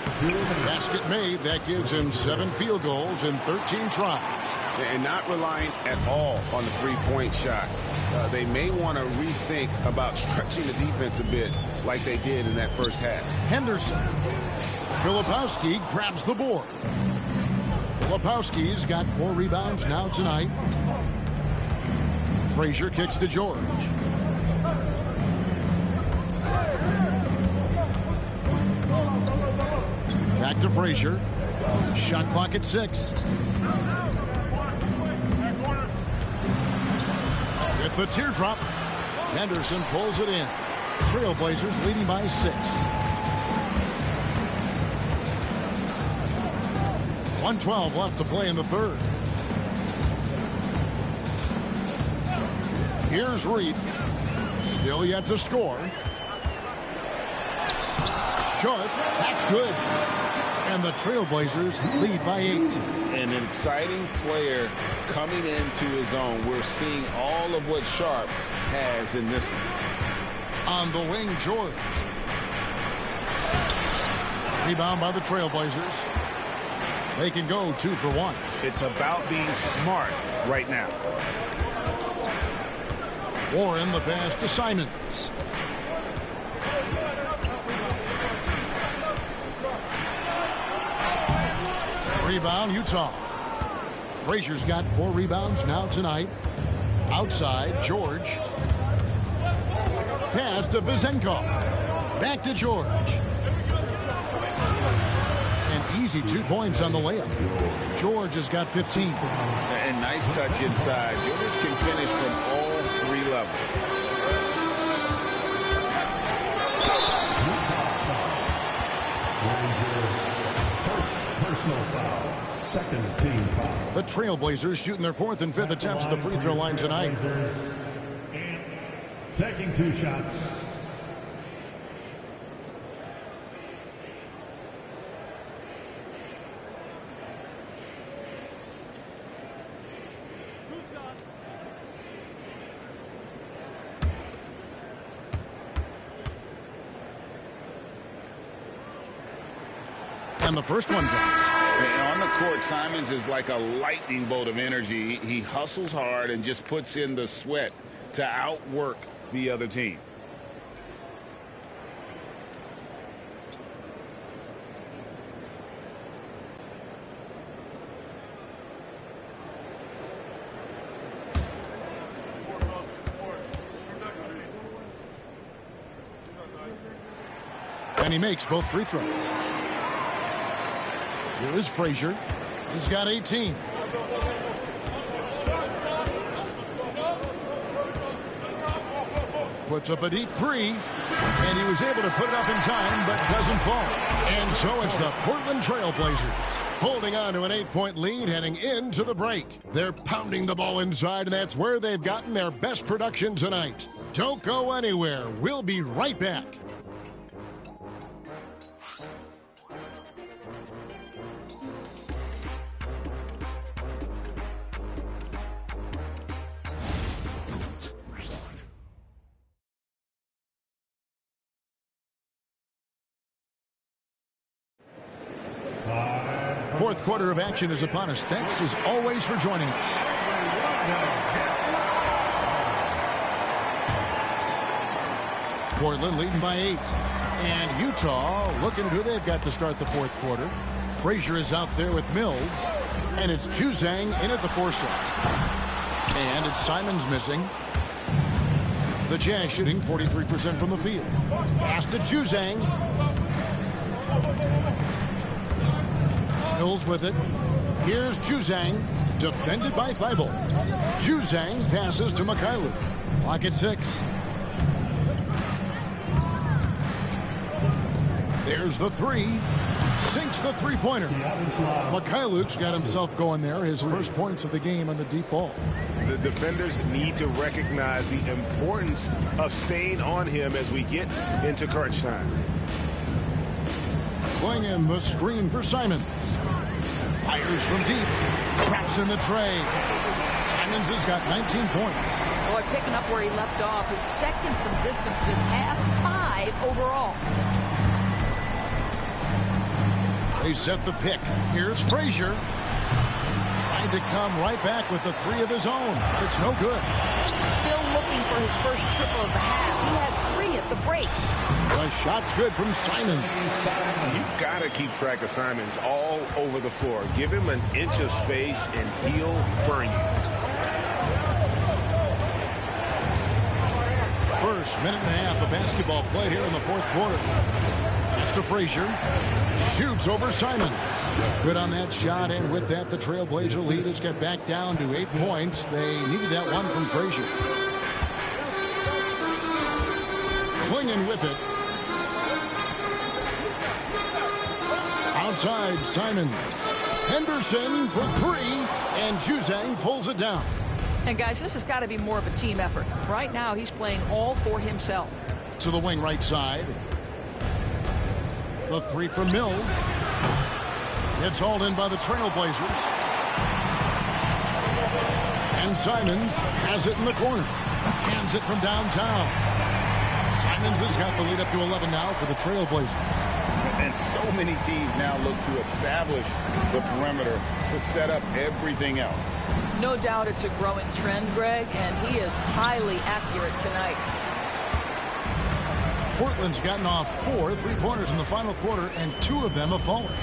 [SPEAKER 11] Basket made. That gives him 7 field goals in 13 tries.
[SPEAKER 14] And not relying at all on the three-point shot. They may want to rethink about stretching the defense a bit like they did in that first half.
[SPEAKER 11] Henderson. Filipowski grabs the board. Filipowski's got 4 rebounds now tonight. Frazier kicks to George. Back to Frazier. Shot clock at 6. With the teardrop, Henderson pulls it in. Trailblazers leading by 6. 1:12 left to play in the third. Here's Reith. Still yet to score. Short. That's good. And the Trailblazers lead by 8.
[SPEAKER 12] And an exciting player coming into his own. We're seeing all of what Sharp has in this one.
[SPEAKER 11] On the wing, George. Rebound by the Trailblazers. They can go 2 for 1.
[SPEAKER 14] It's about being smart right now.
[SPEAKER 11] Warren the pass to Simons. Rebound, Utah. Frazier's got 4 rebounds now tonight. Outside, George. Pass to Vizenkov. Back to George. An easy 2 points on the layup. George has got 15.
[SPEAKER 12] And nice touch inside. George can finish from all 3 levels.
[SPEAKER 6] Personal foul. Second team foul.
[SPEAKER 11] The Trailblazers shooting their 4th and 5th attempts at the free throw line tonight.
[SPEAKER 6] And taking 2 shots.
[SPEAKER 11] And the first one drops.
[SPEAKER 12] And on the court, Simons is like a lightning bolt of energy. He hustles hard and just puts in the sweat to outwork the other team.
[SPEAKER 11] And he makes both free throws. Here is Frazier. He's got 18. Puts up a deep 3. And he was able to put it up in time, but doesn't fall. And so it's the Portland Trailblazers holding on to an 8-point lead heading into the break. They're pounding the ball inside, and that's where they've gotten their best production tonight. Don't go anywhere. We'll be right back. Fourth quarter of action is upon us. Thanks as always for joining us. Portland leading by 8. And Utah looking at who they've got to start the fourth quarter. Frazier is out there with Mills. And it's Juzang in at the 4 slot. And it's Simons missing. The Jazz shooting 43% from the field. Pass to Juzang. Mills with it. Here's Juzang, defended by Thibault. Juzang passes to Mikhailuk. Clock at 6. There's the 3. sinks the three-pointer. Mikhailuk's got himself going there. His first points of the game on the deep ball.
[SPEAKER 14] The defenders need to recognize the importance of staying on him as we get into crunch time.
[SPEAKER 11] Clingan the screen for Simons. Fires from deep. Traps in the tray. Simons has got 19 points.
[SPEAKER 13] Boy, picking up where he left off. His second from distance this half, 5 overall.
[SPEAKER 11] They set the pick. Here's Frazier. Trying to come right back with the 3 of his own. It's no good.
[SPEAKER 13] Still looking for his first triple of the half. He had 3 at the break.
[SPEAKER 11] The shot's good from Simons.
[SPEAKER 14] You've got to keep track of Simons all over the floor. Give him an inch of space and he'll burn you.
[SPEAKER 11] First minute and a half of basketball played here in the fourth quarter. Pass to Frazier. Shoots over Simons. Good on that shot, and with that, the Trailblazer lead has got back down to 8 points. They needed that one from Frazier. Clingan with it. Outside, Simons. Henderson for 3, and Juzang pulls it down.
[SPEAKER 13] And guys, this has got to be more of a team effort. Right now, he's playing all for himself.
[SPEAKER 11] To the wing right side. The 3 from Mills. It's hauled in by the Trailblazers. And Simons has it in the corner. Cans it from downtown. Simons has got the lead up to 11 now for the Trailblazers.
[SPEAKER 12] And so many teams now look to establish the perimeter to set up everything else.
[SPEAKER 13] No doubt it's a growing trend, Greg, and he is highly accurate tonight.
[SPEAKER 11] Portland's gotten off 4 3-pointers in the final quarter, and 2 of them have fallen.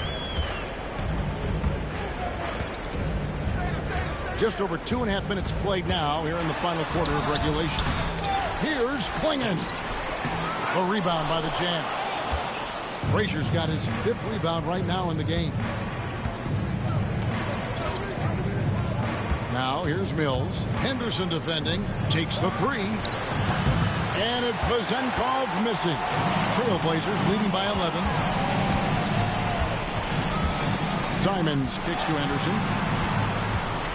[SPEAKER 11] Just over 2.5 minutes played now here in the final quarter of regulation. Here's Clingan. A rebound by the Jazz. Frazier's got his 5th rebound right now in the game. Now here's Mills. Henderson defending. Takes the 3. And it's Vezenkov missing. Trailblazers leading by 11. Simons kicks to Henderson.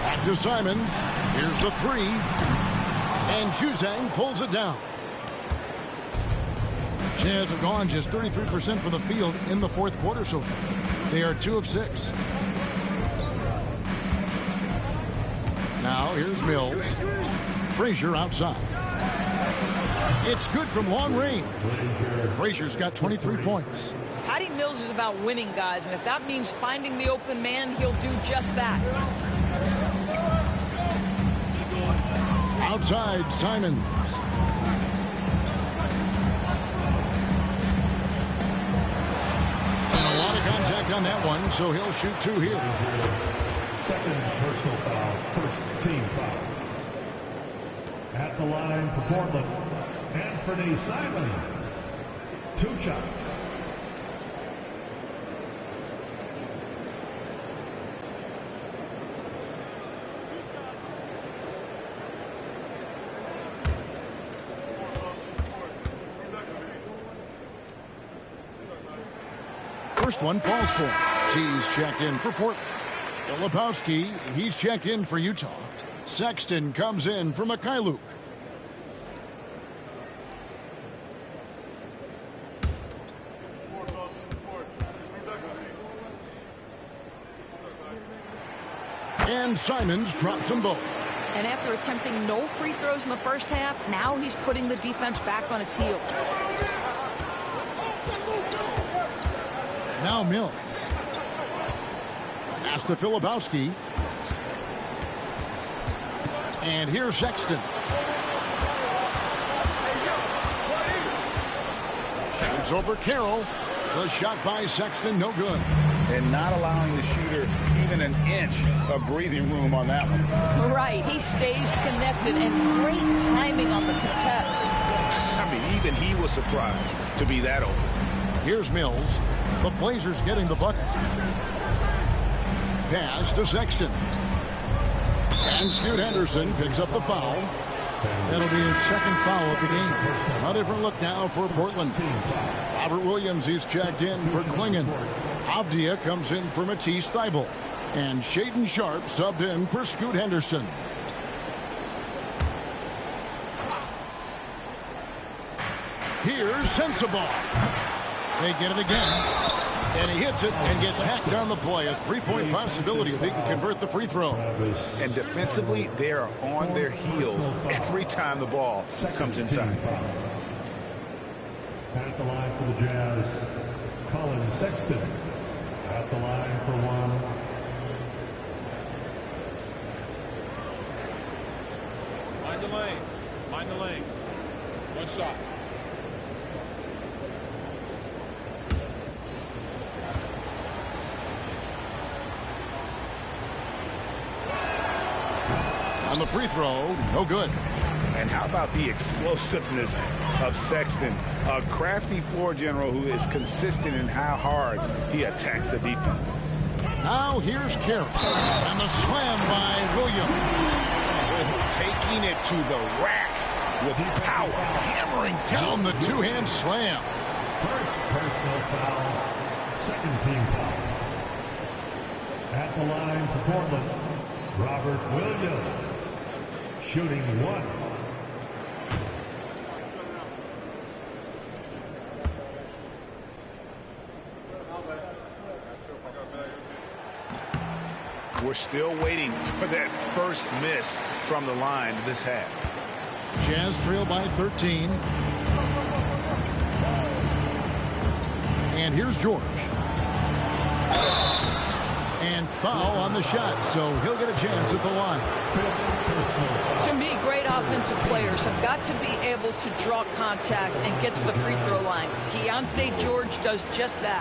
[SPEAKER 11] Back to Simons. Here's the 3. And Juzang pulls it down. Jazz have gone just 33% from the field in the fourth quarter so far. They are 2 of 6. Now here's Mills. Frazier outside. It's good from long range. Frazier's got 23 points.
[SPEAKER 13] Patty Mills is about winning, guys, and if that means finding the open man, he'll do just that.
[SPEAKER 11] Outside, Simons. And a lot of contact on that one, so he'll shoot 2 here.
[SPEAKER 6] Second personal foul, first team foul. At the line for Portland, Anthony Simons. 2 shots.
[SPEAKER 11] First one falls for him. G's checked in for Portland. Filipowski, he's checked in for Utah. Sexton comes in for Mikhailuk. And Simons drops them both.
[SPEAKER 13] And after attempting no free throws in the first half, now he's putting the defense back on its heels.
[SPEAKER 11] Now Mills. Pass to Filipowski. And here's Sexton. Shoots over Carroll. The shot by Sexton, no good.
[SPEAKER 12] And not allowing the shooter even an inch of breathing room on that one.
[SPEAKER 13] Right, he stays connected, and great timing on the contest.
[SPEAKER 14] I mean, even he was surprised to be that open.
[SPEAKER 11] Here's Mills. The Blazers getting the bucket. Pass to Sexton. And Scoot Henderson picks up the foul. That'll be his 2nd foul of the game. A different look now for Portland. Robert Williams, he's checked in for Clingan. Avdia comes in for Matisse Thybulle. And Shaden Sharp subbed in for Scoot Henderson. Here's Sensabaugh. They get it again. And he hits it and gets hacked on the play. A three-point possibility if he can convert the free throw.
[SPEAKER 14] And defensively, they are on their heels every time the ball comes inside.
[SPEAKER 6] At the line for the Jazz, Colin Sexton. At the line for one.
[SPEAKER 8] Mind the lanes. Mind the lanes. One shot.
[SPEAKER 11] On the free throw, no good.
[SPEAKER 14] And how about the explosiveness of Sexton, a crafty floor general who is consistent in how hard he attacks the defense.
[SPEAKER 11] Now here's Carroll. And the slam by Williams.
[SPEAKER 14] Taking it to the rack with power.
[SPEAKER 11] Hammering down the two-hand slam.
[SPEAKER 6] First personal foul. Second team foul. At the line for Portland, Robert Williams. Shooting one.
[SPEAKER 14] We're still waiting for that first miss from the line this half.
[SPEAKER 11] Jazz trail by 13. And here's George. And foul on the shot, so he'll get a chance at the line.
[SPEAKER 13] To me, great offensive players have got to be able to draw contact and get to the free throw line. Keontae George does just that.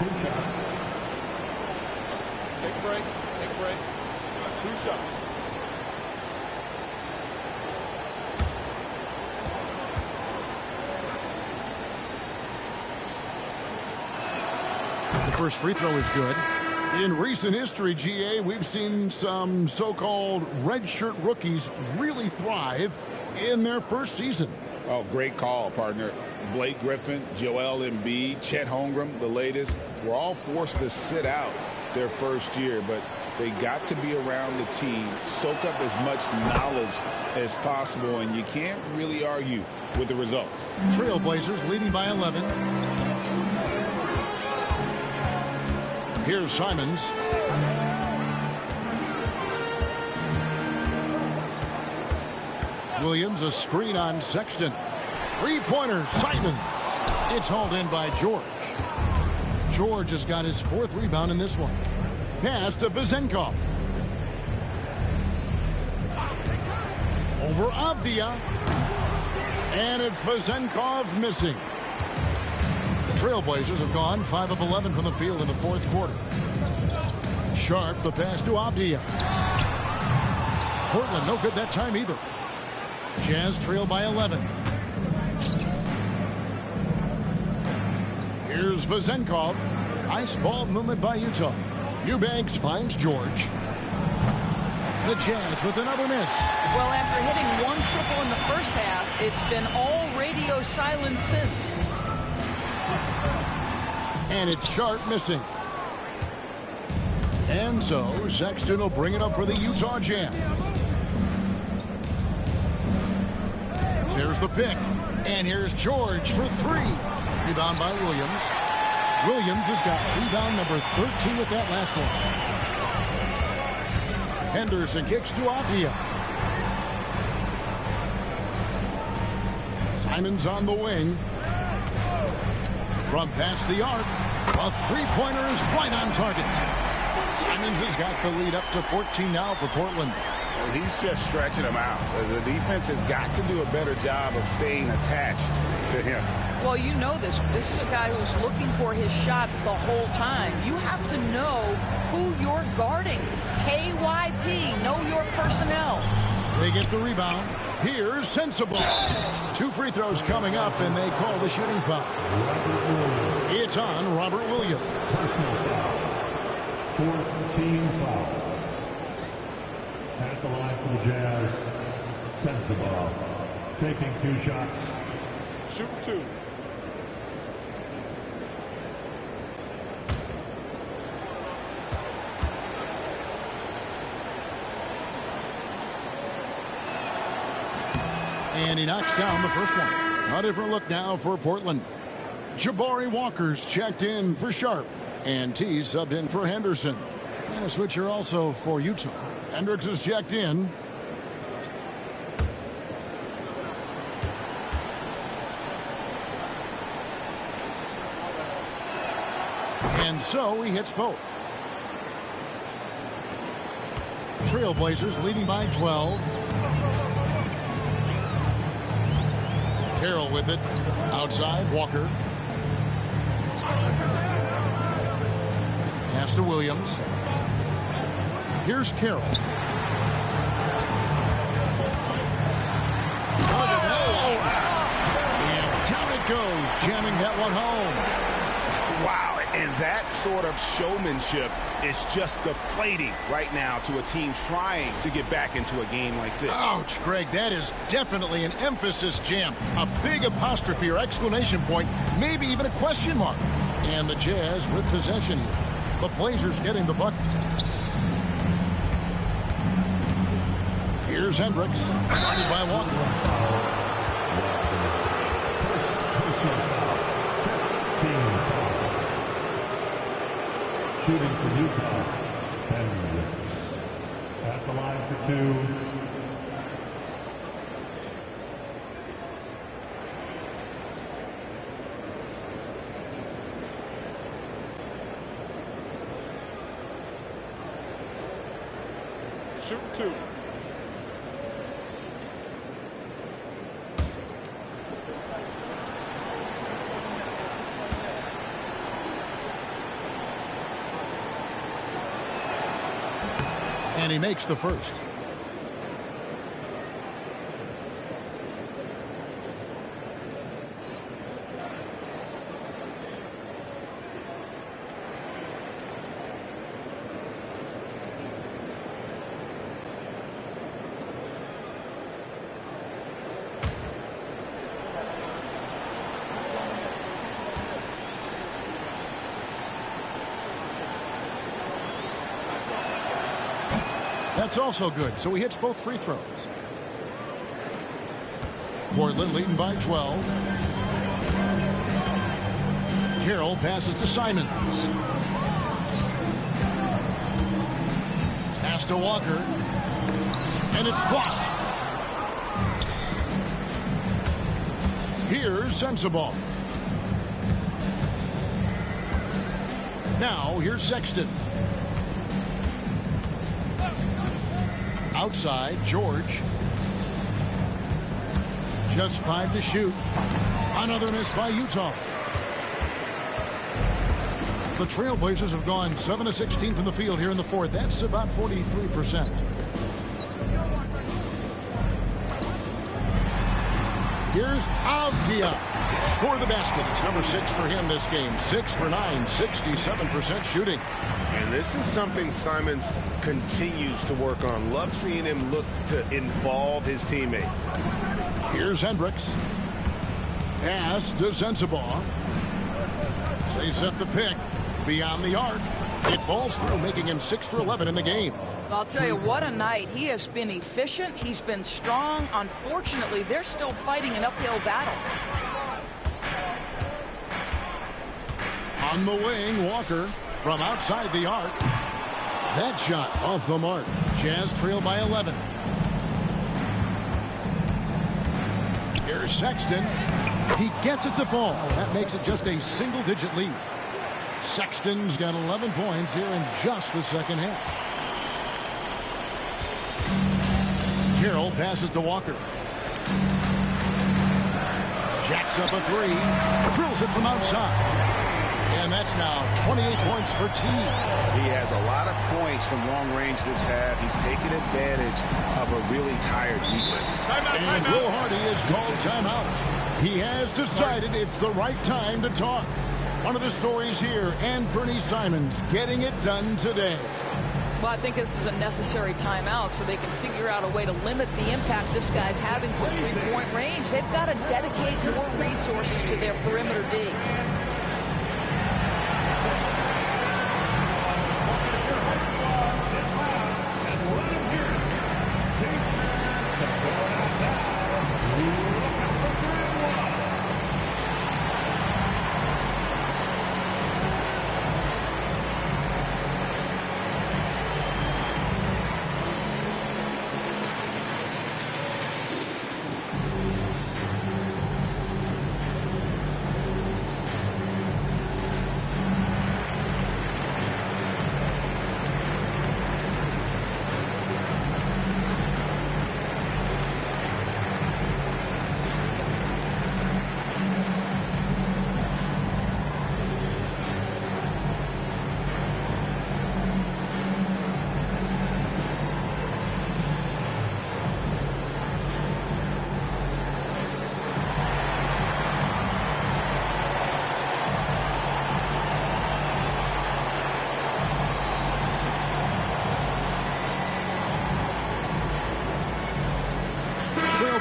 [SPEAKER 8] Take a break. Take a break. 2 shots.
[SPEAKER 11] The first free throw is good. In recent history, GA, we've seen some so-called redshirt rookies really thrive in their first season.
[SPEAKER 12] Oh, great call, partner. Blake Griffin, Joel Embiid, Chet Holmgren, the latest, were all forced to sit out their first year, but they got to be around the team, soak up as much knowledge as possible, and you can't really argue with the results.
[SPEAKER 11] Trailblazers leading by 11. Here's Simons. Williams, a screen on Sexton. Three-pointer, Simons. It's hauled in by George. George has got his 4th rebound in this one. Pass to Vezenkov. Over Avdia. And it's Vezenkov missing. Trailblazers have gone 5 of 11 from the field in the 4th quarter. Sharp, the pass to Avdia. Portland, no good that time either. Jazz trail by 11. Here's Vezenkov. Nice ball movement by Utah. Eubanks finds George. The Jazz with another miss.
[SPEAKER 13] Well, after hitting 1 triple in the first half, it's been all radio silence since.
[SPEAKER 11] And it's Sharp missing. And so Sexton will bring it up for the Utah Jazz. There's the pick. And here's George for 3. Rebound by Williams. Williams has got rebound number 13 with that last one. Henderson kicks to Avdia. Simons on the wing. From past the arc, a three-pointer is right on target. Simons has got the lead up to 14 now for Portland.
[SPEAKER 14] Well, he's just stretching them out. The defense has got to do a better job of staying attached to him.
[SPEAKER 13] Well, you know this. This is a guy who's looking for his shot the whole time. You have to know who you're guarding. KYP, know your personnel.
[SPEAKER 11] They get the rebound. Here's Sensible. 2 free throws coming up, and they call the shooting foul. It's on Robert Williams.
[SPEAKER 6] Personal foul. 4th team foul. At the line for the Jazz, Sensabaugh taking 2 shots.
[SPEAKER 8] Shoot 2.
[SPEAKER 11] And he knocks down the first one. A different look now for Portland. Jabari Walker's checked in for Sharp. And T subbed in for Henderson. And a switcher also for Utah. Hendricks is checked in. And so he hits both. Trailblazers leading by 12. Carroll with it. Outside, Walker. Pass to Williams. Here's Carroll. And down it goes, jamming that one home.
[SPEAKER 14] Wow. And that sort of showmanship is just deflating right now to a team trying to get back into a game like this.
[SPEAKER 11] Ouch, Greg, that is definitely an emphasis jam. A big apostrophe or exclamation point, maybe even a question mark. And the Jazz with possession here. The Blazers getting the bucket. Here's Hendricks, guarded by Walker.
[SPEAKER 6] Shooting for Utah, Hendricks. At the line for two.
[SPEAKER 16] Shoot two.
[SPEAKER 11] And he makes the first. That's also good, so he hits both free throws. Portland leading by 12. Carroll passes to Simons. Pass to Walker. And it's blocked. Here's Sensabaugh. Now, here's Sexton. Outside, George. Just 5 to shoot. Another miss by Utah. The Trailblazers have gone 7 of 16 from the field here in the fourth. That's about 43%. Here's Avdia. Score the basket. It's number 6 for him this game. 6 for 9, 67% shooting.
[SPEAKER 14] And this is something Simons continues to work on. Love seeing him look to involve his teammates.
[SPEAKER 11] Here's Hendricks. Pass to Sensabaugh. They set the pick beyond the arc. It falls through, making him 6 for 11 in the game.
[SPEAKER 13] I'll tell you, what a night. He has been efficient. He's been strong. Unfortunately, they're still fighting an uphill battle.
[SPEAKER 11] On the wing, Walker from outside the arc. That shot off the mark. Jazz trail by 11. Here's Sexton. He gets it to fall. That makes it just a single-digit lead. Sexton's got 11 points here in just the second half. Carroll passes to Walker. Jacks up a three. Drills it from outside. And that's now 28 points for T.
[SPEAKER 14] He has a lot of points from long range this half. He's taken advantage of a really tired defense.
[SPEAKER 11] And Will Hardy is called timeout. He has decided it's the right time to talk. One of the stories here, and Bernie Simons getting it done today.
[SPEAKER 13] Well, I think this is a necessary timeout so they can figure out a way to limit the impact this guy's having from three-point range. They've got to dedicate more resources to their perimeter D.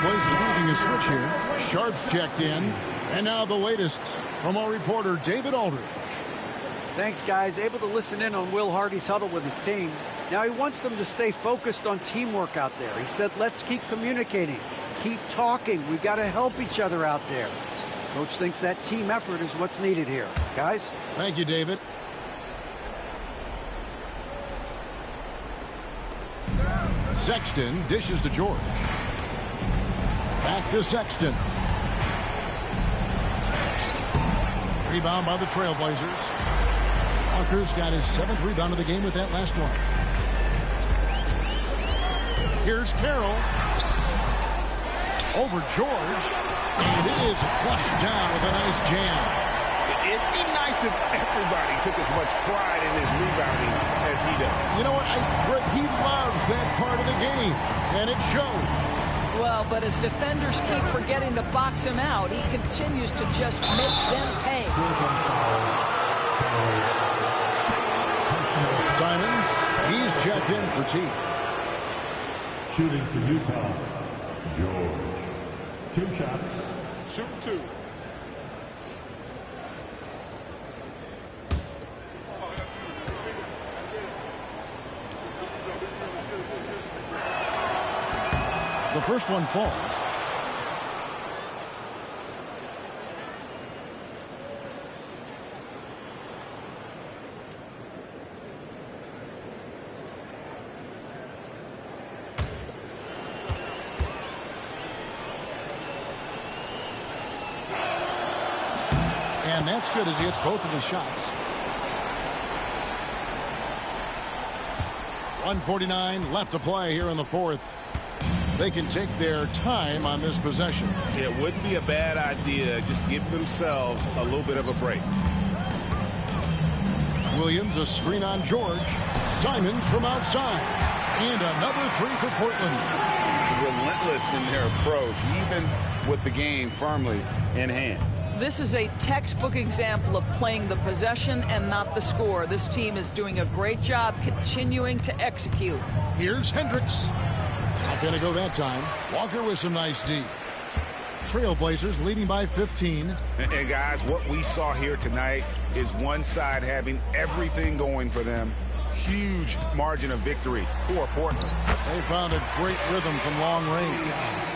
[SPEAKER 11] Trailblazers making a switch here. Sharp's checked in. And now the latest from our reporter, David Aldridge.
[SPEAKER 15] Thanks, guys. Able to listen in on Will Hardy's huddle with his team. Now he wants them to stay focused on teamwork out there. He said, let's keep communicating, keep talking. We've got to help each other out there. Coach thinks that team effort is what's needed here. Guys?
[SPEAKER 11] Thank you, David. Sexton dishes to George. Back to Sexton. Rebound by the Trailblazers. Walker's got his 7th rebound of the game with that last one. Here's Carroll. Over George. And it is flushed down with a nice jam.
[SPEAKER 14] It'd be nice if everybody took as much pride in his rebounding as he does.
[SPEAKER 11] You know what? Rick, he loves that part of the game, and it showed.
[SPEAKER 13] Well, but as defenders keep forgetting to box him out, he continues to just make them pay.
[SPEAKER 11] Simons, he's checked in for T.
[SPEAKER 6] Shooting for Utah, George. 2 shots.
[SPEAKER 14] Shoot 2.
[SPEAKER 11] The first one falls. And that's good as he hits both of his shots. 1:49 left to play here in the fourth. They can take their time on this possession.
[SPEAKER 14] It wouldn't be a bad idea. Just give themselves a little bit of a break.
[SPEAKER 11] Williams, a screen on George. Simons from outside. And another 3 for Portland.
[SPEAKER 12] Relentless in their approach, even with the game firmly in hand.
[SPEAKER 13] This is a textbook example of playing the possession and not the score. This team is doing a great job continuing to execute.
[SPEAKER 11] Here's Hendricks. Not going to go that time. Walker with some nice D. Trailblazers leading by 15.
[SPEAKER 14] And guys, what we saw here tonight is one side having everything going for them. Huge margin of victory for Portland.
[SPEAKER 11] They found a great rhythm from long range.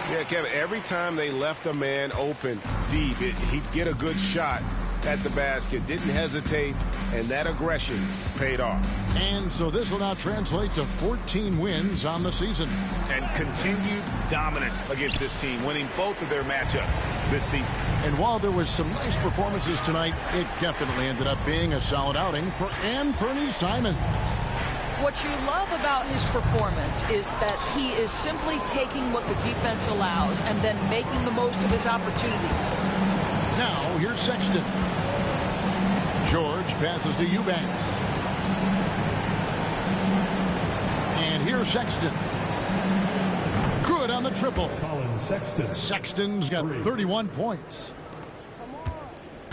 [SPEAKER 14] Yeah, Kevin, every time they left a man open deep, he'd get a good shot at the basket. Didn't hesitate, and that aggression paid off.
[SPEAKER 11] And so this will now translate to 14 wins on the season.
[SPEAKER 14] And continued dominance against this team, winning both of their matchups this season.
[SPEAKER 11] And while there was some nice performances tonight, it definitely ended up being a solid outing for Anthony Simons.
[SPEAKER 13] What you love about his performance is that he is simply taking what the defense allows and then making the most of his opportunities.
[SPEAKER 11] Now, here's Sexton. George passes to Eubanks. And here's Sexton. Good on the triple.
[SPEAKER 6] Colin Sexton.
[SPEAKER 11] Sexton's got 31 points.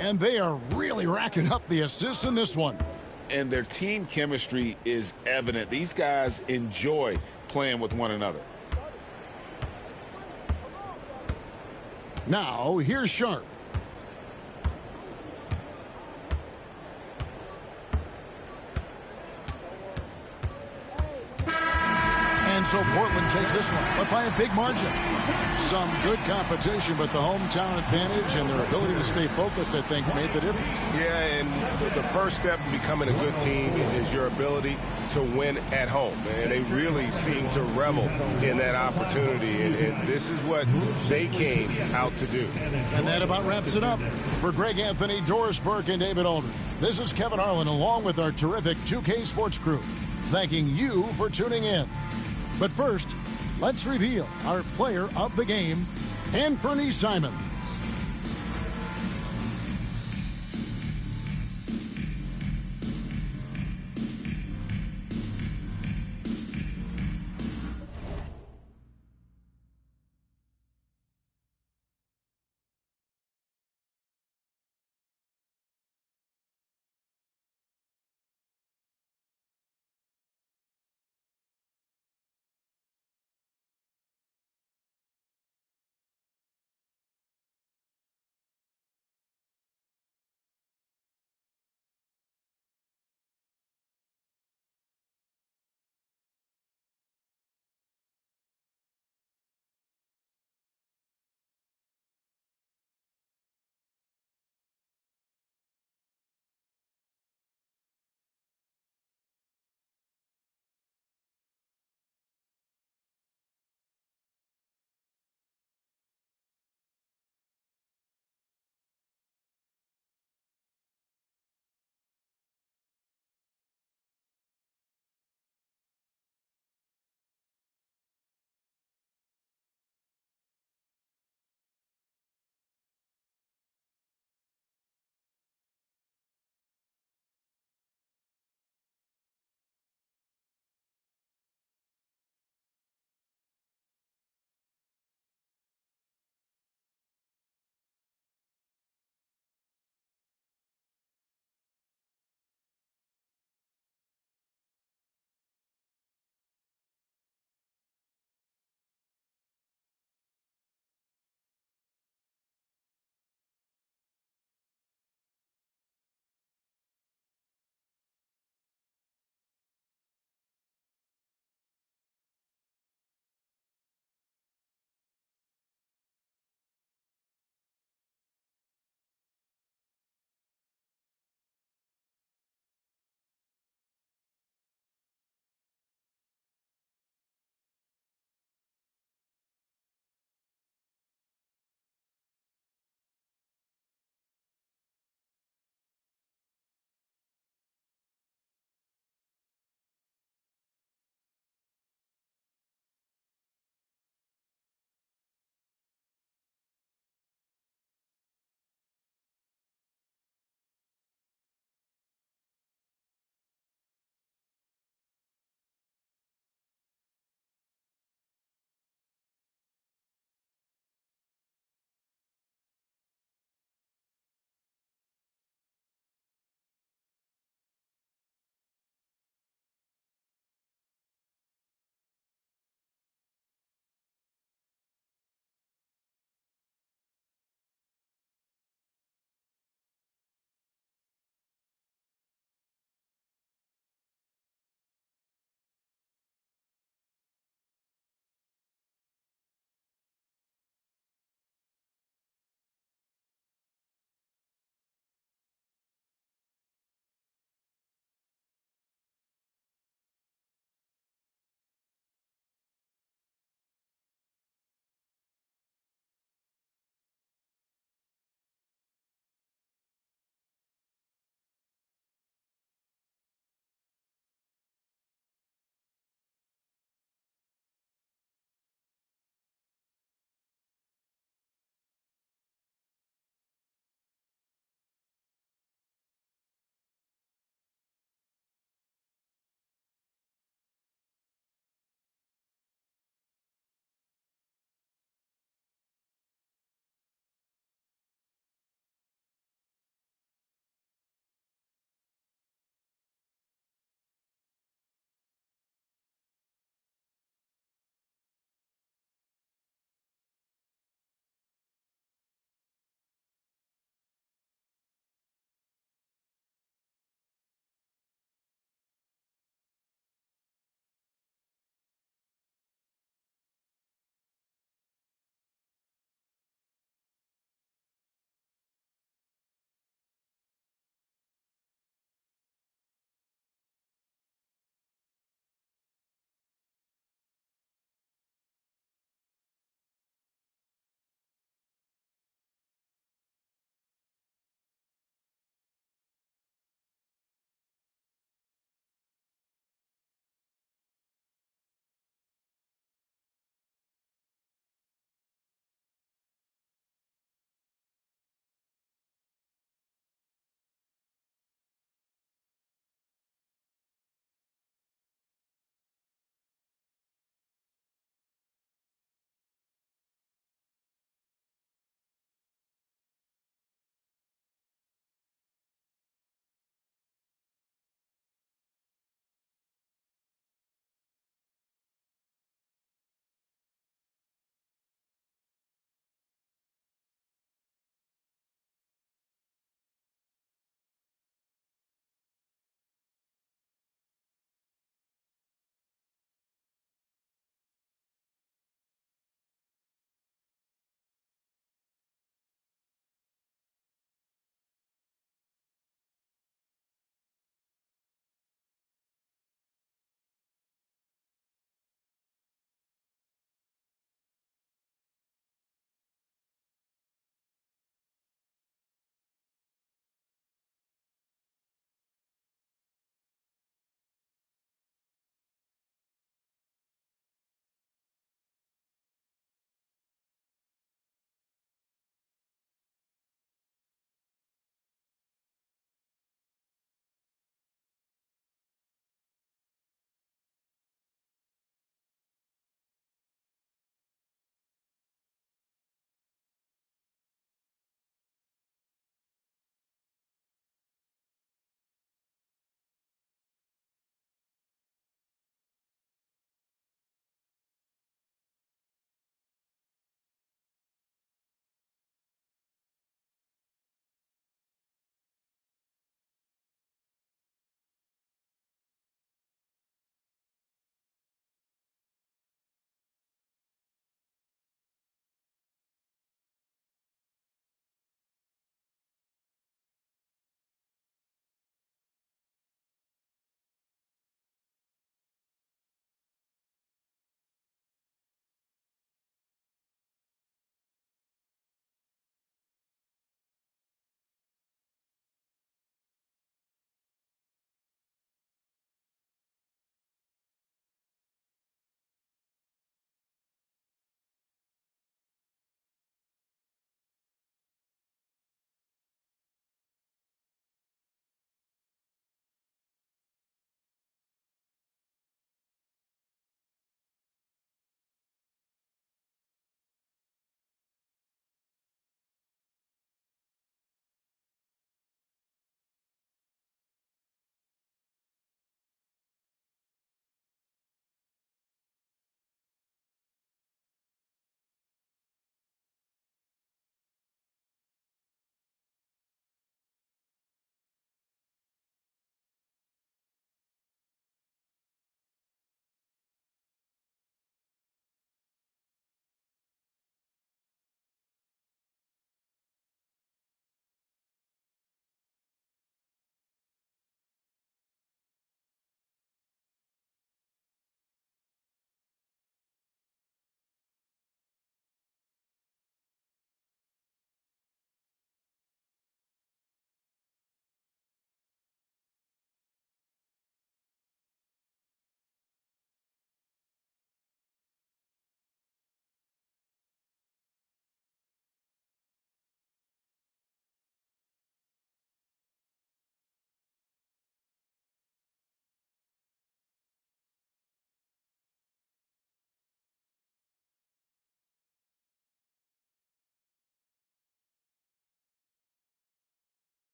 [SPEAKER 11] And they are really racking up the assists in this one.
[SPEAKER 12] And their team chemistry is evident. These guys enjoy playing with one another.
[SPEAKER 11] Now, here's Sharp. And so Portland takes this one, but by a big margin. Some good competition, but the hometown advantage and their ability to stay focused, I think, made the difference.
[SPEAKER 14] Yeah, and the first step in becoming a good team is your ability to win at home. And they really seem to revel in that opportunity. And this is what they came out to do.
[SPEAKER 11] And that about wraps it up. For Greg Anthony, Doris Burke, and David Aldridge, this is Kevin Harlan along with our terrific 2K Sports crew, thanking you for tuning in. But first, let's reveal our player of the game, Anthony Simons.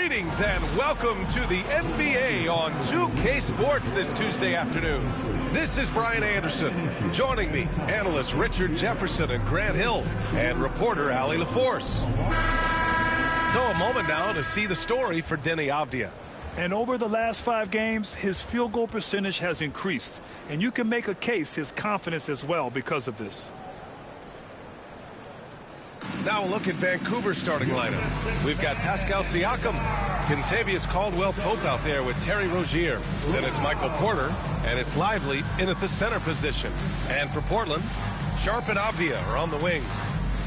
[SPEAKER 1] Greetings and welcome to the NBA on 2K Sports this Tuesday afternoon. This is Brian Anderson. Joining me, analysts Richard Jefferson and Grant Hill, and reporter Allie LaForce. So a moment now to see the story for Deni Avdija.
[SPEAKER 3] And over the last 5 games, his field goal percentage has increased. And you can make a case his confidence as well because of this.
[SPEAKER 1] Now a look at Vancouver's starting lineup. We've got Pascal Siakam, Kentavious Caldwell-Pope out there with Terry Rozier. Then it's Michael Porter, and it's Lively in at the center position. And for Portland, Sharp and Avdija are on the wings.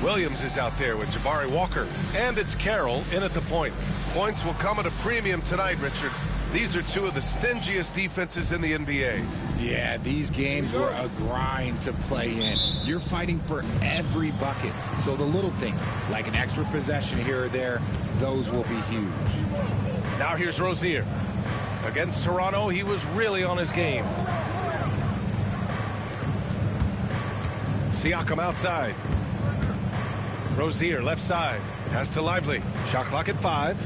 [SPEAKER 1] Williams is out there with Jabari Walker. And it's Carroll in at the point. Points will come at a premium tonight, Richard. These are two of the stingiest defenses in the NBA.
[SPEAKER 17] Yeah, these games were a grind to play in. You're fighting for every bucket. So the little things, like an extra possession here or there, those will be huge.
[SPEAKER 1] Now here's Rozier. Against Toronto, he was really on his game. Siakam outside. Rozier left side. Pass to Lively. Shot clock at 5.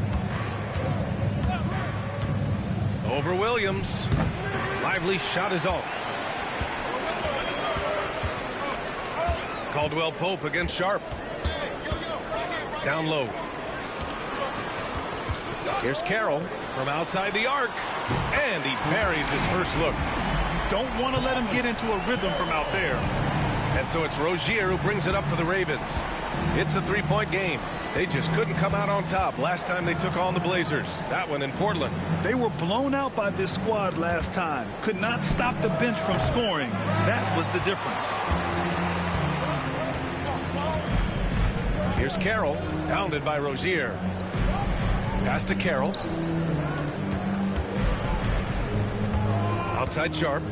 [SPEAKER 1] Over Williams. Lively's shot is off. Caldwell-Pope against Sharp. Down low. Here's Carroll from outside the arc. And he buries his first look.
[SPEAKER 3] Don't want to let him get into a rhythm from out there.
[SPEAKER 1] And so it's Rozier who brings it up for the Ravens. It's a 3-point game. They just couldn't come out on top last time they took on the Blazers. That one in Portland.
[SPEAKER 3] They were blown out by this squad last time. Could not stop the bench from scoring. That was the difference.
[SPEAKER 1] Here's Carroll, pounded by Rozier. Pass to Carroll. Outside Sharp.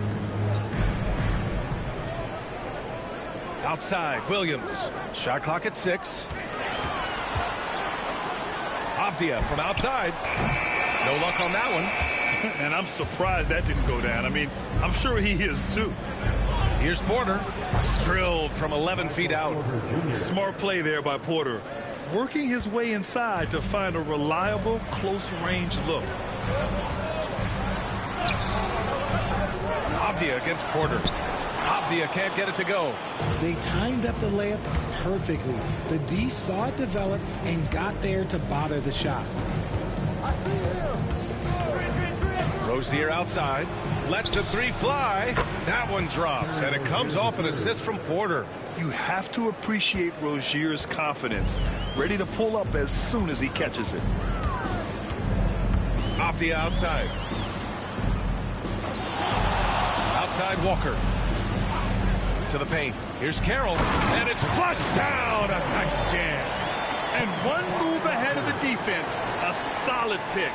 [SPEAKER 1] Outside, Williams. Shot clock at 6. Avdija from outside. No luck on that one.
[SPEAKER 3] And I'm surprised that didn't go down. I mean, I'm sure he is too.
[SPEAKER 1] Here's Porter. Drilled from 11 feet out.
[SPEAKER 3] Smart play there by Porter. Working his way inside to find a reliable, close-range look.
[SPEAKER 1] Avdija against Porter. Avdija can't get it to go.
[SPEAKER 17] They timed up the layup perfectly. The D saw it develop and got there to bother the shot.
[SPEAKER 18] I see him.
[SPEAKER 1] Rozier outside. Lets the 3 fly. That one drops, and it comes off an assist from Porter.
[SPEAKER 3] You have to appreciate Rozier's confidence. Ready to pull up as soon as he catches it.
[SPEAKER 1] Avdija outside. Outside Walker. To the paint. Here's Carroll. And it's flushed down. A nice jam.
[SPEAKER 3] And one move ahead of the defense. A solid pick.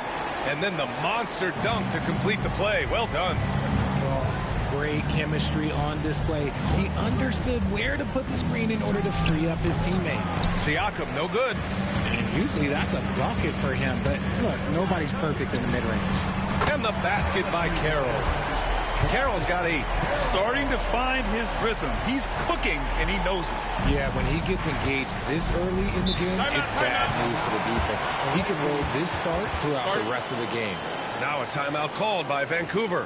[SPEAKER 1] And then the monster dunk to complete the play. Well done.
[SPEAKER 17] Well, great chemistry on display. He understood where to put the screen in order to free up his teammate.
[SPEAKER 1] Siakam, no good.
[SPEAKER 17] And usually that's a bucket for him. But look, nobody's perfect in the mid-range.
[SPEAKER 1] And the basket by Carroll. Carroll's got 8.
[SPEAKER 3] Starting to find his rhythm. He's cooking, and he knows it.
[SPEAKER 17] Yeah, when he gets engaged this early in the game, it's bad news for the defense. He can roll this start throughout the rest of the game.
[SPEAKER 1] Now a timeout called by Vancouver.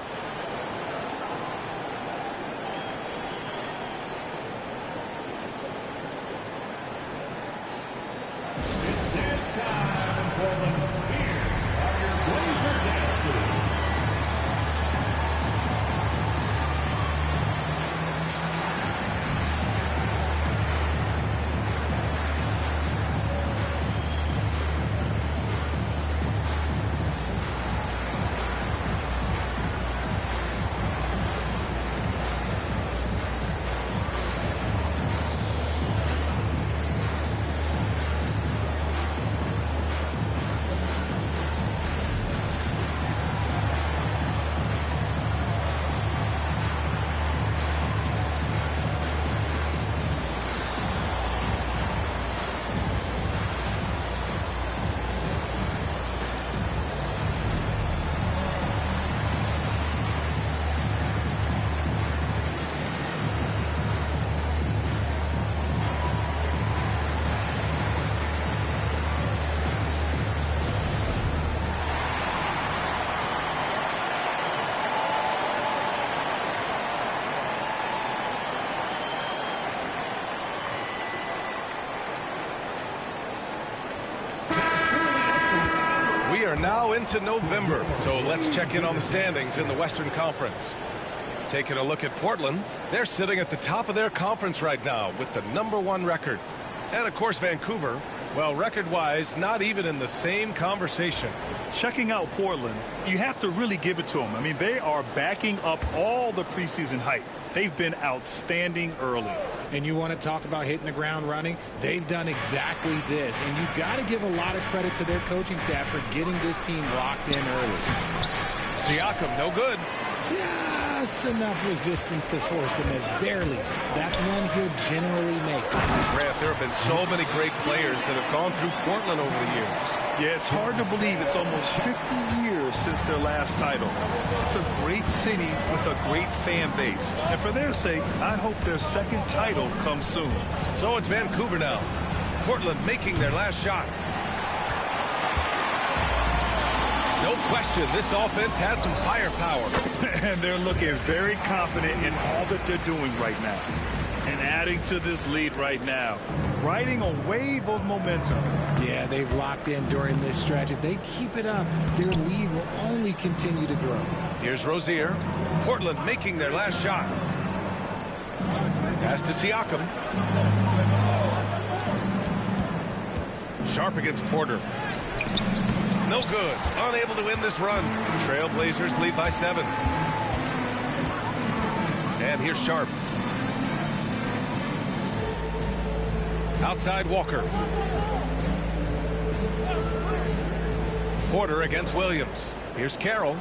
[SPEAKER 1] now into November, so let's check in on the standings in the Western Conference. Taking a look at Portland, they're sitting at the top of their conference right now with the #1 record. And of course Vancouver, well, record-wise, not even in the same conversation.
[SPEAKER 3] Checking out Portland, you have to really give it to them. I mean, they are backing up all the preseason hype. They've been outstanding early.
[SPEAKER 17] And you want to talk about hitting the ground running? They've done exactly this. And you've got to give a lot of credit to their coaching staff for getting this team locked in early.
[SPEAKER 1] Siakam, no good.
[SPEAKER 17] Just enough resistance to force the miss. Barely. That's one he'll generally make.
[SPEAKER 1] Grant, there have been so many great players that have gone through Portland over the years.
[SPEAKER 3] Yeah, it's hard to believe it's almost 50 years since their last title. It's a great city with a great fan base. And for their sake, I hope their second title comes soon.
[SPEAKER 1] So it's Vancouver now. Portland making their last shot. No question, this offense has some firepower.
[SPEAKER 3] And they're looking very confident in all that they're doing right now. And adding to this lead right now, riding a wave of momentum.
[SPEAKER 17] Yeah, they've locked in during this stretch. If they keep it up, their lead will only continue to grow.
[SPEAKER 1] Here's Rozier. Portland making their last shot. Pass to Siakam. Sharp against Porter. No good. Unable to win this run. Trailblazers lead by 7. And here's Sharp. Outside Walker. Porter against Williams. Here's Carroll.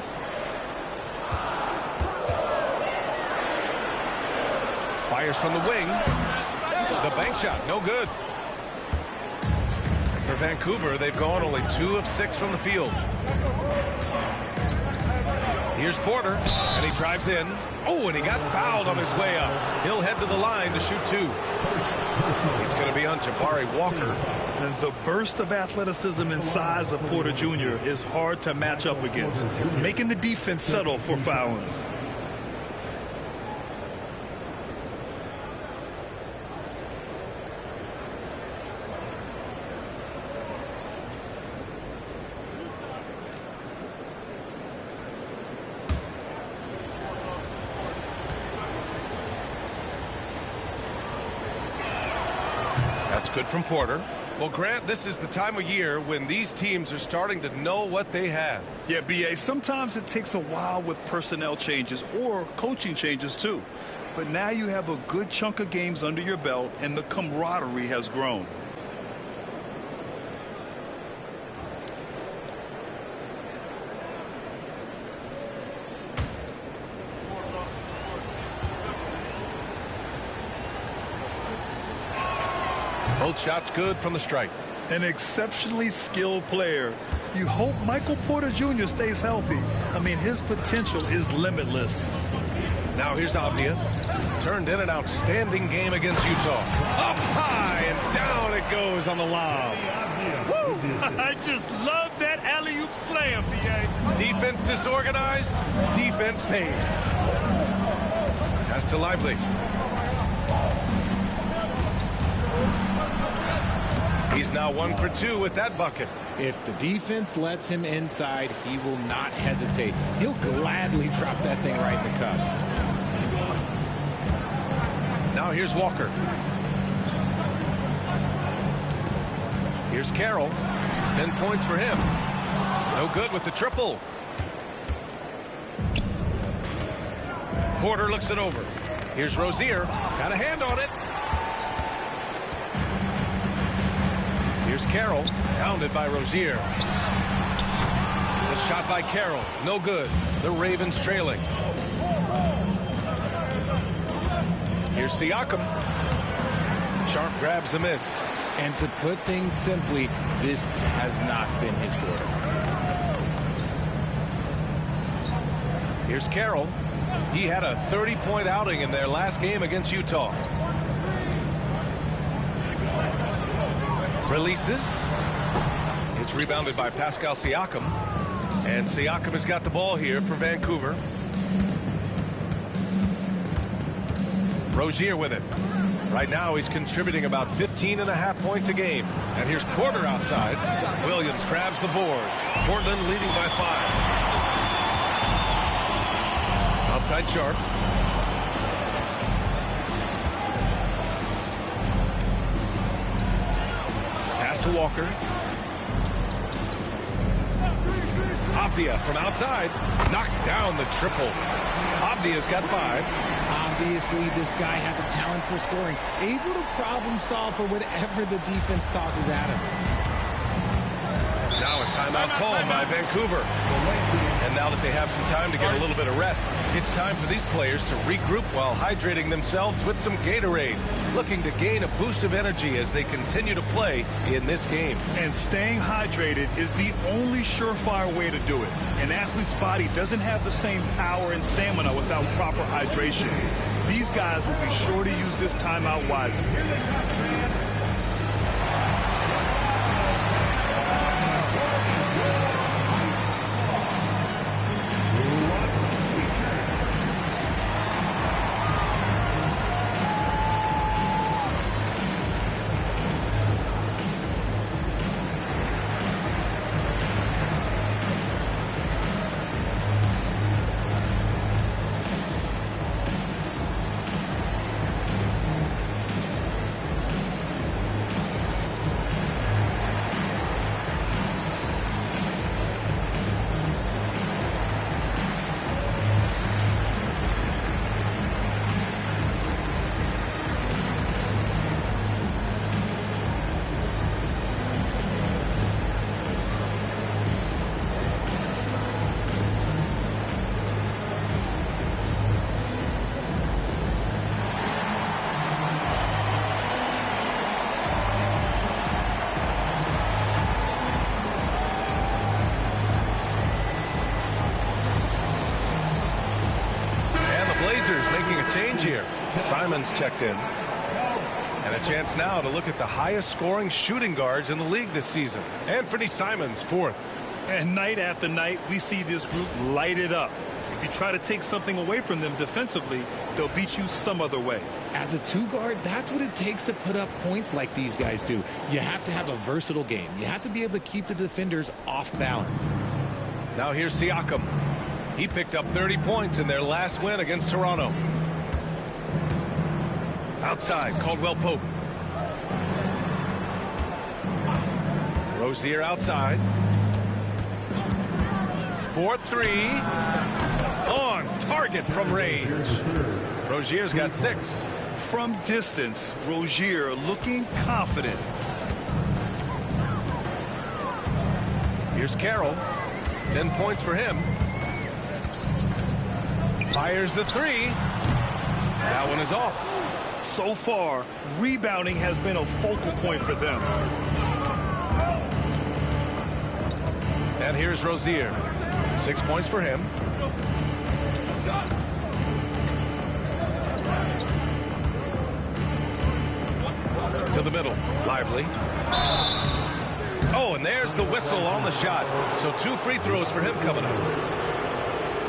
[SPEAKER 1] Fires from the wing. The bank shot, no good. For Vancouver, they've gone only 2 of 6 from the field. Here's Porter, and he drives in. Oh, and he got fouled on his way up. He'll head to the line to shoot 2. It's going to be on Jabari Walker.
[SPEAKER 3] And the burst of athleticism and size of Porter Jr. is hard to match up against, making the defense settle for fouling.
[SPEAKER 1] That's good from Porter. Well, Grant, this is the time of year when these teams are starting to know what they have.
[SPEAKER 3] Yeah, B.A., sometimes it takes a while with personnel changes or coaching changes, too. But now you have a good chunk of games under your belt, and the camaraderie has grown.
[SPEAKER 1] Both shots good from the stripe.
[SPEAKER 3] An exceptionally skilled player. You hope Michael Porter Jr. stays healthy. I mean, his potential is limitless.
[SPEAKER 1] Now here's Avdia. Turned in an outstanding game against Utah. Up high and down it goes on the lob.
[SPEAKER 3] Woo! I just love that alley-oop slam, B.A.
[SPEAKER 1] Defense disorganized. Defense pays. Pass to Lively. He's now 1 for 2 with that bucket.
[SPEAKER 17] If the defense lets him inside, he will not hesitate. He'll gladly drop that thing right in the cup.
[SPEAKER 1] Now here's Walker. Here's Carroll. 10 points for him. No good with the triple. Porter looks it over. Here's Rozier. Got a hand on it. Here's Carroll, pounded by Rozier. The shot by Carroll, no good. The Ravens trailing. Here's Siakam. Sharp grabs the miss.
[SPEAKER 17] And to put things simply, this has not been his quarter.
[SPEAKER 1] Here's Carroll. He had a 30-point outing in their last game against Utah. Releases. It's rebounded by Pascal Siakam. And Siakam has got the ball here for Vancouver. Rozier with it. Right now, he's contributing about 15.5 points a game. And here's Porter outside. Williams grabs the board. Portland leading by 5. Outside Sharp. Pass to Walker. Avdia from outside knocks down the triple. Avdia's got 5.
[SPEAKER 17] Obviously, this guy has a talent for scoring, able to problem solve for whatever the defense tosses at him.
[SPEAKER 1] Now a timeout called by Vancouver. And now that they have some time to get a little bit of rest, it's time for these players to regroup while hydrating themselves with some Gatorade, looking to gain a boost of energy as they continue to play in this game.
[SPEAKER 3] And staying hydrated is the only surefire way to do it. An athlete's body doesn't have the same power and stamina without proper hydration. These guys will be sure to use this timeout wisely. Making a change here. Simons checked in. And a chance now to look at the highest scoring shooting guards in the league this season. Anthony Simons, 4th. And night after night, we see this group light it up. If you try to take something away from them defensively, they'll beat you some other way.
[SPEAKER 17] As a 2-guard, that's what it takes to put up points like these guys do. You have to have a versatile game. You have to be able to keep the defenders off balance.
[SPEAKER 1] Now here's Siakam. He picked up 30 points in their last win against Toronto. Outside, Caldwell Pope. Rozier outside. 4-3. On target from range. Rozier's got 6.
[SPEAKER 3] From distance, Rozier looking confident.
[SPEAKER 1] Here's Carroll. 10 points for him. Fires the 3. That one is off.
[SPEAKER 3] So far, rebounding has been a focal point for them.
[SPEAKER 1] And here's Rozier. 6 points for him. To the middle. Lively. Oh, and there's the whistle on the shot. So 2 free throws for him coming up.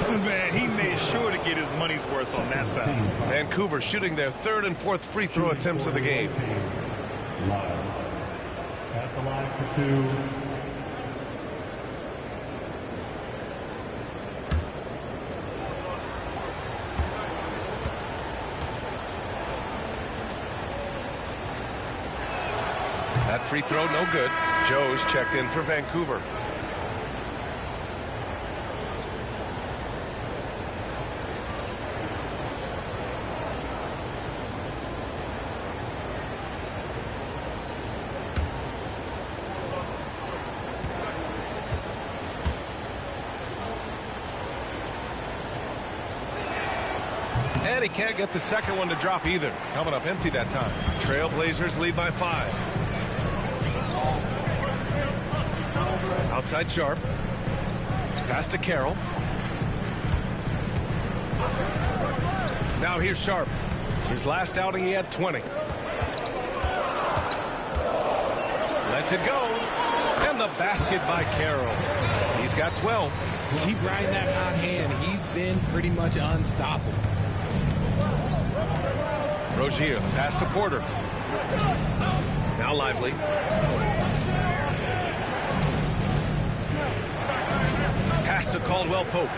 [SPEAKER 3] Man, he made sure to get his money's worth on that foul.
[SPEAKER 1] Vancouver shooting their 3rd and 4th free throw attempts of the game.
[SPEAKER 6] At the line for 2.
[SPEAKER 1] That free throw no good. Joe's checked in for Vancouver. And he can't get the second one to drop either. Coming up empty that time. Trailblazers lead by 5. Outside Sharp. Pass to Carroll. Now here's Sharp. His last outing he had 20. Lets it go. And the basket by Carroll. He's got 12.
[SPEAKER 17] Keep riding that hot hand. He's been pretty much unstoppable.
[SPEAKER 1] Rozier, the pass to Porter. Now Lively. Pass to Caldwell Pope.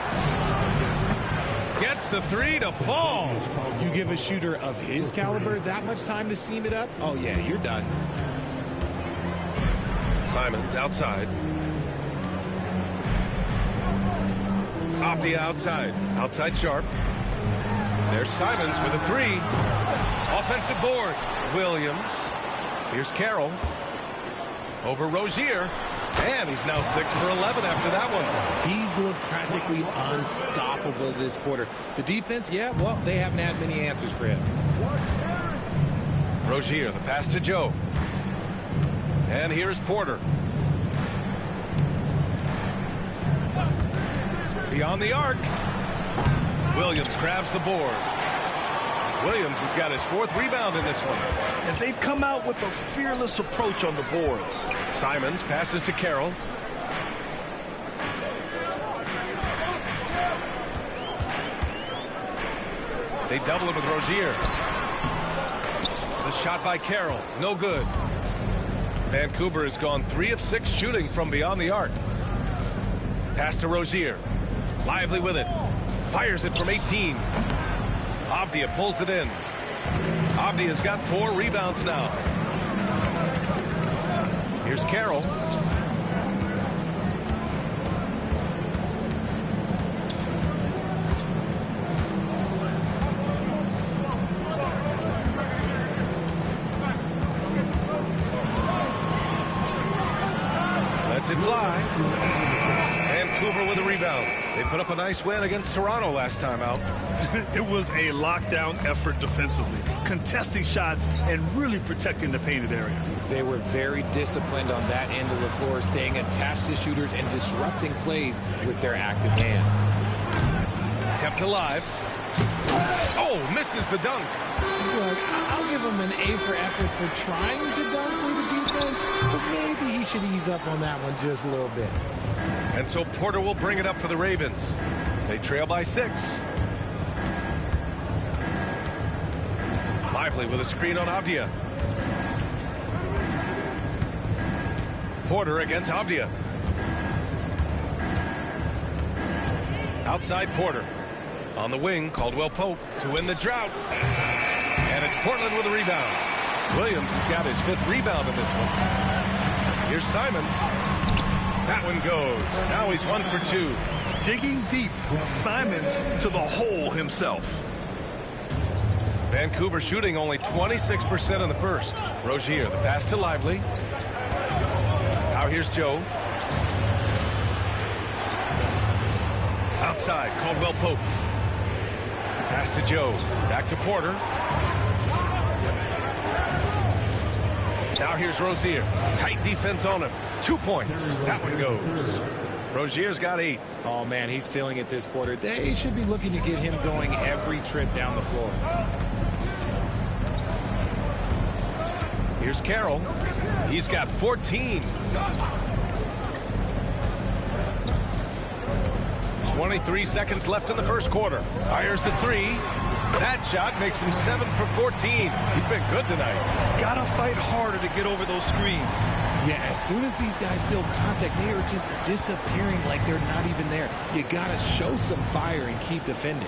[SPEAKER 1] Gets the three to fall.
[SPEAKER 17] You give a shooter of his caliber that much time to seam it up? Oh, yeah, you're done.
[SPEAKER 1] Simons outside. Avdia outside. Outside Sharp. There's Simons with a three. Offensive board. Williams. Here's Carroll. Over Rozier. And he's now 6 for 11 after that one.
[SPEAKER 17] He's looked practically unstoppable this quarter. The defense, yeah, well, they haven't had many answers for him.
[SPEAKER 1] Rozier, the pass to Joe. And here's Porter. Beyond the arc. Williams grabs the board. Williams has got his 4th rebound in this one.
[SPEAKER 3] And they've come out with a fearless approach on the boards.
[SPEAKER 1] Simons passes to Carroll. They double it with Rozier. The shot by Carroll, no good. Vancouver has gone 3 of 6 shooting from beyond the arc. Pass to Rozier. Lively with it. Fires it from 18. Avdia pulls it in. Avdia's got 4 rebounds now. Here's Carroll. Lets it fly. Vancouver with a rebound. They put up a nice win against Toronto last time out.
[SPEAKER 3] It was a lockdown effort defensively, contesting shots and really protecting the painted area.
[SPEAKER 17] They were very disciplined on that end of the floor, staying attached to shooters and disrupting plays with their active hands.
[SPEAKER 1] Kept alive. Oh, misses the dunk.
[SPEAKER 17] Look, I'll give him an A for effort for trying to dunk through the defense, but maybe he should ease up on that one just a little bit.
[SPEAKER 1] And so Porter will bring it up for the Ravens. They trail by 6. Lively with a screen on Avdia. Porter against Avdia. Outside Porter. On the wing, Caldwell Pope to win the drought. And it's Portland with a rebound. Williams has got his 5th rebound in this one. Here's Simons. That one goes. Now he's 1 for 2.
[SPEAKER 3] Digging deep, Simons to the hole himself.
[SPEAKER 1] Vancouver shooting only 26% in the first. Rozier, the pass to Lively. Now here's Joe. Outside, Caldwell Pope. Pass to Joe. Back to Porter. Now here's Rozier. Tight defense on him. 2 points. That one goes. Rozier's got 8.
[SPEAKER 17] Oh, man, he's feeling it this quarter. They should be looking to get him going every trip down the floor.
[SPEAKER 1] Here's Carroll. He's got 14. 23 seconds left in the first quarter. Fires the 3. That shot makes him 7 for 14. He's been good tonight.
[SPEAKER 3] Gotta fight harder to get over those screens.
[SPEAKER 17] Yeah, as soon as these guys feel contact, they are just disappearing like they're not even there. You gotta show some fire and keep defending.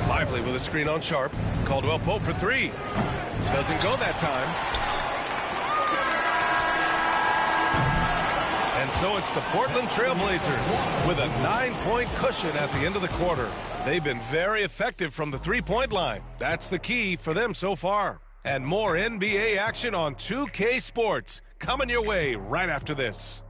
[SPEAKER 1] Lively with a screen on Sharp. Caldwell Pope for 3. Doesn't go that time. And so it's the Portland Trailblazers with a 9-point cushion at the end of the quarter. They've been very effective from the 3-point line. That's the key for them so far. And more NBA action on 2K Sports coming your way right after this.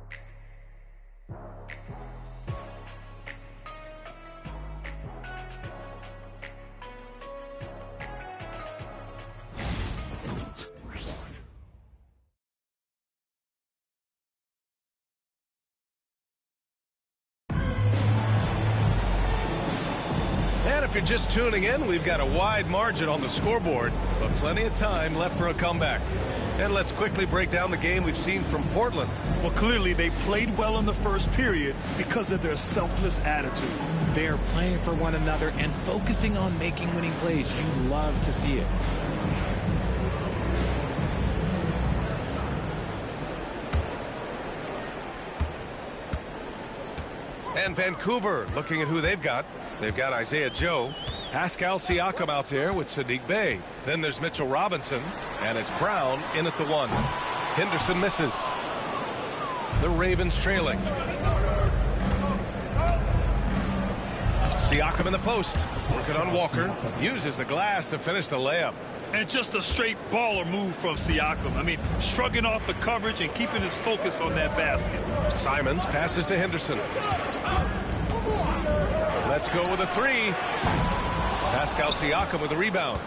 [SPEAKER 1] If you're just tuning in, we've got a wide margin on the scoreboard, but plenty of time left for a comeback. And let's quickly break down the game we've seen from Portland.
[SPEAKER 3] Well, clearly they played well in the first period because of their selfless attitude.
[SPEAKER 17] They are playing for one another and focusing on making winning plays. You love to see it.
[SPEAKER 1] And Vancouver looking at who they've got. They've got Isaiah Joe, Pascal Siakam out there with Sadiq Bey. Then there's Mitchell Robinson, and it's Brown in at the 1. Henderson misses. The Ravens trailing. Siakam in the post, working on Walker, uses the glass to finish the layup.
[SPEAKER 3] And just a straight baller move from Siakam. I mean, shrugging off the coverage and keeping his focus on that basket.
[SPEAKER 1] Simons passes to Henderson. Let's go with a 3. Pascal Siakam with a rebound.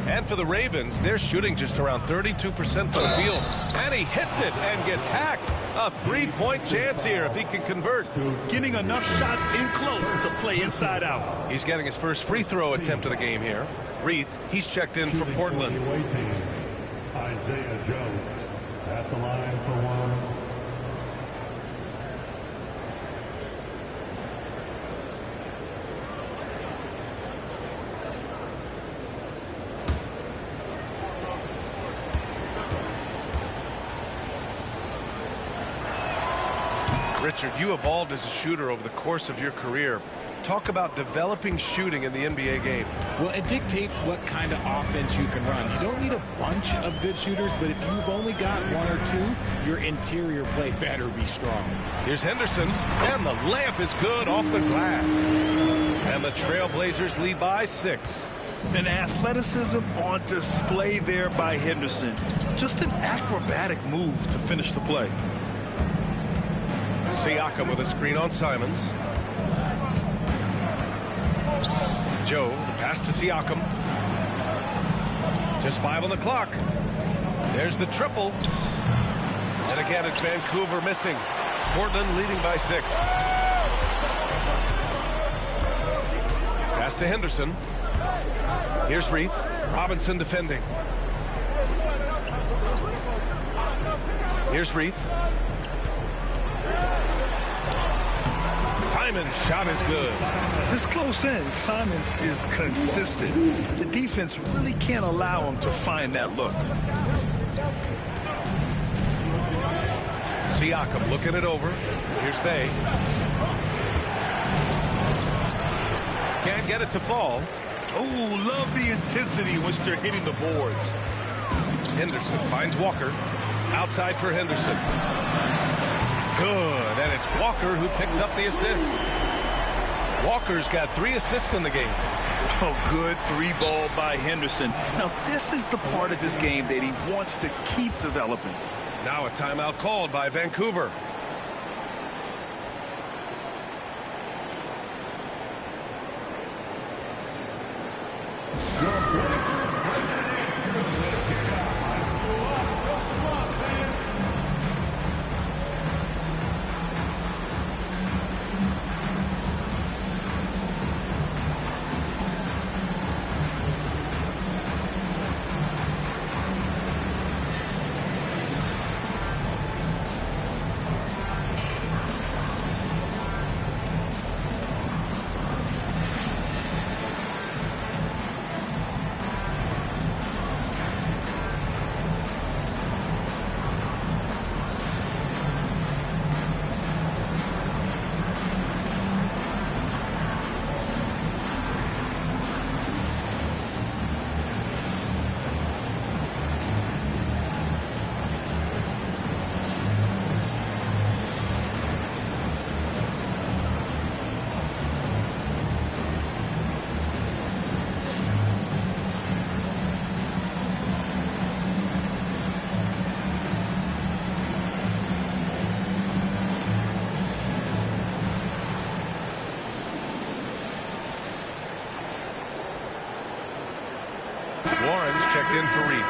[SPEAKER 1] And for the Ravens, they're shooting just around 32% from the field. And he hits it and gets hacked. A 3-point chance here if he can convert.
[SPEAKER 3] Getting enough shots in close to play inside out.
[SPEAKER 1] He's getting his first free throw attempt of the game here. Reith, he's checked in for Portland.
[SPEAKER 6] Isaiah Joe at the line for 1.
[SPEAKER 1] Richard, you evolved as a shooter over the course of your career. Talk about developing shooting in the NBA game.
[SPEAKER 17] Well, it dictates what kind of offense you can run. You don't need a bunch of good shooters, but if you've only got 1 or 2, your interior play better be strong.
[SPEAKER 1] Here's Henderson, and the layup is good off the glass. And the Trailblazers lead by 6.
[SPEAKER 3] An athleticism on display there by Henderson. Just an acrobatic move to finish the play.
[SPEAKER 1] Siakam with a screen on Simons. Joe, the pass to Siakam. Just 5 on the clock. There's the triple. And again, it's Vancouver missing. Portland leading by 6. Pass to Henderson. Here's Reith. Robinson defending. Here's Reith. Simons' shot is good.
[SPEAKER 3] This close in, Simons is consistent. The defense really can't allow him to find that look.
[SPEAKER 1] Siakam looking it over. Here's Bey. Can't get it to fall.
[SPEAKER 3] Oh, love the intensity in which they're hitting the boards.
[SPEAKER 1] Henderson finds Walker. Outside for Henderson. Good, and it's Walker who picks up the assist. Walker's got 3 assists in the game.
[SPEAKER 3] Oh, good 3-ball by Henderson. Now, this is the part of his game that he wants to keep developing.
[SPEAKER 1] Now a timeout called by Vancouver. Warren's checked in for Reed.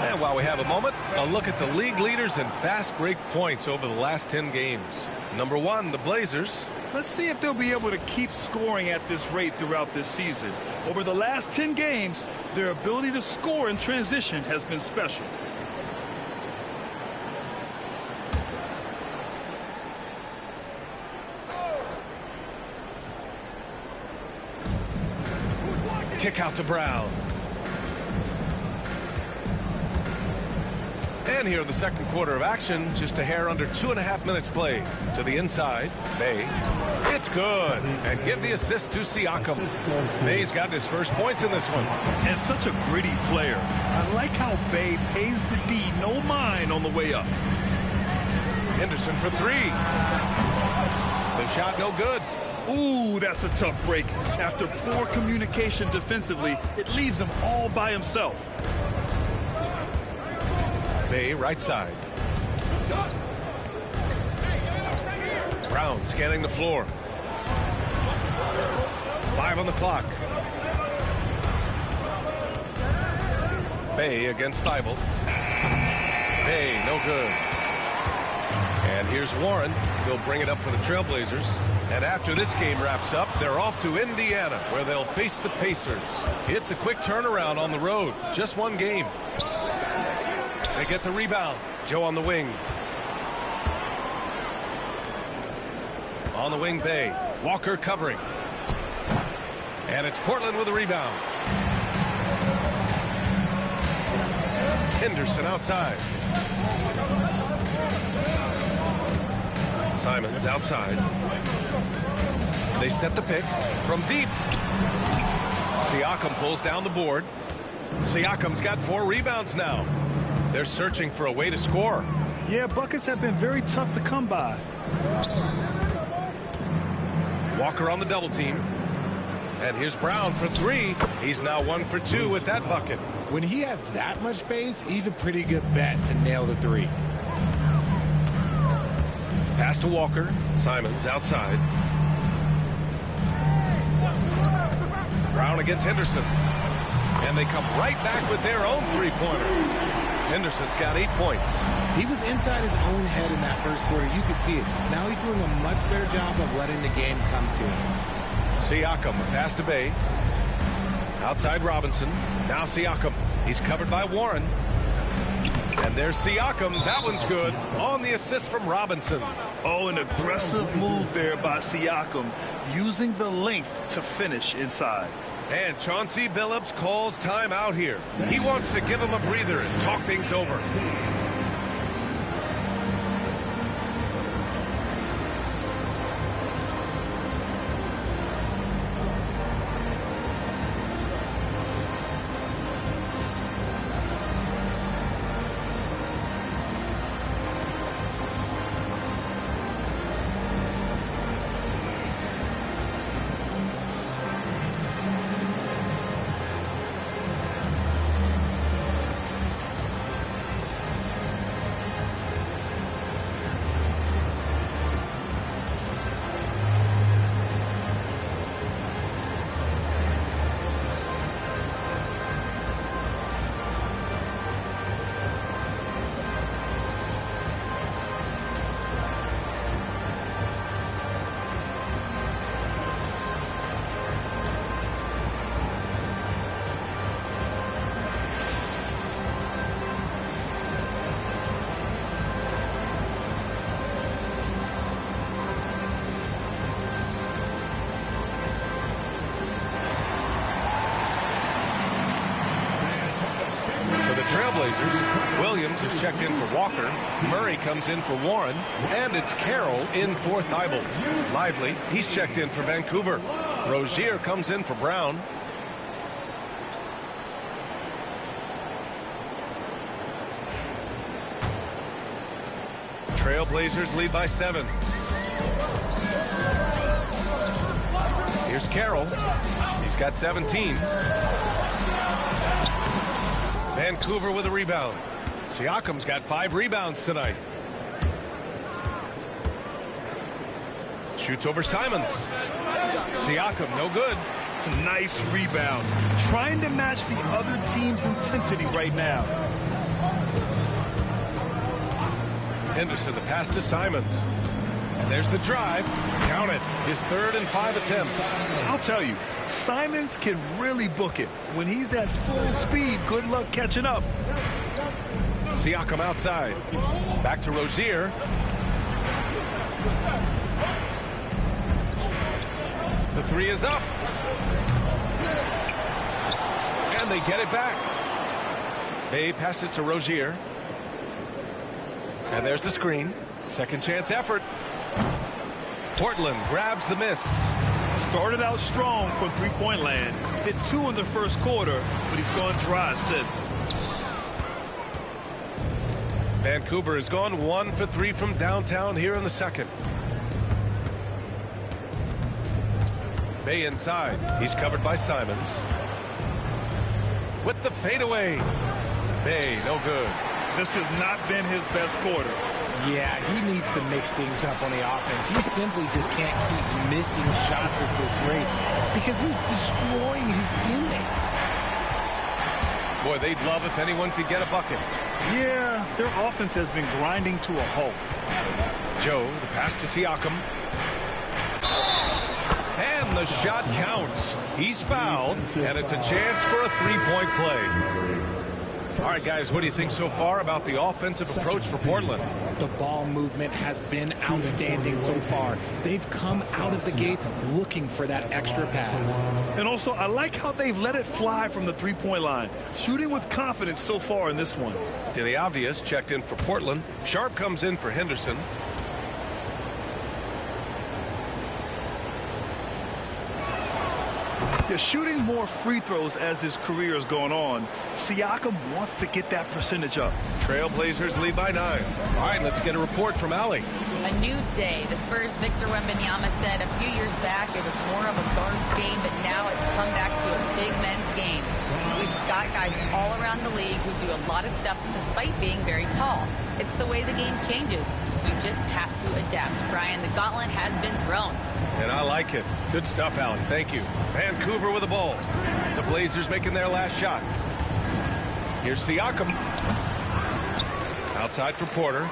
[SPEAKER 1] And while we have a moment, a look at the league leaders in fast break points over the last 10 games. Number 1, the Blazers.
[SPEAKER 3] Let's see if they'll be able to keep scoring at this rate throughout this season. Over the last 10 games, their ability to score in transition has been special.
[SPEAKER 1] Kick out to Brown. And here in the second quarter of action, just a hair under 2.5 minutes played. To the inside, Bay. It's good. And give the assist to Siakam. Bay's got his first points in this one.
[SPEAKER 3] And such a gritty player. I like how Bay pays the D no mind on the way up.
[SPEAKER 1] Henderson for three. The shot no good.
[SPEAKER 3] Ooh, that's a tough break. After poor communication defensively, it leaves him all by himself.
[SPEAKER 1] Bay right side. Brown scanning the floor. 5 on the clock. Bay against Thibault. Bay, no good. And here's Warren. He'll bring it up for the Trailblazers. And after this game wraps up, they're off to Indiana, where they'll face the Pacers. It's a quick turnaround on the road. Just one game. They get the rebound. Joe on the wing. On the wing, Bay. Walker covering. And it's Portland with a rebound. Henderson outside. Simons outside. They set the pick from deep. Siakam pulls down the board. Siakam's got 4 rebounds now. They're searching for a way to score.
[SPEAKER 3] Yeah, buckets have been very tough to come by.
[SPEAKER 1] Walker on the double team. And here's Brown for 3. He's now 1 for 2 with that bucket.
[SPEAKER 17] When he has that much space, he's a pretty good bet to nail the 3.
[SPEAKER 1] Pass to Walker. Simons outside. Brown against Henderson. And they come right back with their own 3-pointer. Henderson's got 8 points.
[SPEAKER 17] He was inside his own head in that first quarter. You could see it. Now he's doing a much better job of letting the game come to him.
[SPEAKER 1] Siakam, pass to Bay. Outside Robinson. Now Siakam. He's covered by Warren. And there's Siakam. That one's good. On the assist from Robinson.
[SPEAKER 3] Oh, an aggressive move there by Siakam, using the length to finish inside.
[SPEAKER 1] And Chauncey Billups calls time out here. He wants to give him a breather and talk things over. Trailblazers. Williams is checked in for Walker. Murray comes in for Warren. And it's Carroll in for Thibault. Lively, he's checked in for Vancouver. Rozier comes in for Brown. Trailblazers lead by 7. Here's Carroll. He's got 17. Vancouver with a rebound. Siakam's got 5 rebounds tonight. Shoots over Simons. Siakam, no good.
[SPEAKER 3] Nice rebound. Trying to match the other team's intensity right now.
[SPEAKER 1] Henderson, the pass to Simons. And there's the drive. Count it. His 3rd and 5 attempts.
[SPEAKER 3] I'll tell you, Simons can really book it. When he's at full speed, good luck catching up.
[SPEAKER 1] Siakam outside. Back to Rozier. The 3 is up. And they get it back. Bay passes to Rozier. And there's the screen. Second chance effort. Portland grabs the miss.
[SPEAKER 3] Started out strong from three-point land. Hit 2 in the first quarter, but he's gone dry since.
[SPEAKER 1] Vancouver has gone 1 for 3 from downtown here in the second. Bay inside. He's covered by Simons. With the fadeaway. Bay, no good.
[SPEAKER 3] This has not been his best quarter.
[SPEAKER 17] Yeah, he needs to mix things up on the offense. He simply just can't keep missing shots at this rate because he's destroying his teammates.
[SPEAKER 1] Boy, they'd love if anyone could get a bucket.
[SPEAKER 3] Yeah, their offense has been grinding to a halt.
[SPEAKER 1] Joe, the pass to Siakam. And the shot counts. He's fouled, and it's a chance for a three-point play. All right, guys, what do you think so far about the offensive approach for Portland?
[SPEAKER 17] The ball movement has been outstanding so far. They've come out of the gate looking for that extra pass.
[SPEAKER 3] And also, I like how they've let it fly from the three-point line. Shooting with confidence so far in this one.
[SPEAKER 1] Denny Avdias checked in for Portland. Sharp comes in for Henderson.
[SPEAKER 3] They're shooting more free throws as his career is going on. Siakam wants to get that percentage up.
[SPEAKER 1] Trailblazers lead by 9. All right, let's get a report from Allie.
[SPEAKER 7] A new day. The Spurs' Victor Wembanyama said a few years back it was more of a guards game, but now it's come back to a big men's game. We've got guys all around the league who do a lot of stuff despite being very tall. It's the way the game changes. You just have to adapt. Brian, the gauntlet has been thrown.
[SPEAKER 1] And I like it. Good stuff, Allie. Thank you. Vancouver with the ball. The Blazers making their last shot. Here's Siakam. Outside for Porter.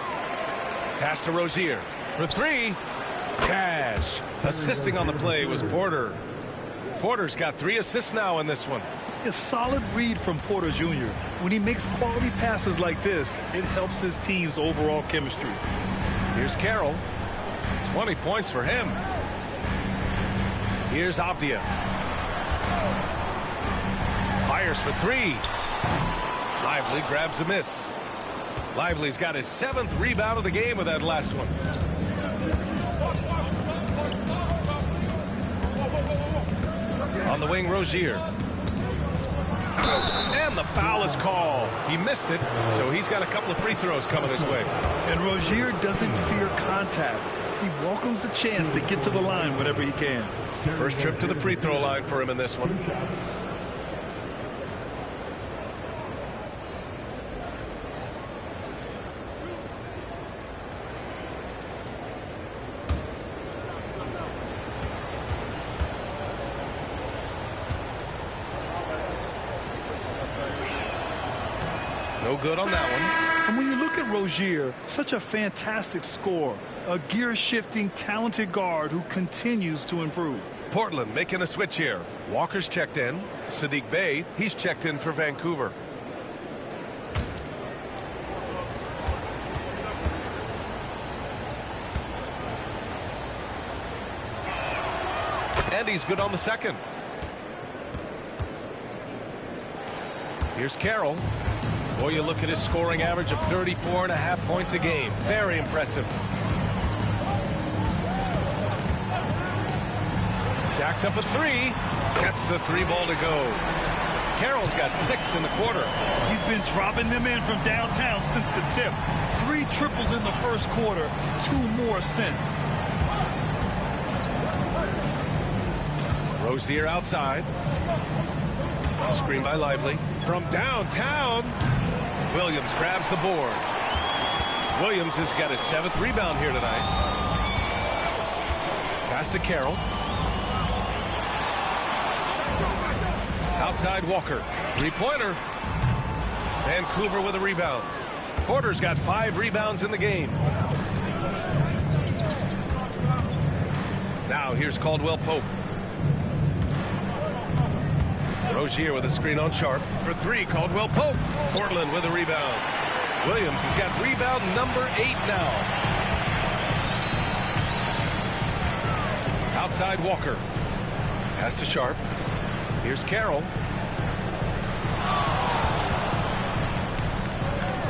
[SPEAKER 1] Pass to Rozier. For 3. Cash. Assisting on the play was Porter. Porter's got 3 assists now in this one.
[SPEAKER 3] A solid read from Porter Jr. When he makes quality passes like this, it helps his team's overall chemistry.
[SPEAKER 1] Here's Carroll. 20 points for him. Here's Avdia. Fires for 3. Lively grabs a miss. Lively's got his 7th rebound of the game with that last one. On the wing, Rozier. And the foul is called. He missed it, so he's got a couple of free throws coming his way.
[SPEAKER 3] And Rozier doesn't fear contact. He welcomes the chance to get to the line whenever he can.
[SPEAKER 1] First trip to the free throw line for him in this one. No good on that one.
[SPEAKER 3] And when you look at Rozier, such a fantastic scorer, a gear-shifting, talented guard who continues to improve.
[SPEAKER 1] Portland making a switch here. Walker's checked in. Sadiq Bey, he's checked in for Vancouver. And he's good on the second. Here's Carroll. Boy, you look at his scoring average of 34.5 points a game. Very impressive. Jacks up a 3. Gets the 3 ball to go. Carroll's got 6 in the quarter.
[SPEAKER 3] He's been dropping them in from downtown since the tip. 3 triples in the first quarter, 2 more since.
[SPEAKER 1] Rozier outside. Screen by Lively. From downtown, Williams grabs the board. Williams has got his 7th rebound here tonight. Pass to Carroll. Outside Walker. 3-pointer. Vancouver with a rebound. Porter's got 5 rebounds in the game. Now here's Caldwell Pope. Rozier with a screen on Sharp. For 3, Caldwell Pope. Portland with a rebound. Williams has got rebound number 8 now. Outside Walker. Pass to Sharp. Here's Carroll.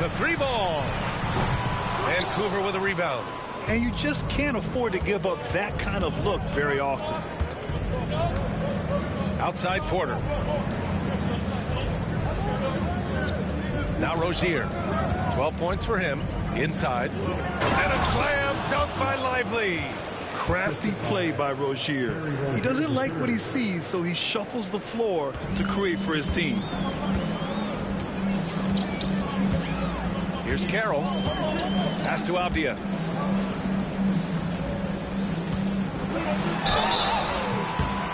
[SPEAKER 1] The three ball. Vancouver with a rebound.
[SPEAKER 3] And you just can't afford to give up that kind of look very often.
[SPEAKER 1] Outside Porter. Now Rozier. 12 points for him. Inside. And a slam dunk by Lively.
[SPEAKER 3] Crafty play by Rozier. He doesn't like what he sees, so he shuffles the floor to create for his team.
[SPEAKER 1] Here's Carroll. Pass to Avdia.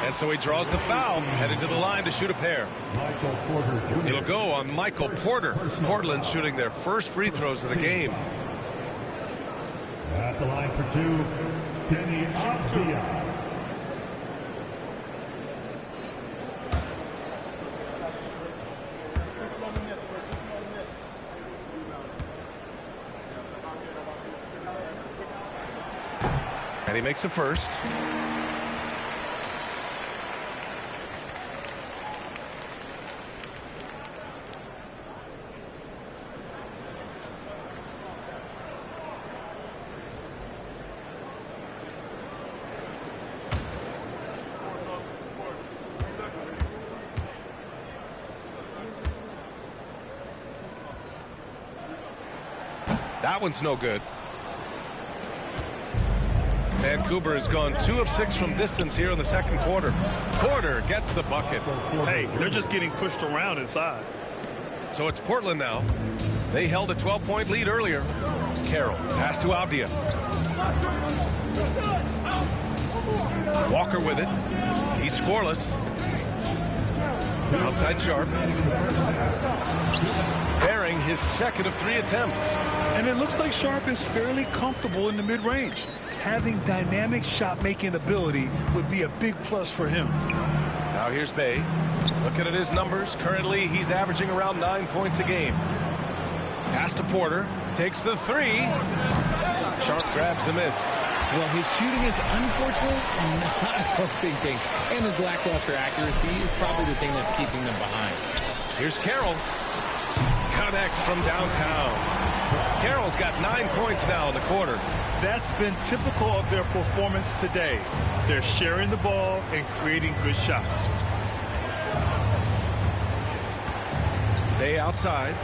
[SPEAKER 1] And so he draws the foul, headed to the line to shoot a pair. It'll go on Michael Porter. Portland shooting their first free throws of the game.
[SPEAKER 6] At the line for two, Denny Avdia.
[SPEAKER 1] And he makes a first. That one's no good. Vancouver has gone 2 of 6 from distance here in the second quarter. Porter gets the bucket.
[SPEAKER 3] Hey, they're just getting pushed around inside.
[SPEAKER 1] So it's Portland now. They held a 12-point lead earlier. Carroll, pass to Avdia. Walker with it. He's scoreless. Outside Sharp. Bearing his second of 3 attempts.
[SPEAKER 3] And it looks like Sharp is fairly comfortable in the mid-range. Having dynamic shot-making ability would be a big plus for him.
[SPEAKER 1] Now here's Bay. Looking at his numbers. Currently, he's averaging around 9 points a game. Pass to Porter. Takes the 3. Sharp grabs the miss.
[SPEAKER 17] Well, his shooting is unfortunately not a big thing. And his lackluster accuracy is probably the thing that's keeping them behind.
[SPEAKER 1] Here's Carroll. Connects from downtown. Carroll's got 9 points now in the quarter.
[SPEAKER 3] That's been typical of their performance today. They're sharing the ball and creating good shots.
[SPEAKER 1] Bay outside.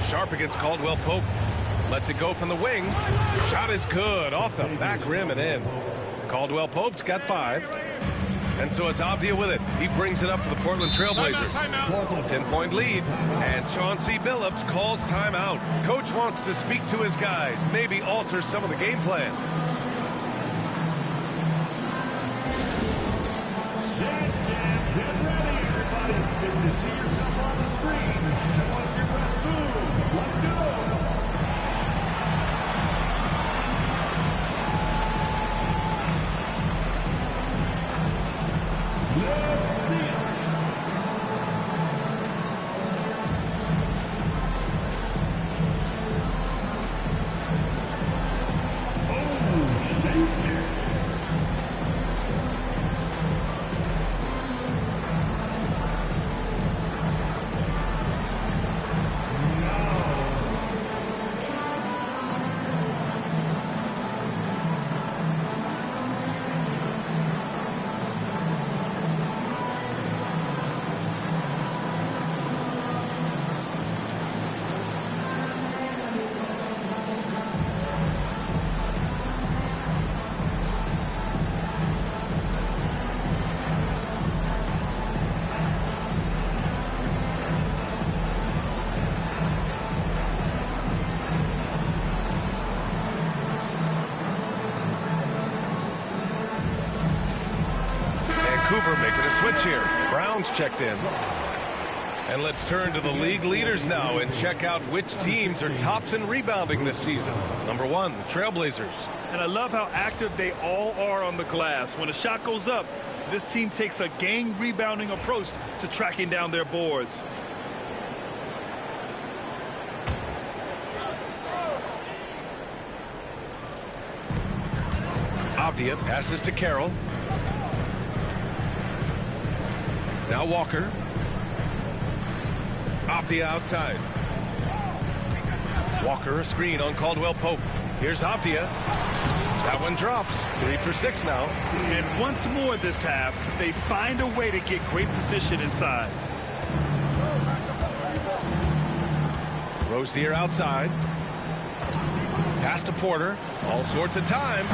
[SPEAKER 1] Sharp against Caldwell Pope. Lets it go from the wing. Shot is good. Off the back rim and in. Caldwell Pope's got 5. And so it's Avdia with it. He brings it up for the Portland Trailblazers. 10-point lead. And Chauncey Billups calls timeout. Coach wants to speak to his guys. Maybe alter some of the game plan. Vancouver making a switch here. Brown's checked in. And let's turn to the league leaders now and check out which teams are tops in rebounding this season. Number 1, the Trailblazers.
[SPEAKER 3] And I love how active they all are on the glass. When a shot goes up, this team takes a gang rebounding approach to tracking down their boards.
[SPEAKER 1] Avdia passes to Carroll. Now Walker. Avdia outside. Walker, a screen on Caldwell Pope. Here's Avdia. That one drops. 3 for 6 now.
[SPEAKER 3] And once more this half, they find a way to get great position inside.
[SPEAKER 1] Rozier outside. Pass to Porter. All sorts of time.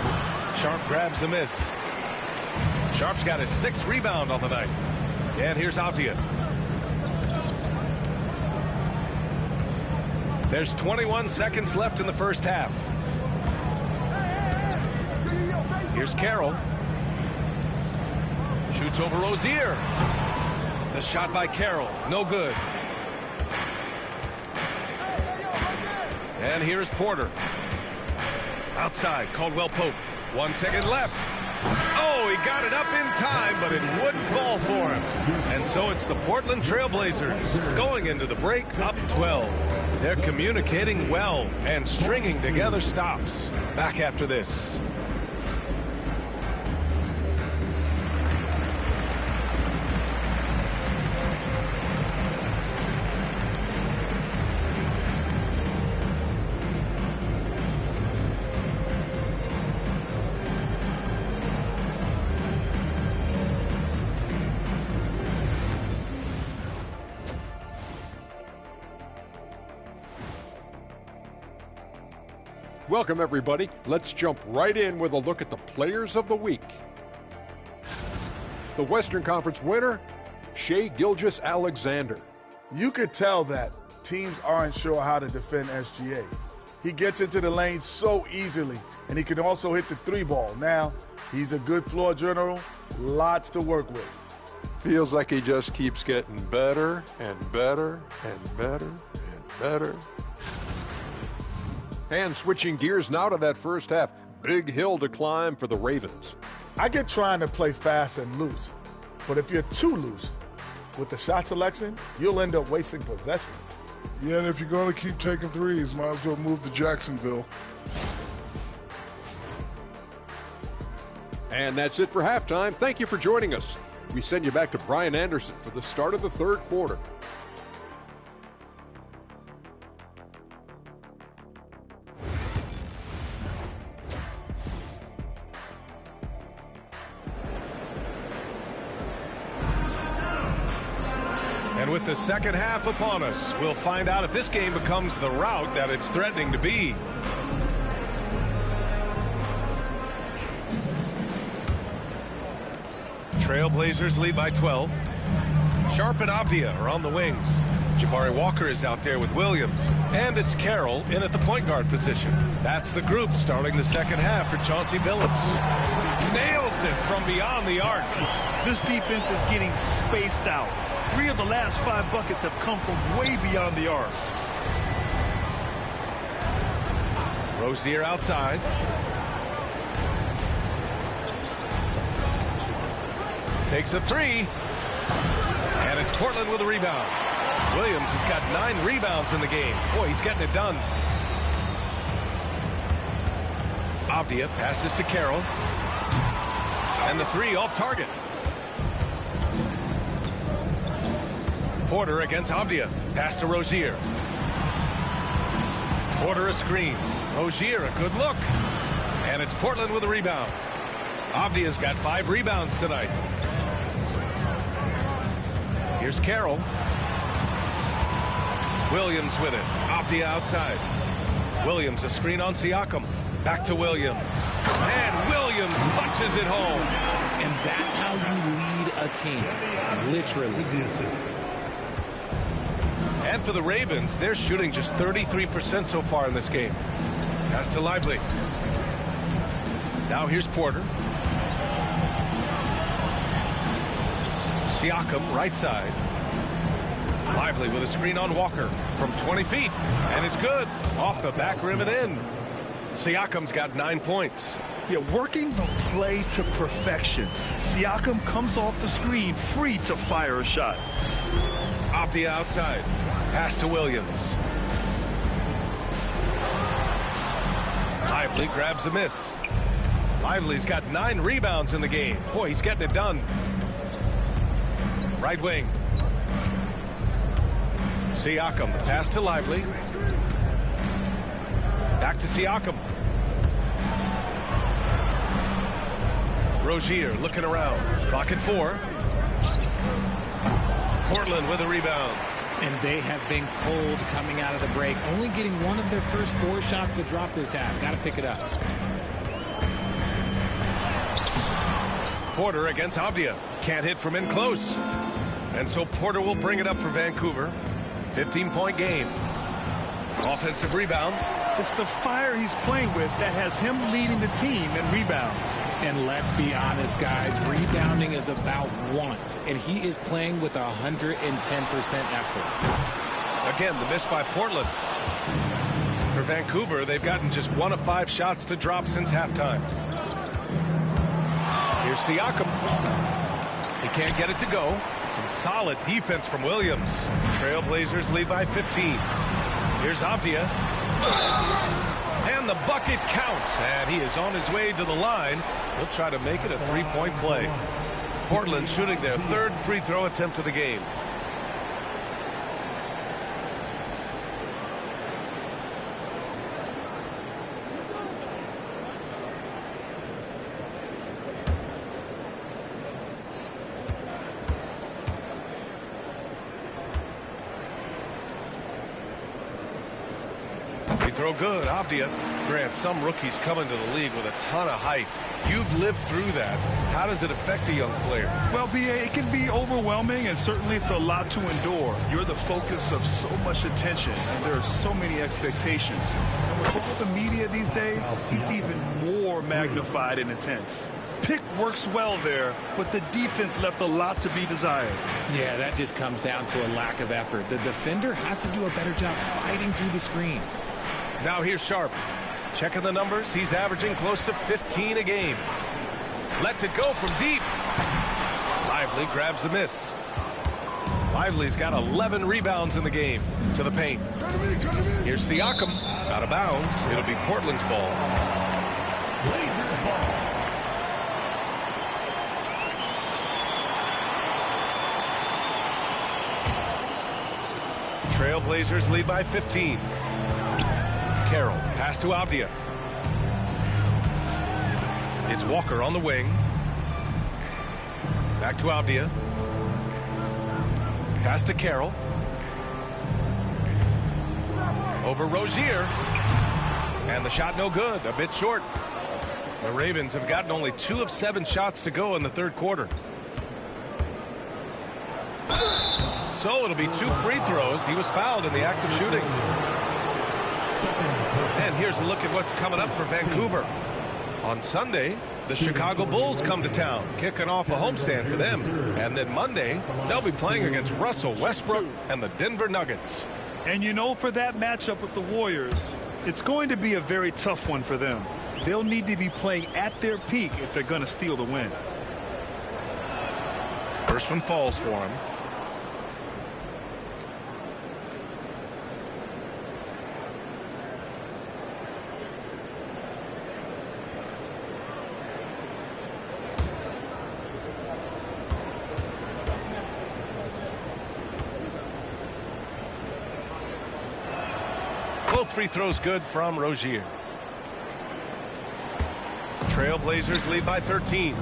[SPEAKER 1] Sharp grabs the miss. Sharp's got his 6th rebound on the night. And here's Avdia. There's 21 seconds left in the first half. Here's Carroll. Shoots over Rozier. The shot by Carroll. No good. And here's Porter. Outside, Caldwell Pope. 1 second left. Oh, he got it up in time, but it wouldn't fall for him. And so it's the Portland Trailblazers going into the break up 12. They're communicating well and stringing together stops. Back after this.
[SPEAKER 9] Welcome, everybody. Let's jump right in with a look at the Players of the Week. The Western Conference winner, Shai Gilgeous-Alexander.
[SPEAKER 16] You could tell that teams aren't sure how to defend SGA. He gets into the lane so easily, and he can also hit the 3-ball. Now, he's a good floor general, lots to work with.
[SPEAKER 9] Feels like he just keeps getting better and better and better and better. And switching gears now to that first half. Big hill to climb for the Ravens.
[SPEAKER 16] I get trying to play fast and loose, but if you're too loose with the shot selection, you'll end up wasting possessions.
[SPEAKER 10] Yeah, and if you're going to keep taking threes, might as well move to Jacksonville.
[SPEAKER 9] And that's it for halftime. Thank you for joining us. We send you back to Brian Anderson for the start of the third quarter.
[SPEAKER 1] And with the second half upon us, we'll find out if this game becomes the rout that it's threatening to be. Trailblazers lead by 12. Sharp and Avdia are on the wings. Jabari Walker is out there with Williams. And it's Carroll in at the point guard position. That's the group starting the second half for Chauncey Billups. Nails it from beyond the arc.
[SPEAKER 3] This defense is getting spaced out. 3 of the last 5 buckets have come from way beyond the arc.
[SPEAKER 1] Rozier outside. Takes a 3. And it's Portland with a rebound. Williams has got 9 rebounds in the game. Boy, he's getting it done. Avdia passes to Carroll. And the 3 off target. Porter against Avdia. Pass to Rozier. Porter a screen. Rozier a good look. And it's Portland with a rebound. Avdia's got 5 rebounds tonight. Here's Carroll. Williams with it. Avdia outside. Williams a screen on Siakam. Back to Williams. And Williams punches it home.
[SPEAKER 19] And that's how you lead a team. Literally.
[SPEAKER 1] And for the Ravens, they're shooting just 33% so far in this game. Pass to Lively. Now here's Porter. Siakam, right side. Lively with a screen on Walker from 20 feet. And it's good. Off the back rim and in. Siakam's got 9 points.
[SPEAKER 3] Yeah, working the play to perfection. Siakam comes off the screen free to fire a shot.
[SPEAKER 1] Avdia outside. Pass to Williams. Lively grabs a miss. Lively's got 9 rebounds in the game. Boy, he's getting it done. Right wing. Siakam, the pass to Lively. Back to Siakam. Rozier looking around. Clock at 4. Portland with a rebound.
[SPEAKER 19] And they have been cold coming out of the break. Only getting one of their first 4 shots to drop this half. Got to pick it up.
[SPEAKER 1] Porter against Avdia. Can't hit from in close. And so Porter will bring it up for Vancouver. 15-point game. Offensive rebound.
[SPEAKER 3] It's the fire he's playing with that has him leading the team in rebounds.
[SPEAKER 19] And let's be honest, guys, rebounding is about want, and he is playing with 110% effort.
[SPEAKER 1] Again, the miss by Portland. For Vancouver, they've gotten just 1 of 5 shots to drop since halftime. Here's Siakam. He can't get it to go. Some solid defense from Williams. Trailblazers lead by 15. Here's Avdia. And the bucket counts, and he is on his way to the line. He'll try to make it a 3-point play. Portland shooting their 3rd free throw attempt of the game. Throw good. Avdia. Grant, some rookies come into the league with a ton of height. You've lived through that. How does it affect a young player?
[SPEAKER 3] Well, B.A., it can be overwhelming, and certainly it's a lot to endure. You're the focus of so much attention, and there are so many expectations. And with all the media these days, it's even more magnified and intense. Pick works well there, but the defense left a lot to be desired.
[SPEAKER 19] Yeah, that just comes down to a lack of effort. The defender has to do a better job fighting through the screen.
[SPEAKER 1] Now here's Sharp. Checking the numbers. He's averaging close to 15 a game. Lets it go from deep. Lively grabs the miss. Lively's got 11 rebounds in the game. To the paint. Here's Siakam. Out of bounds. It'll be Portland's ball. Trailblazers lead by 15. Carroll, pass to Avdia. It's Walker on the wing. Back to Avdia. Pass to Carroll. Over Rozier. And the shot no good, a bit short. The Ravens have gotten only 2 of 7 shots to go in the 3rd quarter. So it'll be 2 free throws. He was fouled in the act of shooting. And here's a look at what's coming up for Vancouver. On Sunday, the Chicago Bulls come to town, kicking off a homestand for them. And then Monday, they'll be playing against Russell Westbrook and the Denver Nuggets.
[SPEAKER 3] And you know, for that matchup with the Warriors, it's going to be a very tough one for them. They'll need to be playing at their peak if they're going to steal the win.
[SPEAKER 1] First one falls for him. Both free throws good from Rozier. Trailblazers lead by 13.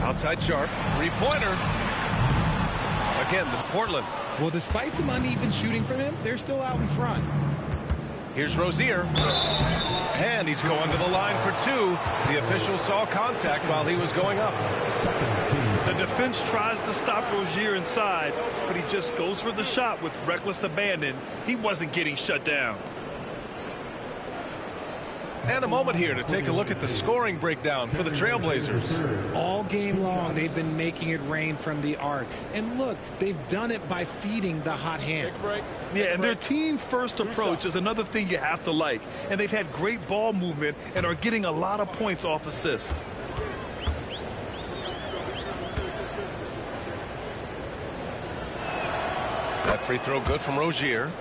[SPEAKER 1] Outside Sharp. 3-pointer. Again to Portland.
[SPEAKER 19] Well, despite some uneven shooting from him, they're still out in front.
[SPEAKER 1] Here's Rozier. And he's going to the line for 2. The official saw contact while he was going up.
[SPEAKER 3] The defense tries to stop Rozier inside, but he just goes for the shot with reckless abandon. He wasn't getting shut down.
[SPEAKER 1] And a moment here to take a look at the scoring breakdown for the Trailblazers.
[SPEAKER 19] All game long, they've been making it rain from the arc. And look, they've done it by feeding the hot hands.
[SPEAKER 3] Yeah, and their team-first approach is another thing you have to like. And they've had great ball movement and are getting a lot of points off assists.
[SPEAKER 1] That free throw good from Rozier.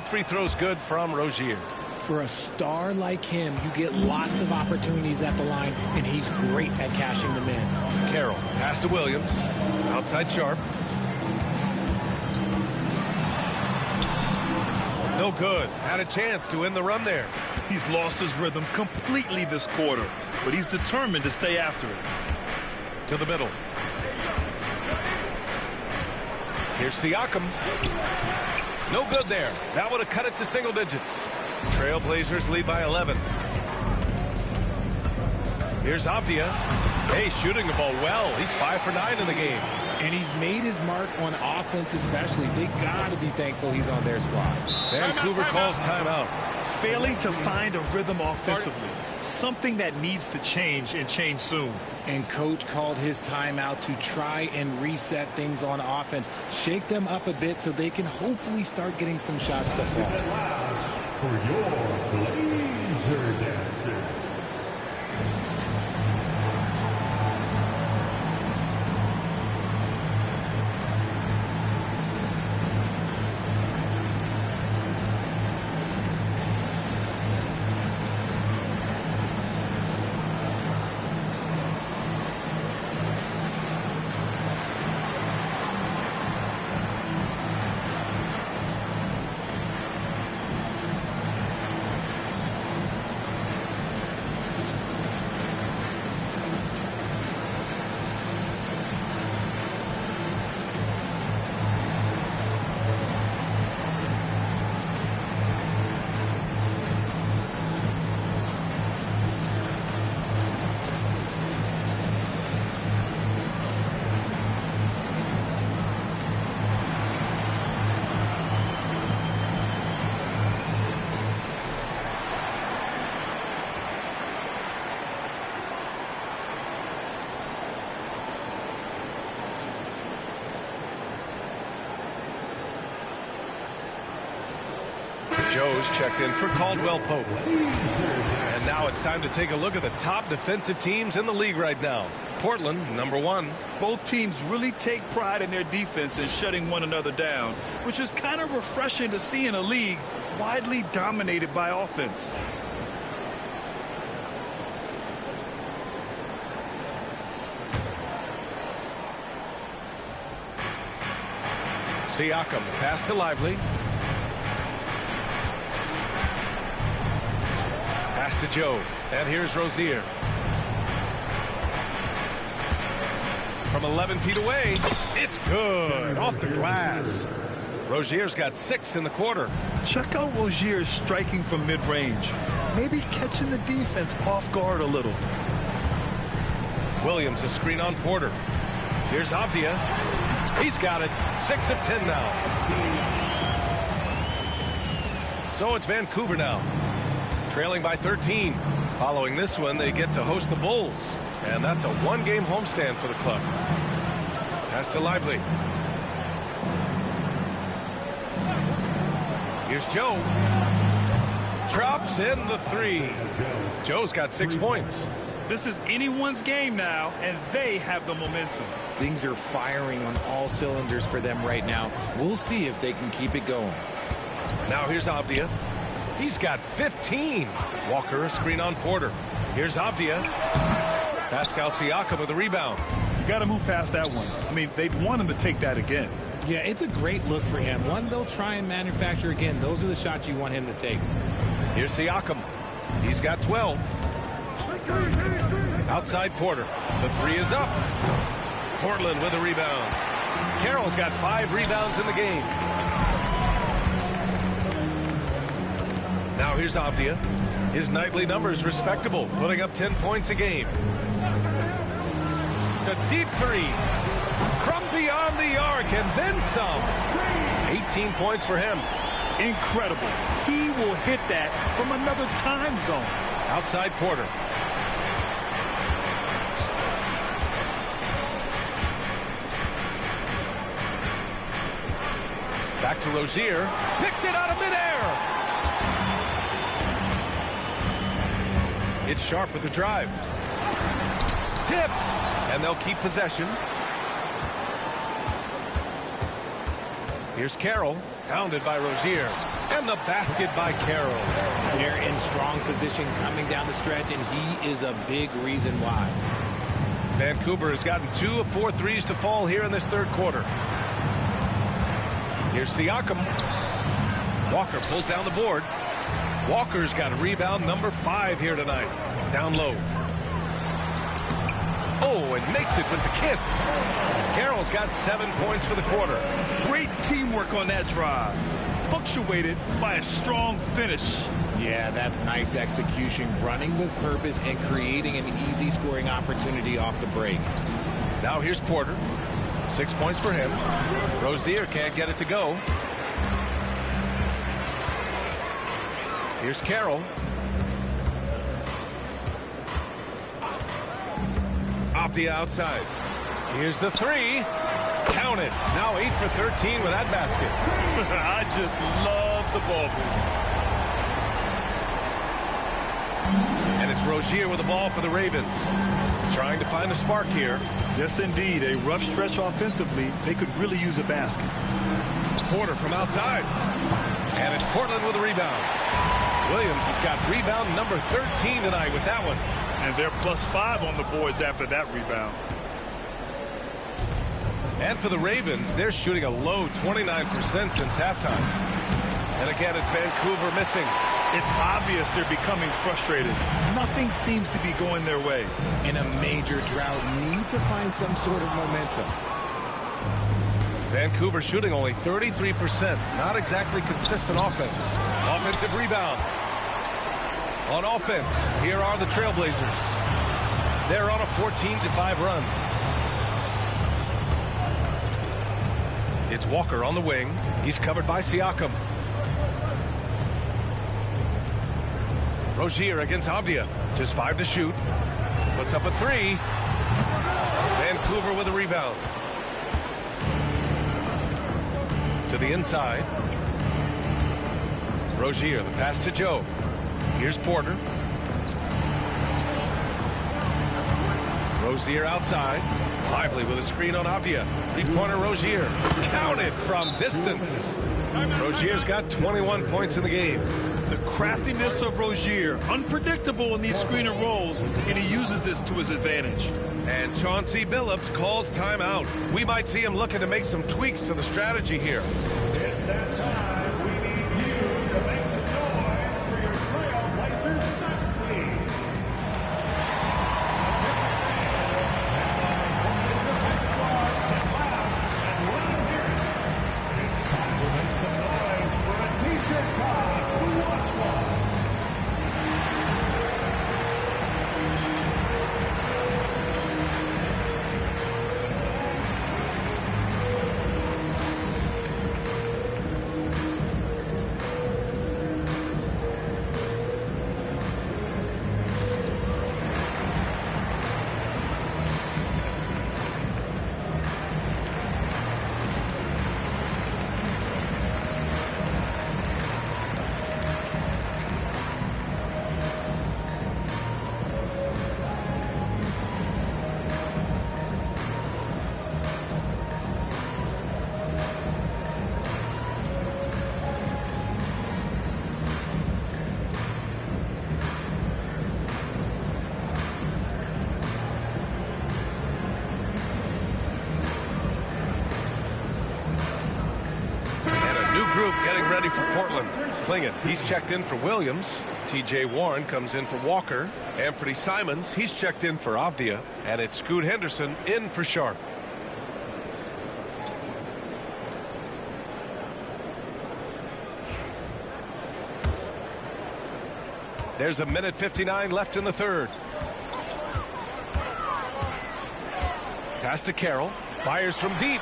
[SPEAKER 1] Both free throws good from Rozier.
[SPEAKER 19] For a star like him, you get lots of opportunities at the line, and he's great at cashing them in.
[SPEAKER 1] Carroll, pass to Williams. Outside Sharp. No good. Had a chance to end the run there.
[SPEAKER 3] He's lost his rhythm completely this quarter, but he's determined to stay after it.
[SPEAKER 1] To the middle. Here's Siakam. No good there. That would have cut it to single digits. Trailblazers lead by 11. Here's Avdia. Hey, shooting the ball well. He's 5 for 9 in the game.
[SPEAKER 19] And he's made his mark on offense especially. They got to be thankful he's on their squad.
[SPEAKER 1] Vancouver calls timeout.
[SPEAKER 3] Failing to find a rhythm offensively. Something that needs to change and change soon.
[SPEAKER 19] And coach called his timeout to try and reset things on offense. Shake them up a bit so they can hopefully start getting some shots to fall.
[SPEAKER 6] For your Blazer dancer.
[SPEAKER 1] Joe's checked in for Caldwell Pope. And now it's time to take a look at the top defensive teams in the league right now. Portland, #1.
[SPEAKER 3] Both teams really take pride in their defense and shutting one another down, which is kind of refreshing to see in a league widely dominated by offense.
[SPEAKER 1] Siakam, pass to Lively. Pass to Joe. And here's Rozier. From 11 feet away, it's good. Off the glass. Rozier's got 6 in the quarter.
[SPEAKER 3] Check out Rozier's striking from mid-range. Maybe catching the defense off guard a little.
[SPEAKER 1] Williams, a screen on Porter. Here's Avdia. He's got it. 6 of 10 now. So it's Vancouver now. Trailing by 13. Following this one, they get to host the Bulls. And that's a one-game homestand for the club. Pass to Lively. Here's Joe. Drops in the 3. Joe's got 6 points.
[SPEAKER 3] This is anyone's game now, and they have the momentum.
[SPEAKER 19] Things are firing on all cylinders for them right now. We'll see if they can keep it going.
[SPEAKER 1] Now here's Avdia. He's got 15. Walker, a screen on Porter. Here's Avdia. Pascal Siakam with a rebound.
[SPEAKER 3] You got to move past that one. I mean, they'd want him to take that again.
[SPEAKER 19] Yeah, it's a great look for him. One they'll try and manufacture again. Those are the shots you want him to take.
[SPEAKER 1] Here's Siakam. He's got 12. Outside Porter. The 3 is up. Portland with a rebound. Carroll's got 5 rebounds in the game. Now here's Avdia. His nightly numbers respectable, putting up 10 points a game. A deep 3 from beyond the arc and then some. 18 points for him.
[SPEAKER 3] Incredible. He will hit that from another time zone.
[SPEAKER 1] Outside Porter. Back to Rozier. Picked it out of midair. It's Sharp with the drive. Tipped. And they'll keep possession. Here's Carroll. Pounded by Rozier. And the basket by Carroll.
[SPEAKER 19] They're in strong position coming down the stretch, and he is a big reason why.
[SPEAKER 1] Vancouver has gotten 2 of 4 threes to fall here in this third quarter. Here's Siakam. Walker pulls down the board. Walker's got a rebound number 5 here tonight. Down low. Oh, and makes it with the kiss. Carroll's got 7 points for the quarter.
[SPEAKER 3] Great teamwork on that drive. Punctuated by a strong finish.
[SPEAKER 19] Yeah, that's nice execution, running with purpose and creating an easy scoring opportunity off the break.
[SPEAKER 1] Now here's Porter. 6 points for him. Rozier can't get it to go. Here's Carroll. Optia outside. Here's the 3. Count it. Now 8 for 13 with that basket.
[SPEAKER 3] I just love the ball move.
[SPEAKER 1] And it's Rozier with the ball for the Ravens. Trying to find a spark here.
[SPEAKER 3] Yes, indeed. A rough stretch offensively. They could really use a basket.
[SPEAKER 1] Porter from outside. And it's Portland with a rebound. Williams has got rebound number 13 tonight with that one.
[SPEAKER 3] And they're +5 on the boards after that rebound.
[SPEAKER 1] And for the Ravens, they're shooting a low 29% since halftime. And again, it's Vancouver missing.
[SPEAKER 3] It's obvious they're becoming frustrated. Nothing seems to be going their way.
[SPEAKER 19] In a major drought, need to find some sort of momentum.
[SPEAKER 1] Vancouver shooting only 33%. Not exactly consistent offense. Offensive rebound. On offense, here are the Trailblazers. They're on a 14-5 run. It's Walker on the wing. He's covered by Siakam. Rozier against Avdia. Just 5 to shoot. Puts up a 3. Vancouver with a rebound. To the inside. Rozier, the pass to Joe. Here's Porter. Rozier outside. Lively with a screen on Avdia. Three-pointer Rozier. Counted from distance. Rozier's got 21 points in the game.
[SPEAKER 3] The craftiness of Rozier, unpredictable in these screen and rolls, and he uses this to his advantage.
[SPEAKER 1] And Chauncey Billups calls timeout. We might see him looking to make some tweaks to the strategy here.
[SPEAKER 6] It's that time. We need you to make some noise for your Trailblazers soccer team. It's time to make some noise for a t-shirt toss. Who wants one?
[SPEAKER 1] Getting ready for Portland. Klingin, he's checked in for Williams. T.J. Warren comes in for Walker. Anthony Simons, he's checked in for Avdia. And it's Scoot Henderson in for Sharp. There's a minute 59 left in the third. Pass to Carroll. Fires from deep.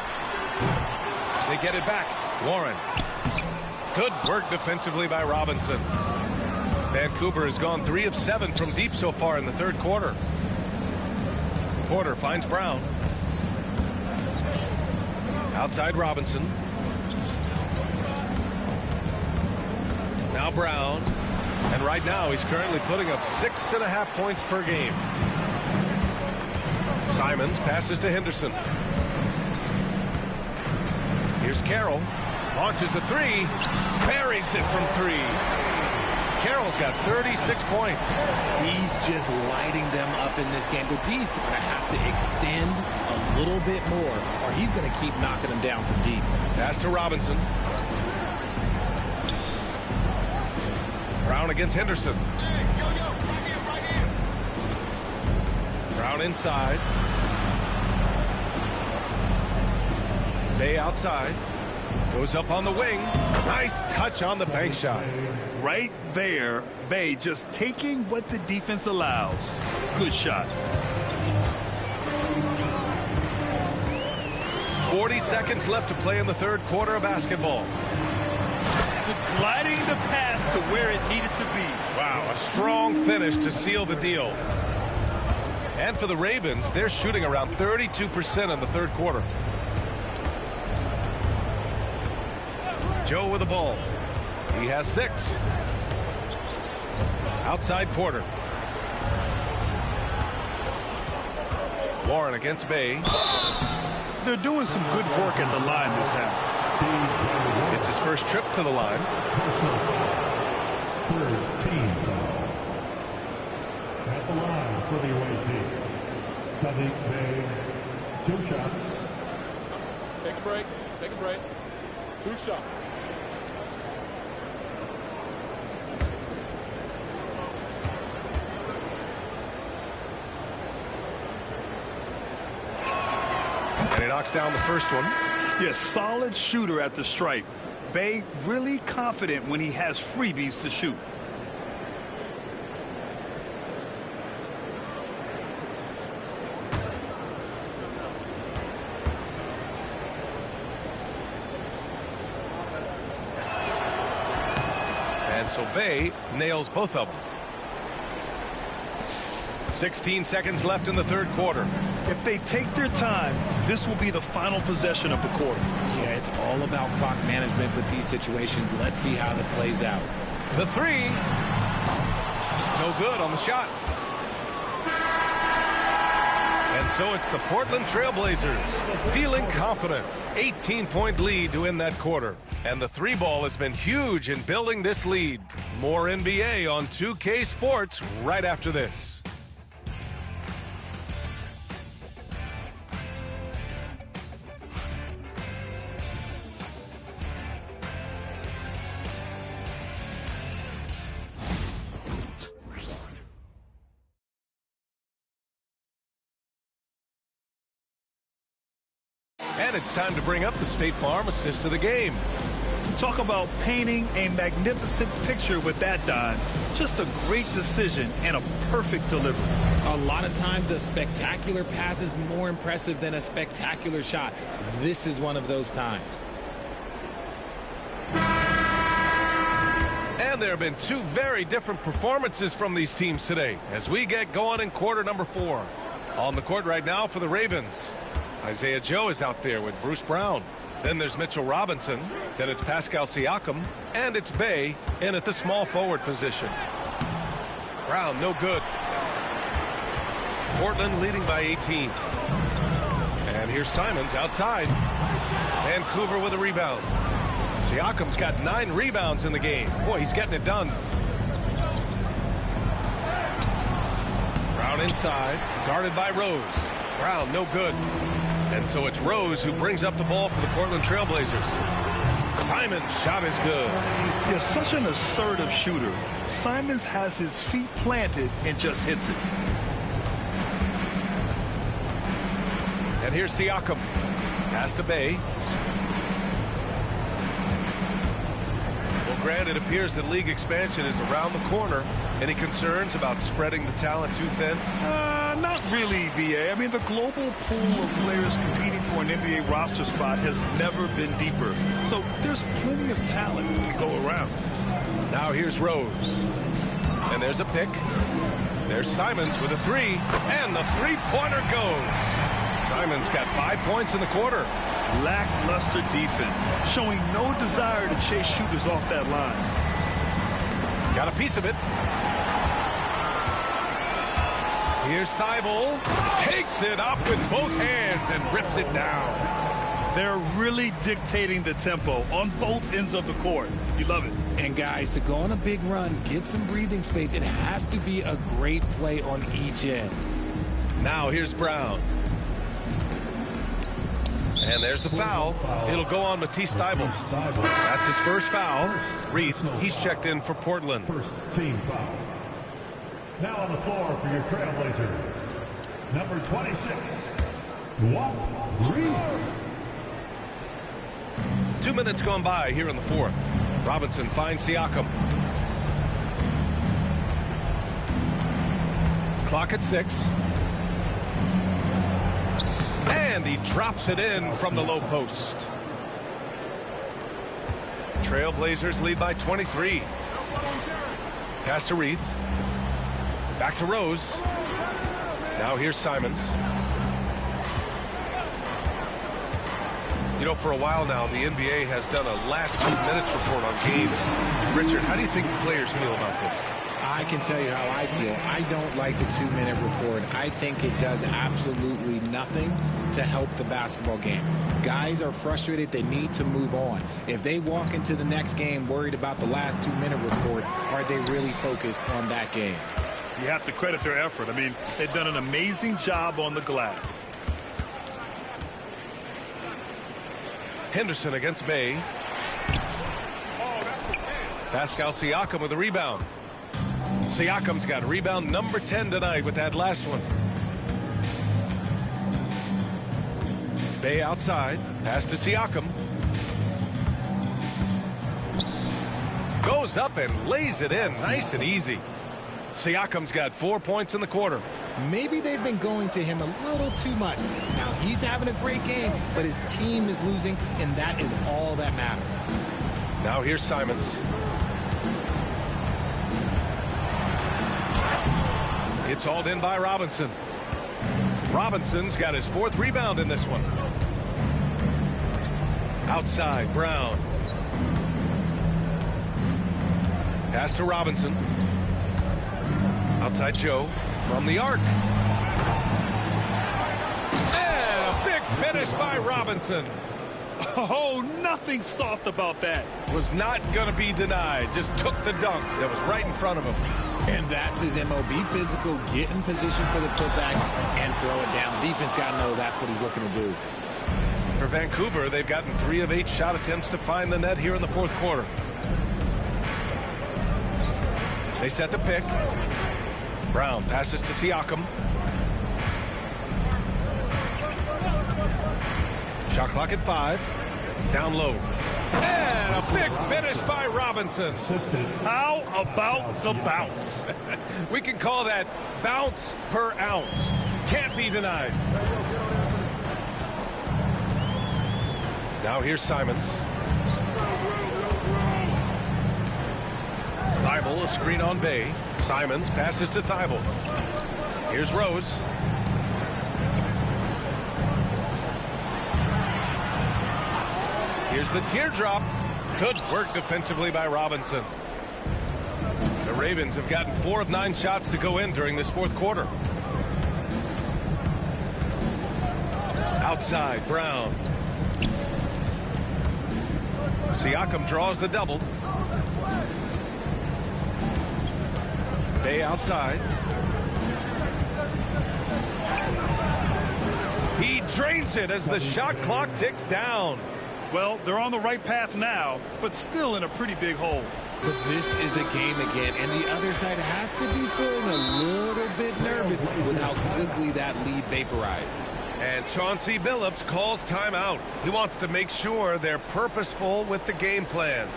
[SPEAKER 1] They get it back. Warren. Good work defensively by Robinson. Vancouver has gone 3 of 7 from deep so far in the third quarter. Porter finds Brown. Outside Robinson. Now Brown. And right now he's currently putting up 6.5 points per game. Simons passes to Henderson. Here's Carroll. Launches a three. Buries it from three. Carroll's got 36 points.
[SPEAKER 19] He's just lighting them up in this game. The D's are going to have to extend a little bit more, or he's going to keep knocking them down from deep.
[SPEAKER 1] Pass to Robinson. Brown against Henderson.
[SPEAKER 18] Right here.
[SPEAKER 1] Brown inside. Bay outside. Goes up on the wing. Nice touch on the bank shot.
[SPEAKER 3] Right there, Bay just taking what the defense allows. Good shot.
[SPEAKER 1] 40 seconds left to play in the third quarter of basketball.
[SPEAKER 3] Gliding the pass to where it needed to be.
[SPEAKER 1] Wow, a strong finish to seal the deal. And for the Ravens, they're shooting around 32% in the third quarter. Joe with the ball. He has 6. Outside Porter. Warren against Bay.
[SPEAKER 3] They're doing some good work at the line this half.
[SPEAKER 1] It's his first trip to the line.
[SPEAKER 6] Third team foul. At the line for the away team. Sadiq Bey, 2 shots.
[SPEAKER 8] Take a break. Take a break. 2 shots.
[SPEAKER 1] And he knocks down the first one.
[SPEAKER 3] Yes, solid shooter at the stripe. Bay really confident when he has freebies to shoot.
[SPEAKER 1] And so Bay nails both of them. 16 seconds left in the third quarter.
[SPEAKER 3] If they take their time, this will be the final possession of the quarter.
[SPEAKER 19] Yeah, it's all about clock management with these situations. Let's see how that plays out.
[SPEAKER 1] The three. No good on the shot. And so it's the Portland Trailblazers feeling confident. 18-point lead to win that quarter. And the 3-ball has been huge in building this lead. More NBA on 2K Sports right after this. And it's time to bring up the State Farm assist of the game.
[SPEAKER 3] Talk about painting a magnificent picture with that, Don. Just a great decision and a perfect delivery.
[SPEAKER 19] A lot of times a spectacular pass is more impressive than a spectacular shot. This is one of those times.
[SPEAKER 1] And there have been 2 very different performances from these teams today as we get going in quarter number 4. On the court right now for the Ravens, Isaiah Joe is out there with Bruce Brown. Then there's Mitchell Robinson. Then it's Pascal Siakam. And it's Bay in at the small forward position. Brown, no good. Portland leading by 18. And here's Simons outside. Vancouver with a rebound. Siakam's got 9 rebounds in the game. Boy, he's getting it done. Brown inside, guarded by Rose. Brown, no good. And so it's Rose who brings up the ball for the Portland Trailblazers. Simon's shot is good.
[SPEAKER 3] Yeah, such an assertive shooter. Simons has his feet planted and just hits it.
[SPEAKER 1] And here's Siakam. Pass to Bay. Well, Grant, it appears that league expansion is around the corner. Any concerns about spreading the talent too thin?
[SPEAKER 3] Not really, VA. I mean, the global pool of players competing for an NBA roster spot has never been deeper. So there's plenty of talent to go around.
[SPEAKER 1] Now here's Rose. And there's a pick. There's Simons with a 3. And the three-pointer goes. Simons got 5 points in the quarter.
[SPEAKER 3] Lackluster defense, showing no desire to chase shooters off that line.
[SPEAKER 1] Got a piece of it. Here's Thibault. Takes it up with both hands and rips it down.
[SPEAKER 3] They're really dictating the tempo on both ends of the court. You love it.
[SPEAKER 19] And guys, to go on a big run, get some breathing space, it has to be a great play on each end.
[SPEAKER 1] Now here's Brown. And there's the foul. It'll go on Matisse Thybulle. That's his first foul. Reith, he's checked in for Portland.
[SPEAKER 6] First team foul. Now on the floor for your Trailblazers, number 26, Reith.
[SPEAKER 1] 2 minutes gone by here in the fourth. Robinson finds Siakam. Clock at 6. And he drops it in from the low post. Trailblazers lead by 23. Pass to Reith. Back to Rose. Now here's Simons. You know, for a while now, the NBA has done a last 2 minutes report on games. Richard, how do you think the players feel about this?
[SPEAKER 17] I can tell you how I feel. I don't like the 2 minute report. I think it does absolutely nothing to help the basketball game. Guys are frustrated. They need to move on. If they walk into the next game worried about the last 2 minute report, are they really focused on that game?
[SPEAKER 3] You have to credit their effort. I mean, they've done an amazing job on the glass.
[SPEAKER 1] Henderson against Bay. Pascal Siakam with a rebound. Siakam's got rebound number 10 tonight with that last one. Bay outside. Pass to Siakam. Goes up and lays it in nice and easy. Siakam's got 4 points in the quarter.
[SPEAKER 19] Maybe they've been going to him a little too much. Now he's having a great game, but his team is losing, and that is all that matters.
[SPEAKER 1] Now here's Simons. It's hauled in by Robinson. Robinson's got his 4th rebound in this one. Outside, Brown. Pass to Robinson. Outside Joe from the arc. And a big finish by Robinson.
[SPEAKER 3] Oh, nothing soft about that.
[SPEAKER 1] Was not going to be denied. Just took the dunk that was right in front of him.
[SPEAKER 19] And that's his MO. Be physical, get in position for the putback, and throw it down. The defense got to know that's what he's looking to do.
[SPEAKER 1] For Vancouver, they've gotten 3 of 8 shot attempts to find the net here in the fourth quarter. They set the pick. Brown passes to Siakam. Shot clock at 5. Down low. And a big finish by Robinson.
[SPEAKER 3] How about the bounce?
[SPEAKER 1] We can call that bounce per ounce. Can't be denied. Now here's Simons. Thybulle, a screen on Bay. Simons passes to Thybulle. Here's Rose. Here's the teardrop. Good work defensively by Robinson. The Ravens have gotten 4 of 9 shots to go in during this fourth quarter. Outside, Brown. Siakam draws the double. Bay outside. He drains it as the shot clock ticks down.
[SPEAKER 3] Well, they're on the right path now, but still in a pretty big hole.
[SPEAKER 19] But this is a game again, and the other side has to be feeling a little bit nervous with how quickly that lead vaporized.
[SPEAKER 1] And Chauncey Billups calls timeout. He wants to make sure they're purposeful with the game plan.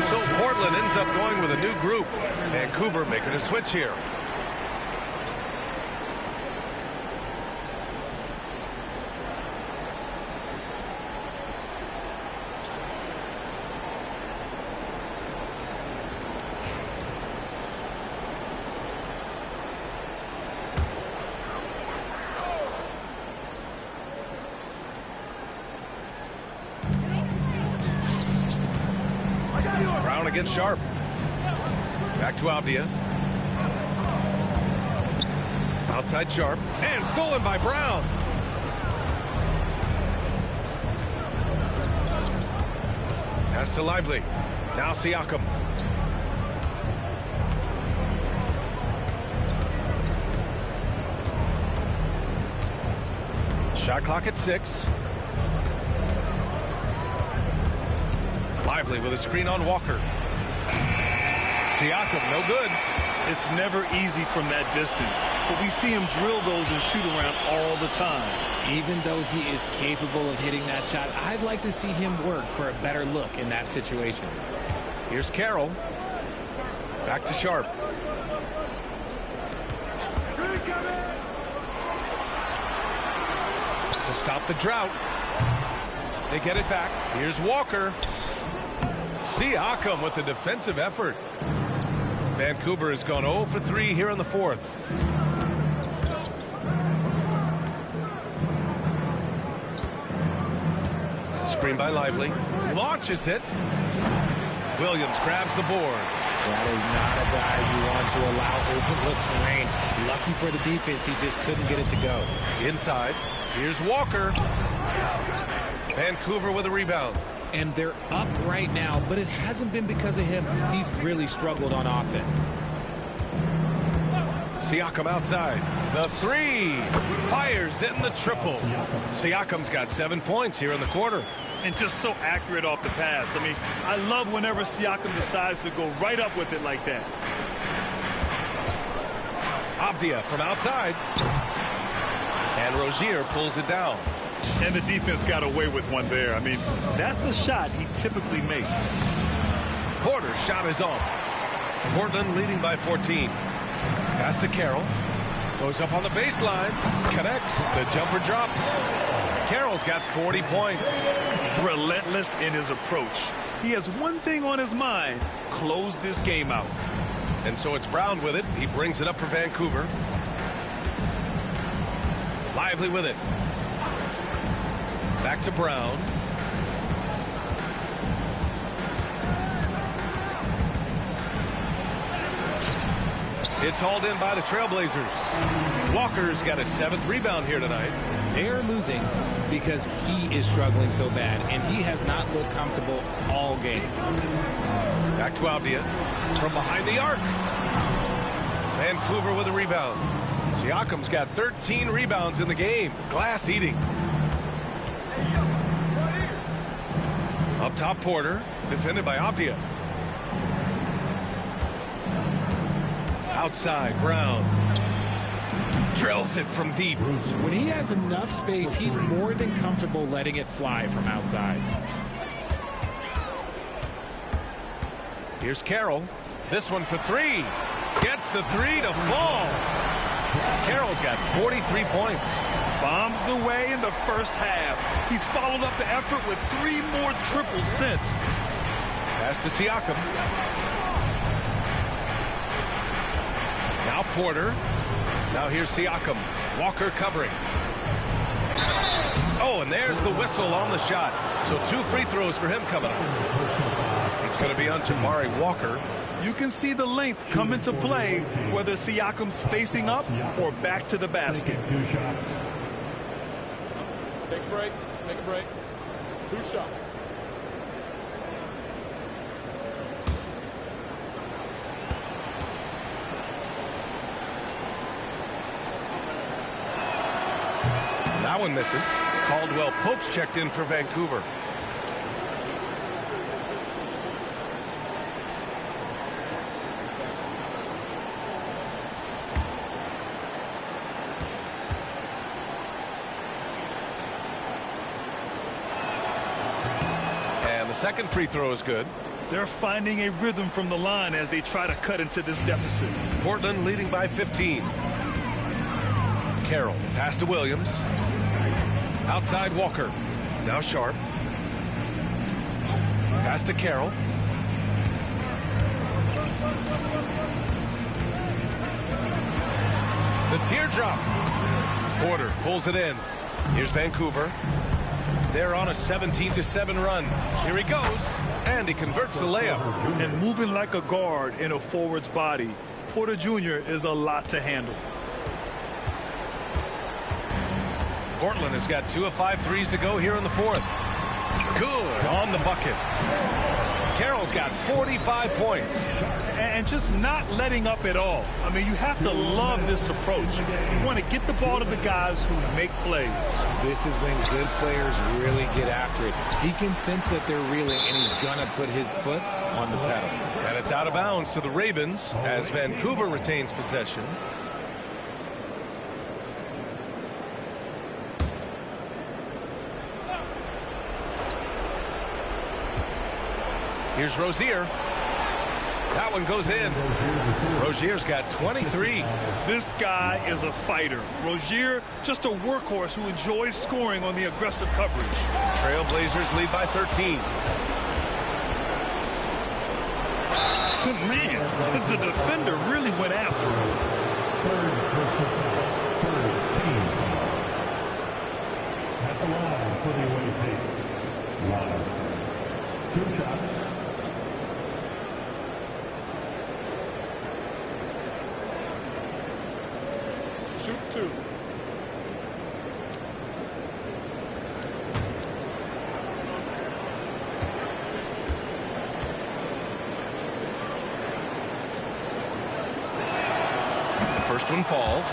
[SPEAKER 1] So Portland ends up going with a new group. Vancouver making a switch here. Brown against Sharp. Back to Avdia. Outside Sharp. And stolen by Brown. Pass to Lively. Now Siakam. Shot clock at 6. Lively with a screen on Walker. Siakam, no good.
[SPEAKER 3] It's never easy from that distance, but we see him drill those and shoot around all the time.
[SPEAKER 19] Even though he is capable of hitting that shot, I'd like to see him work for a better look in that situation.
[SPEAKER 1] Here's Carroll. Back to Sharp. To stop the drought. They get it back. Here's Walker. Siakam with the defensive effort. Vancouver has gone 0 for 3 here in the fourth. Screen by Lively. Launches it. Williams grabs the board.
[SPEAKER 19] That is not a guy you want to allow open looks for range. Lucky for the defense, he just couldn't get it to go.
[SPEAKER 1] Inside. Here's Walker. Vancouver with a rebound.
[SPEAKER 19] And they're up right now, but it hasn't been because of him. He's really struggled on offense.
[SPEAKER 1] Siakam outside. The three. Fires in the triple. Siakam's got 7 points here in the quarter.
[SPEAKER 3] And just so accurate off the pass. I mean, I love whenever Siakam decides to go right up with it like that.
[SPEAKER 1] Avdia from outside. And Rozier pulls it down.
[SPEAKER 3] And the defense got away with one there. I mean, that's a shot he typically makes.
[SPEAKER 1] Porter's shot is off. Portland leading by 14. Pass to Carroll. Goes up on the baseline. Connects. The jumper drops. Carroll's got 40 points.
[SPEAKER 3] Relentless in his approach. He has one thing on his mind. Close this game out.
[SPEAKER 1] And so it's Brown with it. He brings it up for Vancouver. Lively with it. Back to Brown. It's hauled in by the Trailblazers. Walker's got his 7th rebound here tonight.
[SPEAKER 19] They're losing because he is struggling so bad, and he has not looked comfortable all game.
[SPEAKER 1] Back to Avdia. From behind the arc. Vancouver with a rebound. Siakam's got 13 rebounds in the game. Glass eating. Up top, Porter. Defended by Avdia. Outside, Brown. Drills it from deep.
[SPEAKER 19] When he has enough space, he's more than comfortable letting it fly from outside.
[SPEAKER 1] Here's Carroll. This one for 3. Gets the 3 to fall. Carroll's got 43 points.
[SPEAKER 3] Bombs away in the first half. He's followed up the effort with 3 more triples since.
[SPEAKER 1] Pass to Siakam. Now Porter. Now here's Siakam. Walker covering. Oh, and there's the whistle on the shot. So 2 free throws for him coming up. It's going to be on Jabari Walker.
[SPEAKER 3] You can see the length come into play, whether Siakam's facing up or back to the basket.
[SPEAKER 6] 2 shots.
[SPEAKER 8] Take a break. Take a break. 2 shots.
[SPEAKER 1] That one misses. Caldwell Pope's checked in for Vancouver. And the second free throw is good.
[SPEAKER 3] They're finding a rhythm from the line as they try to cut into this deficit.
[SPEAKER 1] Portland leading by 15. Carroll, pass to Williams. Outside Walker. Now Sharp. Pass to Carroll. The teardrop. Porter pulls it in. Here's Vancouver. They're on a 17-7 run. Here he goes, and he converts the layup.
[SPEAKER 3] And moving like a guard in a forward's body, Porter Jr. is a lot to handle.
[SPEAKER 1] Portland has got 2 of 5 threes to go here in the fourth. Good on the bucket. Carroll's got 45 points.
[SPEAKER 3] And just not letting up at all. I mean, you have to love this approach. You want to get the ball to the guys who make plays.
[SPEAKER 19] This is when good players really get after it. He can sense that they're reeling, and he's going to put his foot on the pedal.
[SPEAKER 1] And it's out of bounds to the Ravens as Vancouver retains possession. Here's Rozier. That one goes in. Rozier's got 23.
[SPEAKER 3] This guy is a fighter. Rozier, just a workhorse who enjoys scoring on the aggressive coverage.
[SPEAKER 1] Trailblazers lead by 13.
[SPEAKER 3] Man, the defender really went after him.
[SPEAKER 6] Third team foul. At the line for the away team. Line. 2 shots.
[SPEAKER 16] Shoot 2.
[SPEAKER 1] The first one falls.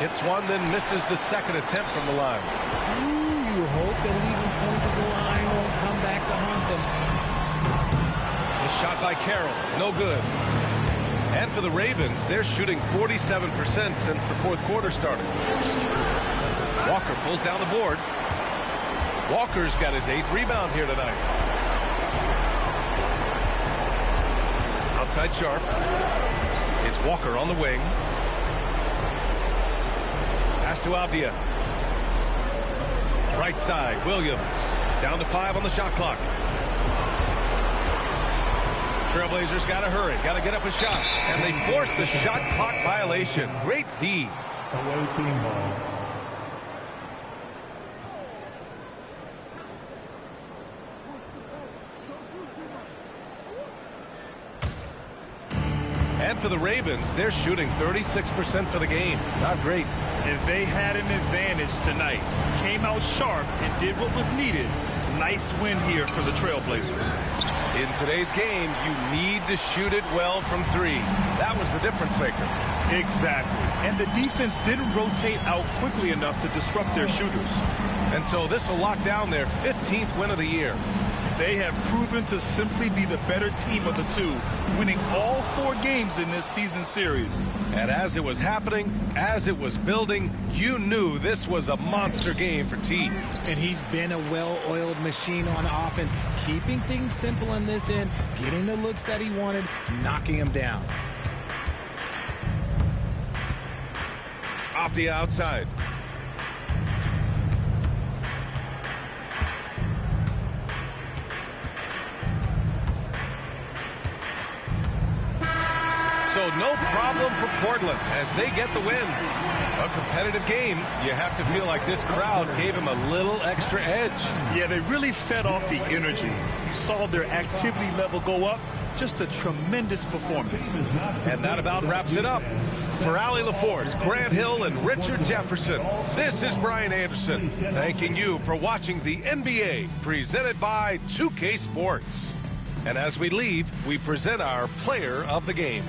[SPEAKER 1] Hits one, then misses the second attempt from the line.
[SPEAKER 19] Ooh, you hope that leaving points at the line won't come back to haunt them.
[SPEAKER 1] A shot by Carroll, no good. And for the Ravens, they're shooting 47% since the fourth quarter started. Walker pulls down the board. Walker's got his 8th rebound here tonight. Outside Sharp. It's Walker on the wing. Pass to Avdia. Right side, Williams. Down to 5 on the shot clock. Trailblazers got to hurry. Got to get up a shot. And they force the shot clock violation. Great D.
[SPEAKER 6] Away team ball.
[SPEAKER 1] And for the Ravens, they're shooting 36% for the game. Not great.
[SPEAKER 3] And they had an advantage tonight. Came out sharp and did what was needed. Nice win here for the Trailblazers.
[SPEAKER 1] In today's game, you need to shoot it well from 3. That was the difference maker.
[SPEAKER 3] Exactly. And the defense didn't rotate out quickly enough to disrupt their shooters.
[SPEAKER 1] And so this will lock down their 15th win of the year.
[SPEAKER 3] They have proven to simply be the better team of the two, winning all 4 games in this season series.
[SPEAKER 1] And as it was happening, as it was building, you knew this was a monster game for T.
[SPEAKER 19] And he's been a well-oiled machine on offense, keeping things simple in this end, getting the looks that he wanted, knocking them down.
[SPEAKER 1] Off the outside. So no problem for Portland as they get the win. A competitive game. You have to feel like this crowd gave him a little extra edge.
[SPEAKER 3] Yeah, they really fed off the energy. You saw their activity level go up. Just a tremendous performance.
[SPEAKER 1] And that about wraps it up. For Allie LaForce, Grant Hill, and Richard Jefferson, this is Brian Anderson, thanking you for watching the NBA, presented by 2K Sports. And as we leave, we present our player of the game.